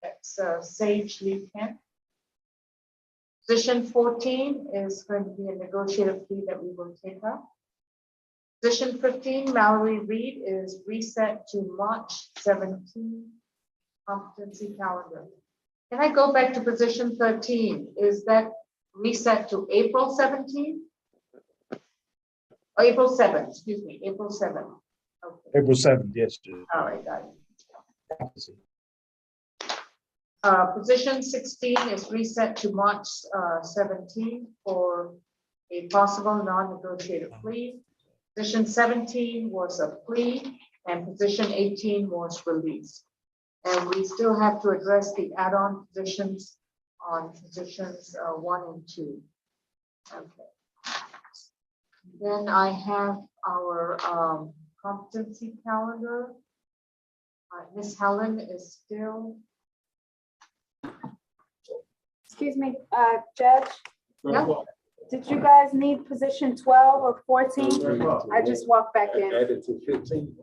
That's Sage Lee Kent. Position 14 is going to be a negotiated plea that we will take up. Position 15, Mallory Reed, is reset to March 17 competency calendar. Can I go back to position 13? Is that reset to April 17? Oh, April 7th, excuse me, April 7th. Okay. April 7th, yes. All right, got it. Position 16 is reset to March 17 for a possible non-negotiated plea. Position 17 was a plea and position 18 was release. And we still have to address the add-on positions on positions 1 and 2. Okay. Then I have our competency calendar. Miss Helen is still. Excuse me, Judge. Yeah. Did you guys need position 12 or 14? I just walked back in. Added to 15.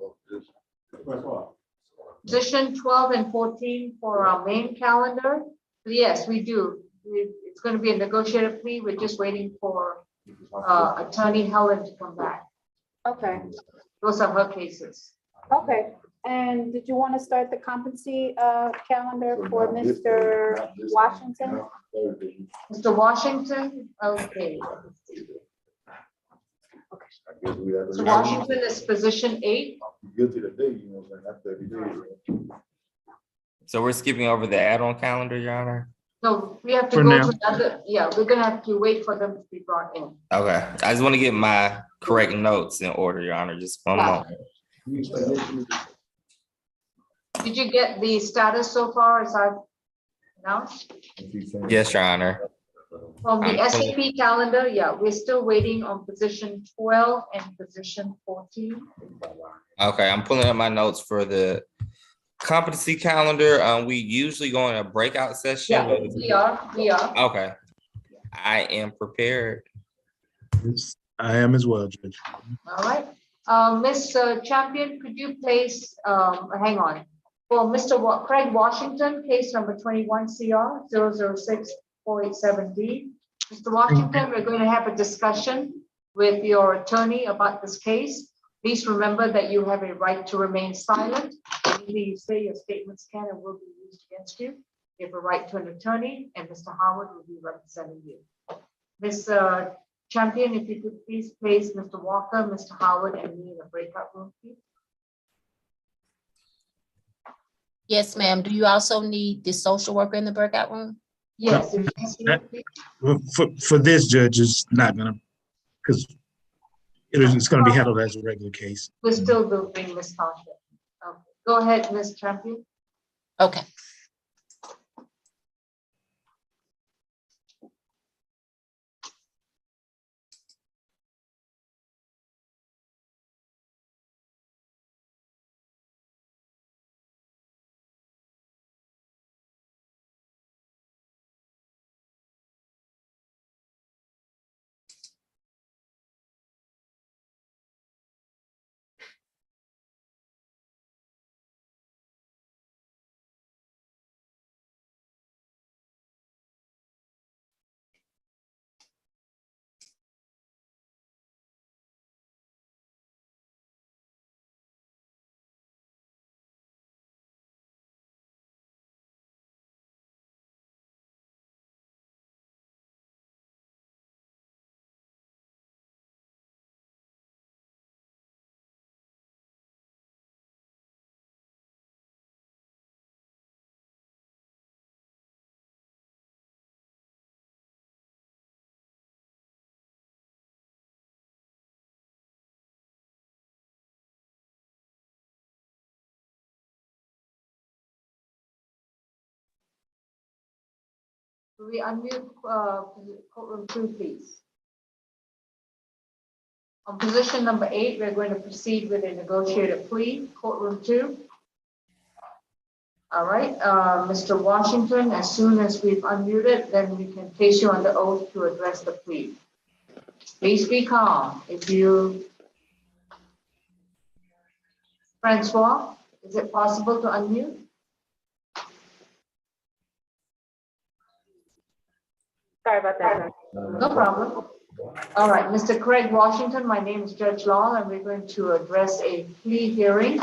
Position 12 and 14 for our main calendar. Yes, we do. It's going to be a negotiated plea. We're just waiting for Attorney Helen to come back. Okay, Those are her cases. okay. And did you want to start the competency calendar for Mr. Washington? Mr. Washington, okay. So Washington is position 8. Guilty today, you know, that's 30 days. So we're skipping over the add-on calendar, Your Honor? No, we have to For go now. to another, yeah, we're gonna have to wait for them to be brought in. Okay, I just want to get my correct notes in order, Your Honor, just one Yeah. moment. Did you get the status so far as I've announced? Yes, Your Honor. From the SAP calendar, yeah, we're still waiting on position 12 and position 14. Okay, I'm pulling up my notes for the competency calendar. We usually go in a breakout session. Yeah, we are. Okay, I am prepared. Yes, I am as well, Judge. All right. Ms. Champion, could you place, hang on. For Mr. Craig Washington, case number 21 CR 006-487D. Mr. Washington, we're going to have a discussion with your attorney about this case. Please remember that you have a right to remain silent. Anything you say, your statements can and will be used against you. You have a right to an attorney, and Mr. Howard will be representing you. Ms. Champion, if you could please place Mr. Walker, Mr. Howard, and me in a breakout room, please. Yes, ma'am. Do you also need the social worker in the breakout room? Yes. For this, Judge, is not gonna, because it's gonna be handled as a regular case. We're still doing Ms. Township. Okay. Go ahead, Ms. Champion. Okay. Will we unmute courtroom 2, please? On position number 8, we're going to proceed with a negotiated plea, courtroom 2. All right, Mr. Washington, as soon as we've unmuted, then we can place you under oath to address the plea. Please be calm. If you, Francois, is it possible to unmute? Sorry about that. No problem. All right, Mr. Craig Washington, my name is Judge Law, and we're going to address a plea hearing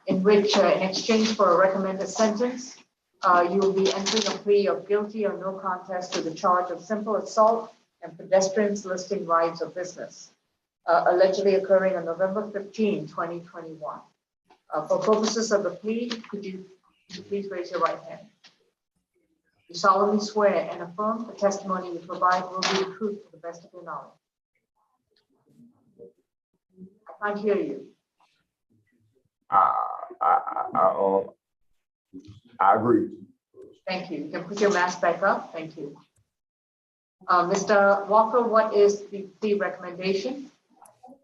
in which, in exchange for a recommended sentence, you will be entering a plea of guilty or no contest to the charge of simple assault and pedestrian soliciting rights of business, allegedly occurring on November 15, 2021. For purposes of the plea, could you please raise your right hand? You solemnly swear and affirm the testimony you provide will be the truth to the best of your knowledge. I can't hear you. I agree. Thank you. You can put your mask back up. Thank you. Mr. Walker, what is the recommendation?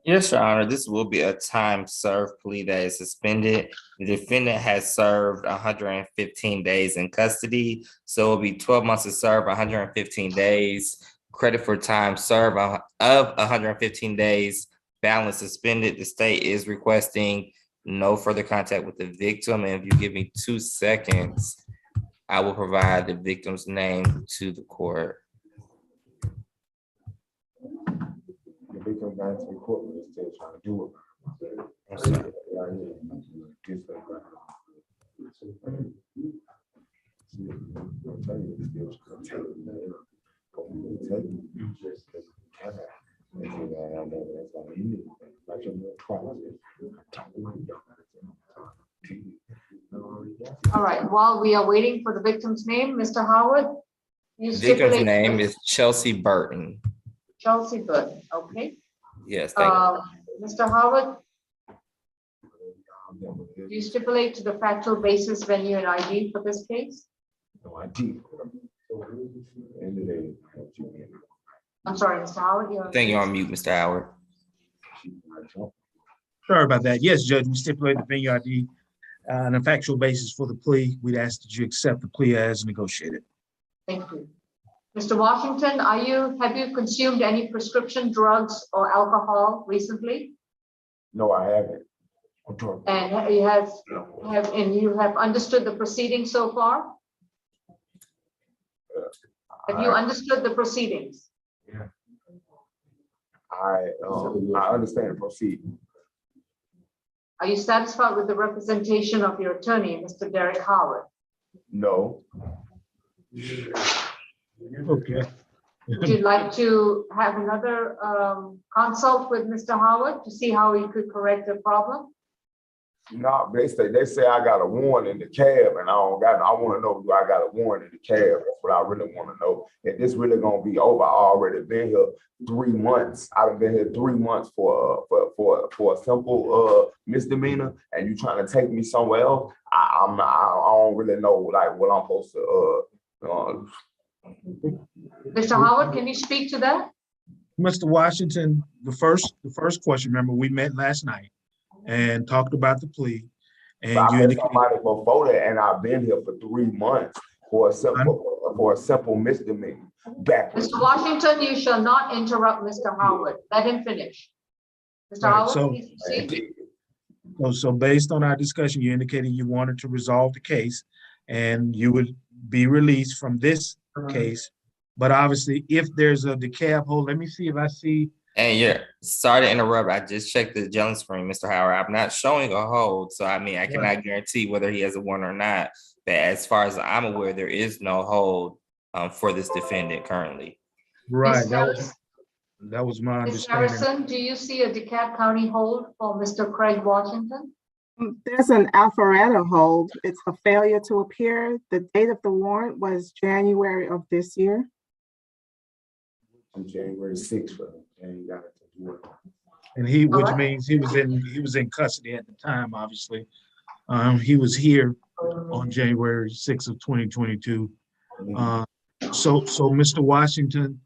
Yes, Your Honor, this will be a time served plea that is suspended. The defendant has served 115 days in custody, so it will be 12 months to serve 115 days. Credit for time served of 115 days, balance suspended. The state is requesting no further contact with the victim. And if you give me 2 seconds, I will provide the victim's name to the court. The victim got to the court, but they're still trying to do it. I'm sorry. All right, while we are waiting for the victim's name, Mr. Howard, you The victim's stipulate. name is Chelsea Burton. Chelsea Burton, okay. Yes, thank you. Mr. Howard, do you stipulate to the factual basis, venue, and ID for this case? No ID. I'm sorry, Mr. Howard. I think you're on mute, Mr. Howard. Sorry about that. Yes, Judge, we stipulate the venue ID on a factual basis for the plea. We'd ask that you accept the plea as negotiated. Thank you. Mr. Washington, have you consumed any prescription drugs or alcohol recently? No, I haven't. And you have understood the proceedings so far? Have you understood the proceedings? Yeah. I understand the proceeding. Are you satisfied with the representation of your attorney, Mr. Derek Howard? No. Okay. Would you like to have another consult with Mr. Howard to see how he could correct the problem? No, they say I got a warrant in the cab, and I don't got. I want to know, do I got a warrant in the cab? That's what I really want to know. If this really gonna be over, I already been here 3 months. I've been here 3 months for a simple misdemeanor, and you trying to take me somewhere else? I don't really know like what I'm supposed to. Mr. Howard, can you speak to that? Mr. Washington, the first question, remember, we met last night and talked about the plea. And I you met indicated somebody before that, and I've been here for 3 months for a simple misdemeanor. Backwards. Mr. Washington, you shall not interrupt Mr. Howard. Let him finish. Mr. Right, Howard, so- please proceed. So based on our discussion, you indicated you wanted to resolve the case and you would be released from this case. But obviously, if there's a decab hold, let me see if I see. And yeah, sorry to interrupt. I just checked the Jelen screen, Mr. Howard. I'm not showing a hold. So I mean, I cannot guarantee whether he has a warrant or not. But as far as I'm aware, there is no hold for this defendant currently. Right, Ms. that was my Ms. understanding. Harrison, do you see a DeKalb County hold for Mr. Craig Washington? There's an Alpharetta hold. It's a failure to appear. The date of the warrant was January of this year. On January 6th, and you got to do it. And which means he was in custody at the time, obviously. He was here on January 6th of 2022. So Mr. Washington,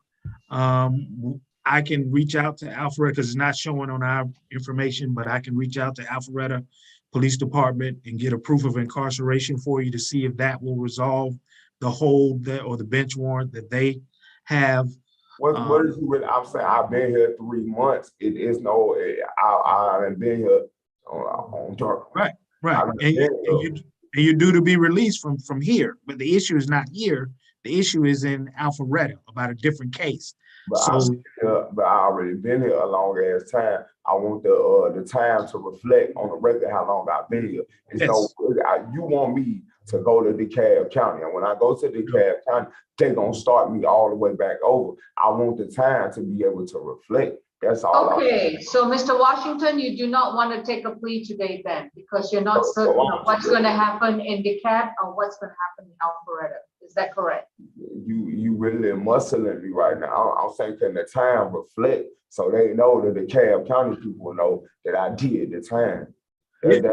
I can reach out to Alpharetta because it's not showing on our information, but I can reach out to Alpharetta Police Department and get a proof of incarceration for you to see if that will resolve the hold or the bench warrant that they have. What is really? I'm saying I've been here 3 months. It is no. I haven't been here on dark. Right. And you're due to be released from here, but the issue is not here. The issue is in Alpharetta about a different case. But I already been here a long ass time. I want the time to reflect on the record how long I've been here. You want me to go to DeKalb County, and when I go to DeKalb County, they're gonna start me all the way back over. I want the time to be able to reflect. That's all. Okay, so Mr. Washington, you do not want to take a plea today then, because you're not certain of what's going to happen in DeKalb or what's going to happen in Alpharetta. Is that correct? You really muscling me right now. I'm saying, can the time reflect so they know that the DeKalb County people know that I did the time?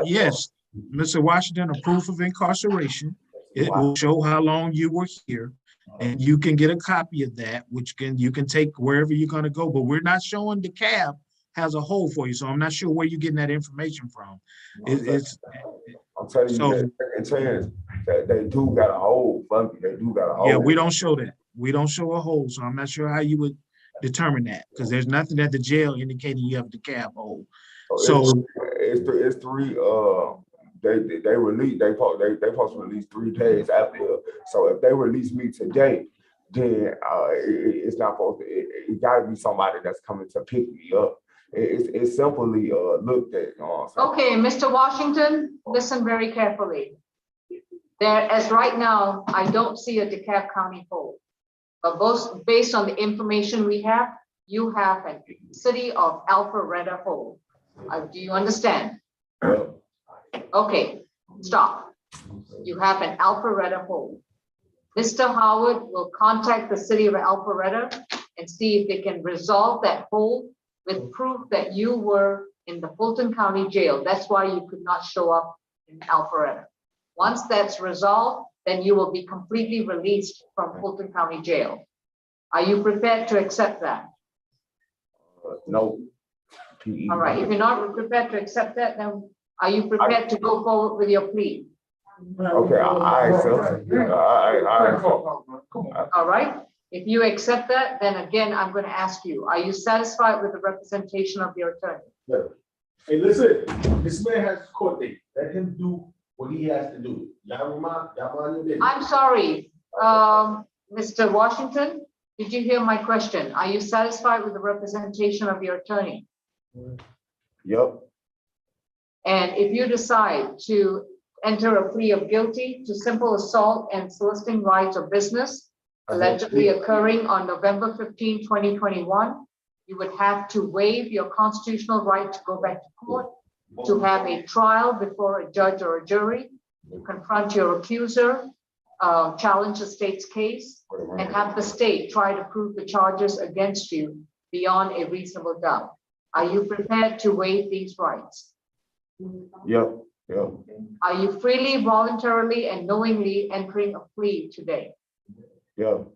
Yes, Mr. Washington, a proof of incarceration. It will show how long you were here, and you can get a copy of that, which you can take wherever you're going to go. But we're not showing DeKalb has a hold for you, so I'm not sure where you're getting that information from. I'm telling you, that they do got a hold for me. They do got a hold. Yeah, we don't show that. We don't show a hold, so I'm not sure how you would determine that because there's nothing at the jail indicating you have DeKalb hold. So it's three, they release, they supposed to release 3 days after. So if they release me today, then it's not supposed to, it gotta be somebody that's coming to pick me up. It's simply looked at, you know what I'm saying? Okay, Mr. Washington, listen very carefully. There, as right now, I don't see a DeKalb County hold. But both, based on the information we have, you have a city of Alpharetta hold. Do you understand? Okay, stop. You have an Alpharetta hold. Mr. Howard will contact the city of Alpharetta and see if they can resolve that hold with proof that you were in the Fulton County Jail. That's why you could not show up in Alpharetta. Once that's resolved, then you will be completely released from Fulton County Jail. Are you prepared to accept that? No. All right, if you're not prepared to accept that, then are you prepared to go forward with your plea? Okay, I accept it. I accept. All right, if you accept that, then again, I'm going to ask you, are you satisfied with the representation of your attorney? Hey, listen, this man has a court date. Let him do what he has to do. I'm sorry, Mr. Washington, did you hear my question? Are you satisfied with the representation of your attorney? Yep. And if you decide to enter a plea of guilty to simple assault and soliciting rights of business allegedly occurring on November 15, 2021, you would have to waive your constitutional right to go back to court, to have a trial before a judge or a jury, to confront your accuser, challenge the state's case, and have the state try to prove the charges against you beyond a reasonable doubt. Are you prepared to waive these rights? Yep. Yep. Are you freely, voluntarily, and knowingly entering a plea today? Yep.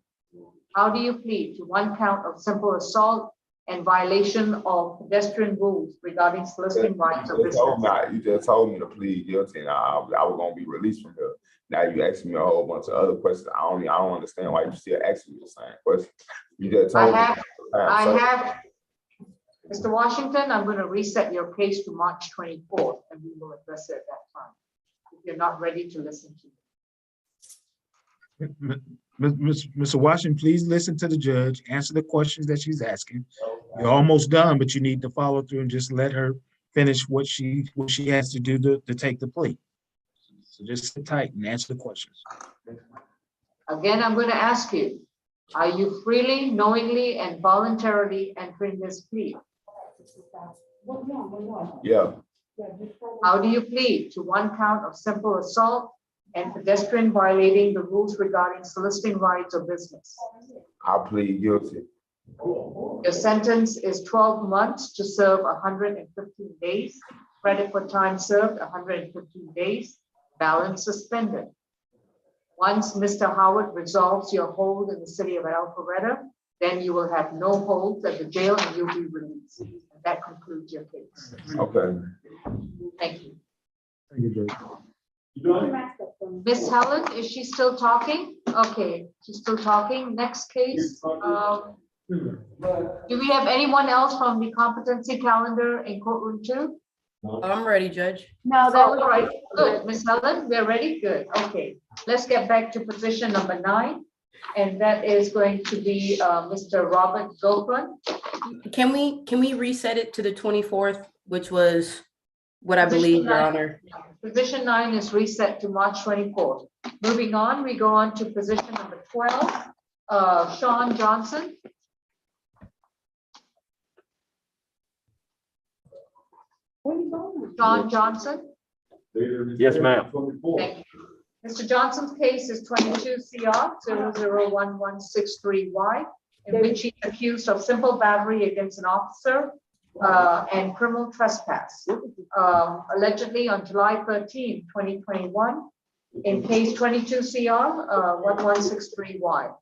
How do you plead to one count of simple assault and violation of pedestrian rules regarding soliciting rights of business? You just told me to plead guilty and I was gonna be released from here. Now you asking me a whole bunch of other questions. I don't understand why you still asking me the same question. You just told me. I have, Mr. Washington, I'm going to reset your case to March 24th and we will address it at that time. If you're not ready to listen to me. Mr. Washington, please listen to the judge, answer the questions that she's asking. You're almost done, but you need to follow through and just let her finish what she has to do to take the plea. So just sit tight and answer the questions. Again, I'm going to ask you, are you freely, knowingly, and voluntarily entering this plea? Yeah. How do you plead to one count of simple assault and pedestrian violating the rules regarding soliciting rights of business? I plead guilty. Your sentence is 12 months to serve 115 days, credit for time served 115 days, balance suspended. Once Mr. Howard resolves your hold in the city of Alpharetta, then you will have no holds at the jail and you'll be released. And that concludes your case. Okay. Thank you. Thank you, Judge. Miss Helen, is she still talking? Okay, she's still talking. Next case. Do we have anyone else from the competency calendar in courtroom 2? I'm ready, Judge. No, that was All right, good. Miss Helen, we're ready? Good. Okay, let's get back to position number 9. And that is going to be Mr. Robert Goldman. Can we reset it to the 24th, which was what I believe, Your Honor? Position 9 is reset to March 24th. Moving on, we go on to position number 12, Sean Johnson. Sean Johnson. Yes, ma'am. Thank you. Mr. Johnson's case is 22 CR 001163Y, in which he's accused of simple battery against an officer and criminal trespass. Allegedly on July 13, 2021, in case 22 CR 1163Y.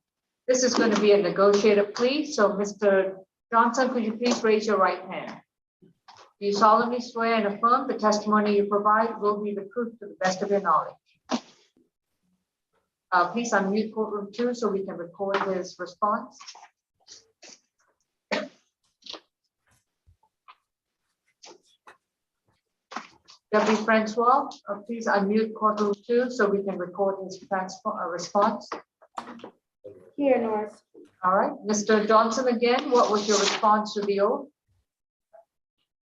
This is going to be a negotiated plea. So Mr. Johnson, could you please raise your right hand? Do you solemnly swear and affirm the testimony you provide will be the truth to the best of your knowledge? Please unmute courtroom 2 so we can record his response. Deputy Francois, please unmute courtroom 2 so we can record his response. Here, Norris. All right, Mr. Johnson again, what was your response to the oath?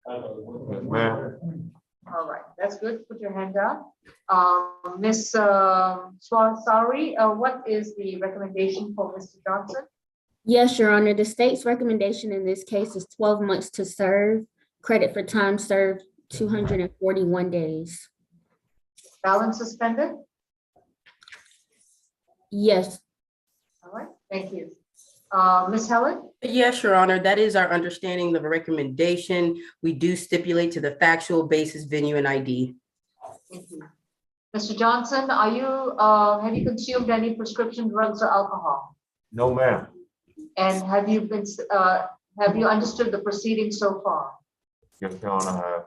Ma'am. All right, that's good. Put your hand down. Ms. Swasari, what is the recommendation for Mr. Johnson? Yes, Your Honor, the state's recommendation in this case is 12 months to serve, credit for time served 241 days. Balance suspended? Yes. All right, thank you. Ms. Helen? Yes, Your Honor, that is our understanding of a recommendation. We do stipulate to the factual basis, venue, and ID. Thank you. Mr. Johnson, are you, have you consumed any prescription drugs or alcohol? No, ma'am. And have you understood the proceedings so far? Yes, Your Honor, I have.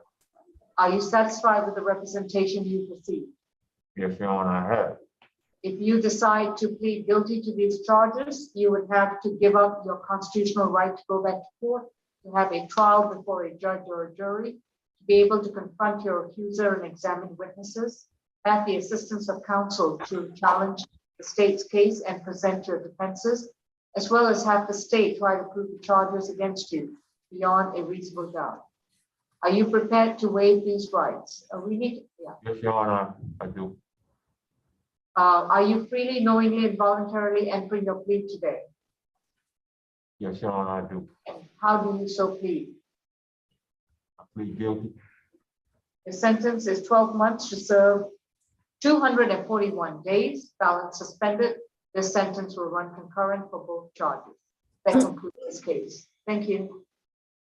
Are you satisfied with the representation you've received? Yes, Your Honor, I have. If you decide to plead guilty to these charges, you would have to give up your constitutional right to go back to court, to have a trial before a judge or a jury, to be able to confront your accuser and examine witnesses, have the assistance of counsel to challenge the state's case and present your defenses, as well as have the state try to prove the charges against you beyond a reasonable doubt. Are you prepared to waive these rights? Yes, Your Honor, I do. Are you freely, knowingly, and voluntarily entering your plea today? Yes, Your Honor, I do. And how do you so plead? I plead guilty. The sentence is 12 months to serve 241 days, balance suspended. This sentence will run concurrent for both charges. That concludes this case. Thank you.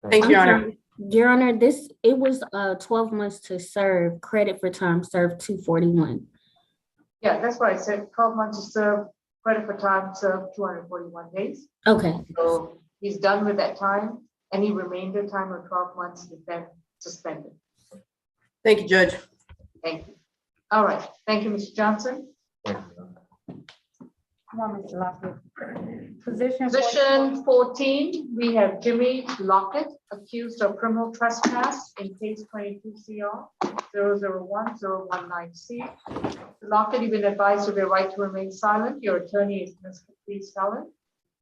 Thank you, Your Honor. Your Honor, it was 12 months to serve, credit for time served 241. Yeah, that's what I said. 12 months to serve, credit for time served 241 days. Okay. So he's done with that time. Any remainder time of 12 months is then suspended. Thank you, Judge. Thank you. All right. Thank you, Mr. Johnson. Come on, Mr. Lockett. Position 14, we have Jimmy Lockett, accused of criminal trespass in case 22 CR 001-019C. Lockett, you've been advised of your right to remain silent. Your attorney is Ms. Caprice Helen.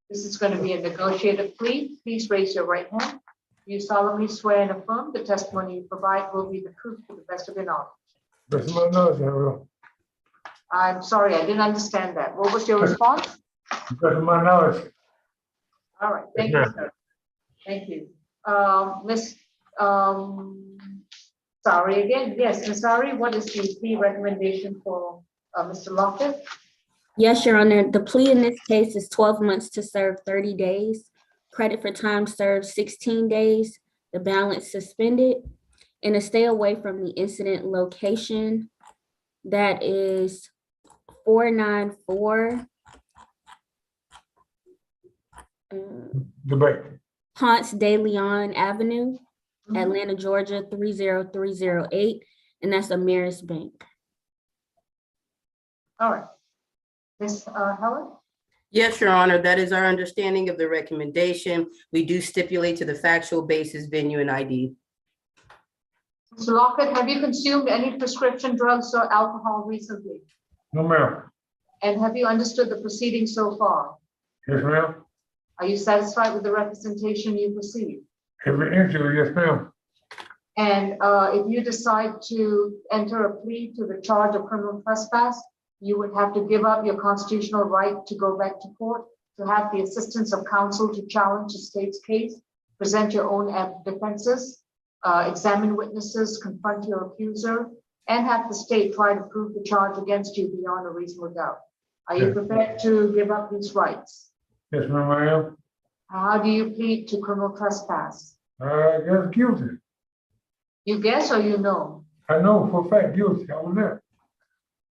This is going to be a negotiated plea. Please raise your right hand. You solemnly swear and affirm the testimony you provide will be the truth to the best of your knowledge. I'm sorry, I didn't understand that. What was your response? Because of my knowledge. All right, thank you, sir. Thank you. Miss, sorry again. Yes, Ms. Sari, what is the plea recommendation for Mr. Lockett? Yes, Your Honor, the plea in this case is 12 months to serve 30 days, credit for time served 16 days, the balance suspended, and a stay away from the incident location. That is 494 Ponce de Leon Avenue, Atlanta, Georgia 30308, and that's Ameris Bank. All right. Ms. Helen? Yes, Your Honor, that is our understanding of the recommendation. We do stipulate to the factual basis, venue, and ID. Mr. Lockett, have you consumed any prescription drugs or alcohol recently? No, ma'am. And have you understood the proceedings so far? Yes, ma'am. Are you satisfied with the representation you've received? Every inch, yes, ma'am. And if you decide to enter a plea to the charge of criminal trespass, you would have to give up your constitutional right to go back to court, to have the assistance of counsel to challenge the state's case, present your own defenses, examine witnesses, confront your accuser, and have the state try to prove the charge against you beyond a reasonable doubt. Are you prepared to give up these rights? Yes, ma'am, I am. How do you plead to criminal trespass? I guess guilty. You guess or you know? I know for a fact guilty. I was there.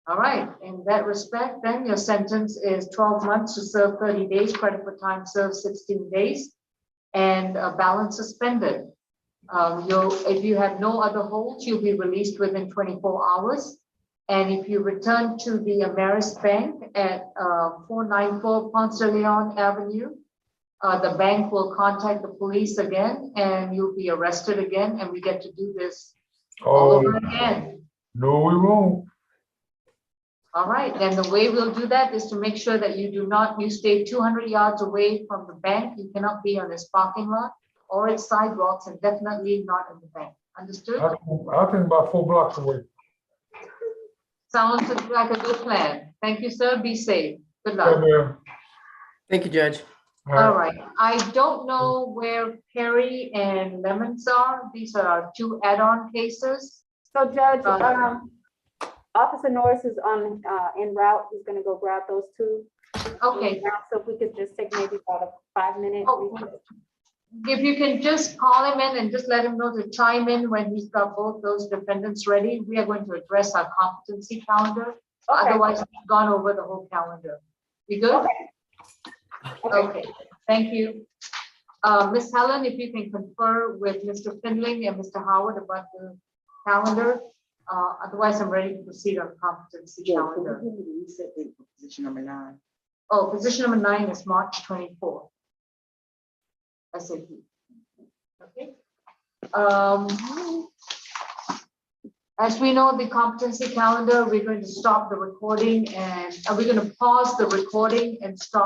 All right. In that respect, then your sentence is 12 months to serve 30 days, credit for time served 16 days, and a balance suspended. If you have no other holds, you'll be released within 24 hours. And if you return to the Ameris Bank at 494 Ponce de Leon Avenue, the bank will contact the police again and you'll be arrested again. And we get to do this all Oh, over again. no, we won't. All right, then the way we'll do that is to make sure that you stay 200 yards away from the bank. You cannot be on its parking lot or its sidewalks, and definitely not in the bank. Understood? I think about 4 blocks away. Sounds like a good plan. Thank you, sir. Be safe. Good Yeah, luck. ma'am. Thank you, Judge. All right. I don't know where Perry and Lemons are. These are our 2 add-on cases. So Judge, Officer Norris is on, en route. He's gonna go grab those 2. Okay. So if we could just take maybe about a 5-minute. If you can just call him in and just let him know to chime in when he's got both those defendants ready. We are going to address our competency calendar. Otherwise, we've gone over the whole calendar. You good? Okay, thank you. Ms. Helen, if you can confer with Mr. Findling and Mr. Howard about the calendar. Otherwise, I'm ready to proceed on competency calendar. Position number 9. Oh, position number 9 is March 24th. SAP. Okay. As we know, the competency calendar, we're going to stop the recording and we're going to pause the recording and stop